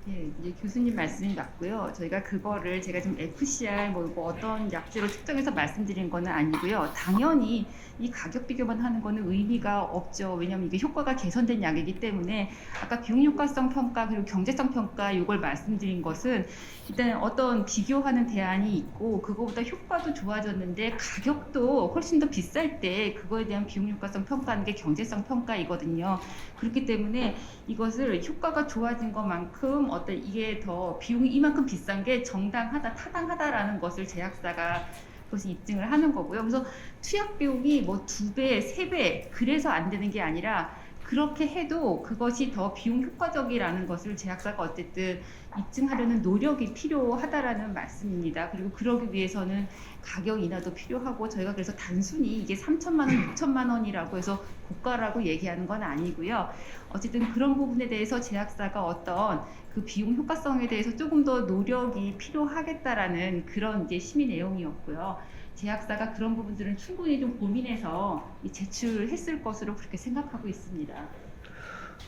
H: 예, 이제 교수님 말씀이 맞고요. 저희가 그거를 제가 지금 FCR 뭐 어떤 약주로 특정해서 말씀드린 거는 아니고요. 당연히 이 가격 비교만 하는 거는 의미가 없죠. 왜냐하면 이게 효과가 개선된 약이기 때문에 아까 비용 효과성 평가 그리고 경제성 평가 이걸 말씀드린 것은 일단 어떤 비교하는 대안이 있고 그거보다 효과도 좋아졌는데 가격도 훨씬 더 비쌀 때 그거에 대한 비용 효과성 평가하는 게 경제성 평가이거든요. 그렇기 때문에 이것을 효과가 좋아진 것만큼 어떤 이게 더 비용이 이만큼 비싼 게 정당하다, 타당하다라는 것을 제약사가 그것이 입증을 하는 거고요. 그래서 투약 비용이 뭐 2배, 3배 그래서 안 되는 게 아니라 그렇게 해도 그것이 더 비용 효과적이라는 것을 제약사가 어쨌든 입증하려는 노력이 필요하다라는 말씀입니다. 그리고 그러기 위해서는 가격 인하도 필요하고 저희가 그래서 단순히 이게 3천만 원, 6천만 원이라고 해서 고가라고 얘기하는 건 아니고요. 어쨌든 그런 부분에 대해서 제약사가 어떤 그 비용 효과성에 대해서 조금 더 노력이 필요하겠다라는 그런 이제 심의 내용이었고요. 제약사가 그런 부분들은 충분히 좀 고민해서 제출했을 것으로 그렇게 생각하고 있습니다.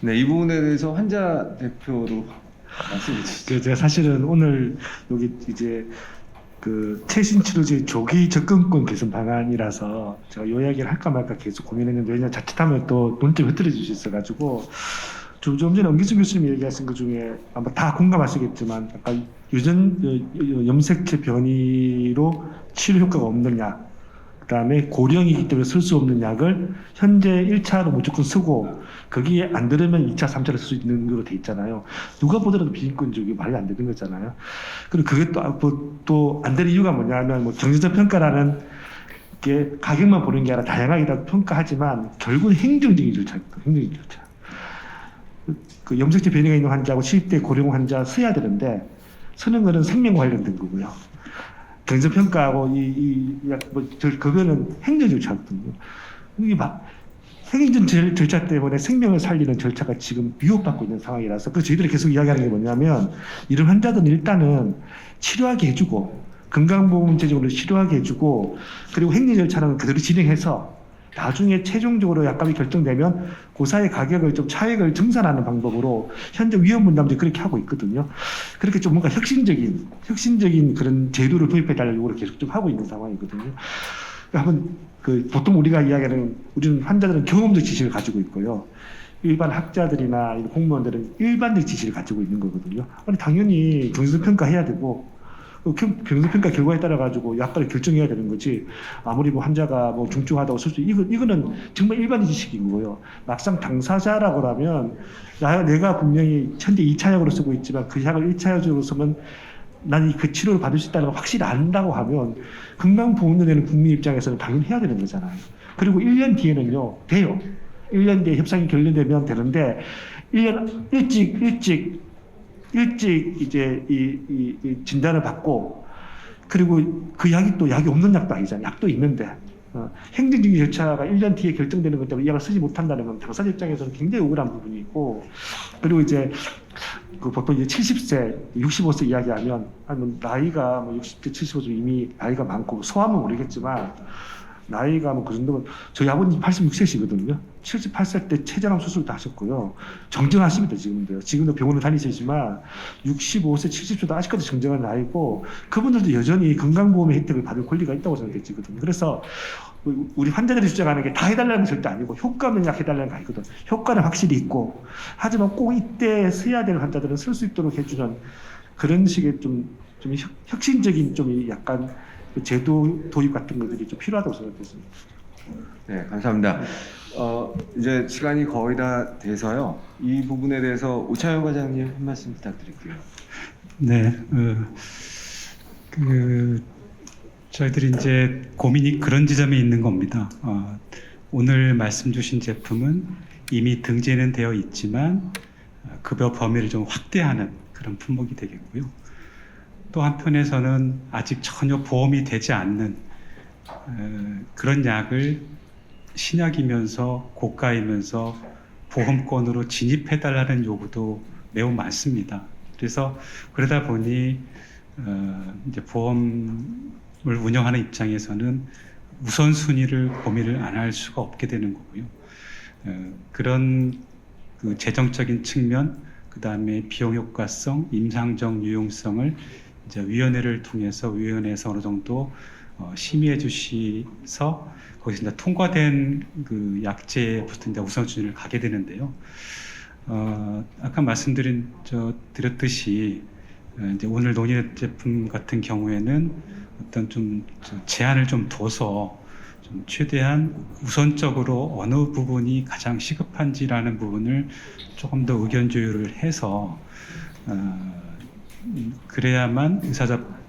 G: 네, 이 부분에 대해서 환자 대표로 말씀해 주시죠.
I: 제가 사실은 오늘 여기 이제 그 최신 치료제 조기 접근권 개선 방안이라서 제가 요 이야기를 할까 말까 계속 고민했는데 왜냐면 자칫하면 또 논점이 흐트러질 수 있어가지고 좀 전에 엄기준 교수님이 얘기하신 것 중에 아마 다 공감하시겠지만 약간 염색체 변이로 치료 효과가 없는 약, 그다음에 고령이기 때문에 쓸 수 없는 약을 현재 1차로 무조건 쓰고 거기에 안 들으면 2차, 3차를 쓸 수 있는 걸로 돼 있잖아요. 누가 보더라도 비인권적이 말이 안 되는 거잖아요. 그리고 그게 또 안 되는 이유가 뭐냐면 뭐 정신적 평가라는 게 가격만 보는 게 아니라 다양하게 다 평가하지만 결국은 행정적인 절차입니다. 행정적인 절차. 그 염색체 변이가 있는 환자하고 70대 고령 환자 써야 되는데 쓰는 거는 생명과 관련된 거고요. 경제평가하고 그거는 행정 절차거든요. 이게 행정 절차 때문에 생명을 살리는 절차가 지금 위협받고 있는 상황이라서 그래서 저희들이 계속 이야기하는 게 뭐냐면 이런 환자들은 일단은 치료하게 해주고 건강보험제적으로 치료하게 해주고 그리고 행정 절차는 그대로 진행해서 나중에 최종적으로 약값이 결정되면 그 사이의 가격을 좀 차액을 증산하는 방법으로 현재 위험분담제 그렇게 하고 있거든요. 그렇게 좀 뭔가 혁신적인 그런 제도를 도입해 달라고 요구를 계속 좀 하고 있는 상황이거든요. 한번 보통 우리가 이야기하는 우리는 환자들은 경험적 지식을 가지고 있고요. 일반 학자들이나 공무원들은 일반적 지식을 가지고 있는 거거든요. 아니 당연히 경제평가해야 되고 경제평가 결과에 따라 가지고 약값을 결정해야 되는 거지. 아무리 뭐 환자가 뭐 중증하다고 쓸 수 이거는 정말 일반적 지식인 거고요. 막상 당사자라고 하면 내가 분명히 현재 2차 약으로 쓰고 있지만 그 약을 1차 약으로 쓰면 난 그 치료를 받을 수 있다는 걸 확실히 안다고 하면 건강보험료내는 국민 입장에서는 당연히 해야 되는 거잖아요. 그리고 1년 뒤에는요 돼요. 1년 뒤에 협상이 결렬되면 되는데 1년 일찍 이제 이 진단을 받고 그리고 그 약이 또 약이 없는 약도 아니잖아요. 약도 있는데 행정적인 절차가 1년 뒤에 결정되는 것 때문에 이 약을 쓰지 못한다는 건 당사자 입장에서는 굉장히 억울한 부분이 있고 그리고 이제 보통 이제 70세, 65세 이야기하면 나이가 뭐 60대, 75세 이미 나이가 많고 소아는 모르겠지만 나이가 뭐 그 정도면 저희 아버님 86세시거든요. 78세 때 췌장암 수술도 하셨고요. 정정하십니다 지금도 병원을 다니시지만 65세, 70세도 아직까지 정정한 나이고 그분들도 여전히 건강보험의 혜택을 받을 권리가 있다고 생각되거든요. 그래서 우리 환자들이 주장하는 게 다 해달라는 게 절대 아니고 효과 면약 해달라는 게 아니거든. 효과는 확실히 있고 하지만 꼭 이때 써야 될 환자들은 쓸 수 있도록 해주는 그런 식의 좀 혁신적인 좀 약간 제도 도입 같은 것들이 좀 필요하다고 생각했습니다.
G: 네, 감사합니다. 이제 시간이 거의 다 돼서요. 이 부분에 대해서 오차영 과장님 한 말씀 부탁드릴게요.
F: 네, 저희들이 이제 고민이 그런 지점에 있는 겁니다. 오늘 말씀 주신 제품은 이미 등재는 되어 있지만 급여 범위를 좀 확대하는 그런 품목이 되겠고요. 또 한편에서는 아직 전혀 보험이 되지 않는 그런 약을 신약이면서 고가이면서 보험권으로 진입해달라는 요구도 매우 많습니다. 그래서 그러다 보니 이제 보험을 운영하는 입장에서는 우선순위를 고민을 안 할 수가 없게 되는 거고요. 그런 그 재정적인 측면 그다음에 비용 효과성, 임상적 유용성을 이제 위원회를 통해서 위원회에서 어느 정도 심의해 주셔서 거기서 이제 통과된 그 약제부터 이제 우선순위를 가게 되는데요. 아까 드렸듯이 이제 오늘 논의 제품 같은 경우에는 어떤 좀 제한을 좀 둬서 좀 최대한 우선적으로 어느 부분이 가장 시급한지라는 부분을 조금 더 의견 조율을 해서 그래야만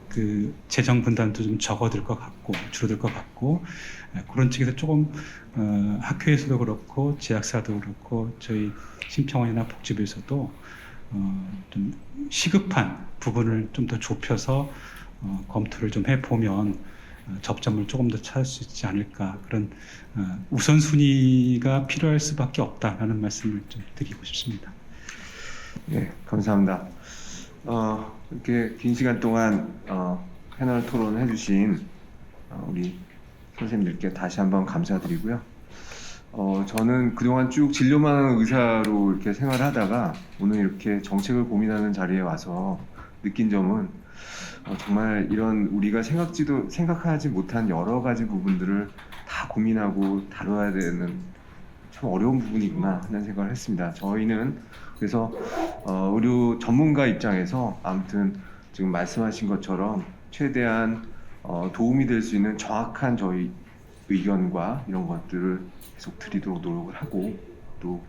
F: 그 재정 분담도 좀 적어들 것 같고 줄어들 것 같고 그런 측에서 조금 학회에서도 그렇고 제약사도 그렇고 저희 심평원이나 복지부에서도 좀 시급한 부분을 좀 더 좁혀서 검토를 좀 해보면 접점을 조금 더 찾을 수 있지 않을까 그런 우선순위가 필요할 수밖에 없다라는 말씀을 좀 드리고 싶습니다.
G: 네, 감사합니다. 이렇게 긴 시간 동안 패널 토론해 주신 우리 선생님들께 다시 한번 감사드리고요. 저는 그동안 쭉 진료만 하는 의사로 이렇게 생활하다가 오늘 이렇게 정책을 고민하는 자리에 와서 느낀 점은 정말 이런 우리가 생각하지 못한 여러 가지 부분들을 다 고민하고 다뤄야 되는 참 어려운 부분이구나 하는 생각을 했습니다. 저희는 그래서 의료 전문가 입장에서 아무튼 지금 말씀하신 것처럼 최대한 도움이 될 수 있는 정확한 저희 의견과 이런 것들을 계속 드리도록 노력을 하고 또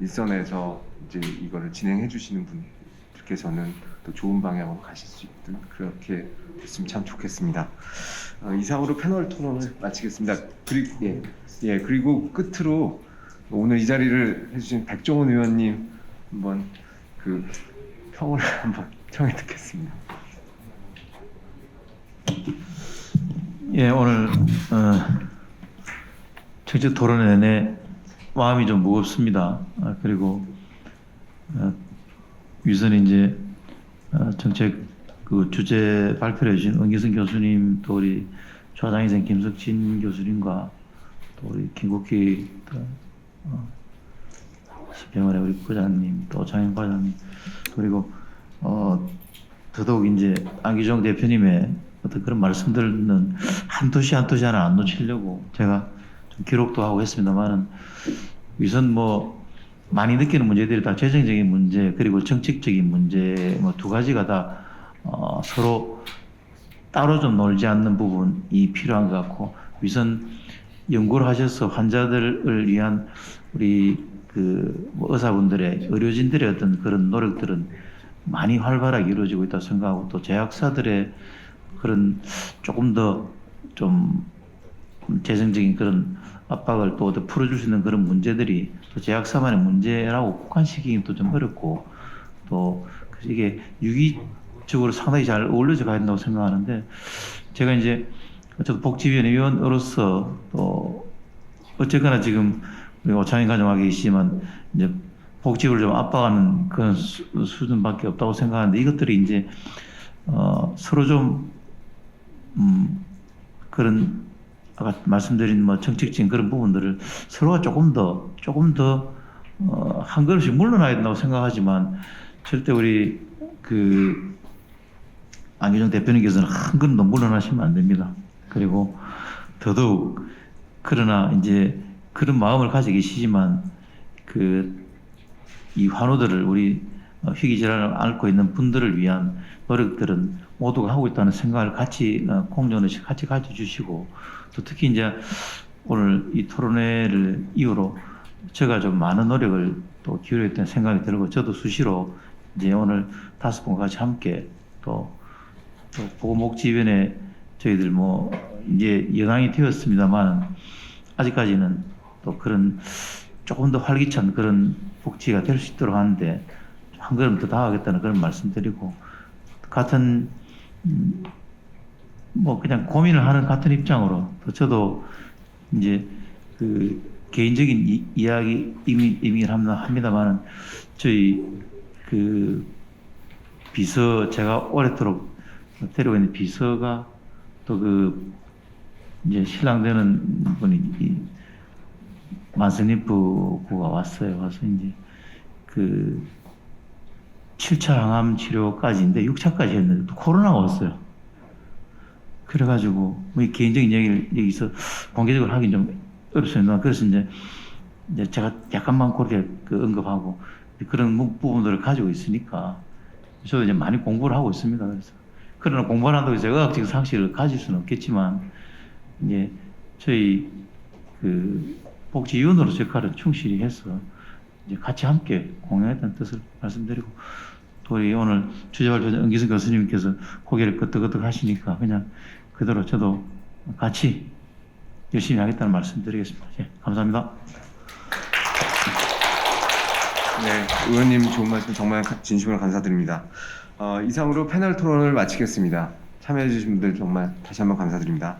G: 일선에서 이제 이거를 진행해 주시는 분들께서는 또 좋은 방향으로 가실 수 있도록 그렇게 됐으면 참 좋겠습니다. 이상으로 패널 토론을 마치겠습니다. 그리고 끝으로 오늘 이 자리를 해주신 백종원 의원님 한번 그 평을 한번 청해 듣겠습니다.
J: 예, 오늘 정책 토론 내내 마음이 좀 무겁습니다. 그리고 위선 이제 정책 그 주제 발표를 해주신 은기승 교수님, 또 우리 좌장희생 김석진 교수님과 또 우리 김국희 시병원의 우리 부장님, 또 장영 과장님, 그리고 더더욱 이제 안기종 대표님의 어떤 그런 말씀들은 한두 시 하나 안 놓치려고 제가 좀 기록도 하고 했습니다만은 위선 많이 느끼는 문제들이 다 재정적인 문제 그리고 정책적인 문제 두 가지가 다 서로 따로 좀 놀지 않는 부분이 필요한 것 같고 위선 연구를 하셔서 환자들을 위한 우리 의사분들의 의료진들의 어떤 그런 노력들은 많이 활발하게 이루어지고 있다고 생각하고 또 제약사들의 그런 조금 더 좀 재정적인 그런 압박을 또 풀어줄 수 있는 그런 문제들이 또 제약사만의 문제라고 국한시키기 또 좀 어렵고 또 이게 유기적으로 상당히 잘 어울려져 가야 된다고 생각하는데 제가 이제 어쨌든 복지위원회 위원으로서 또 어쨌거나 지금 우리 오창인 과장님이 계시지만 이제 복지부를 좀 압박하는 그런 수준밖에 없다고 생각하는데 이것들이 이제 서로 좀 그런 아까 말씀드린 정책적인 그런 부분들을 서로가 조금 더 한 걸음씩 물러나야 된다고 생각하지만 절대 우리 안기종 대표님께서는 한 걸음도 물러나시면 안 됩니다. 그리고 더더욱 그러나 이제 그런 마음을 가지고 계시지만 이 환우들을 우리 희귀질환을 앓고 있는 분들을 위한 노력들은 모두가 하고 있다는 생각을 같이 공존의식 같이 가져주시고 또 특히 이제 오늘 이 토론회를 이후로 제가 좀 많은 노력을 또 기울였다는 생각이 들고 저도 수시로 이제 오늘 5분과 같이 함께 또 보건복지위원회 저희들 이제 여당이 되었습니다만 아직까지는 또 그런 조금 더 활기찬 그런 복지가 될 수 있도록 하는데 한 걸음 더 나아가겠다는 그런 말씀드리고 같은 그냥 고민을 하는 같은 입장으로 또 저도 이제 개인적인 이야기 이미를 합니다만은 저희 비서 제가 오래도록 데리고 있는 비서가 또 이제 신랑 되는 분이 만성림프구가 왔어요. 와서 이제 7차 항암 치료까지인데 6차까지 했는데 또 코로나가 왔어요. 그래가지고 뭐 이 개인적인 얘기를 여기서 공개적으로 하긴 좀 어렵습니다. 그래서 이제 제가 약간만 그렇게 언급하고 그런 부분들을 가지고 있으니까 저도 이제 많이 공부를 하고 있습니다. 그래서 그러나 공부를 한다고 해서 의학적 상식을 가질 수는 없겠지만 이제 저희 복지위원으로서 역할을 충실히 해서 이제 같이 함께 공유했다는 뜻을 말씀드리고 또 우리 오늘 주제발표 은기승 교수님께서 고개를 끄덕끄덕 하시니까 그냥 그대로 저도 같이 열심히 하겠다는 말씀 드리겠습니다. 예, 감사합니다.
G: 네, 의원님 좋은 말씀 정말 진심으로 감사드립니다. 이상으로 패널 토론을 마치겠습니다. 참여해주신 분들 정말 다시 한번 감사드립니다.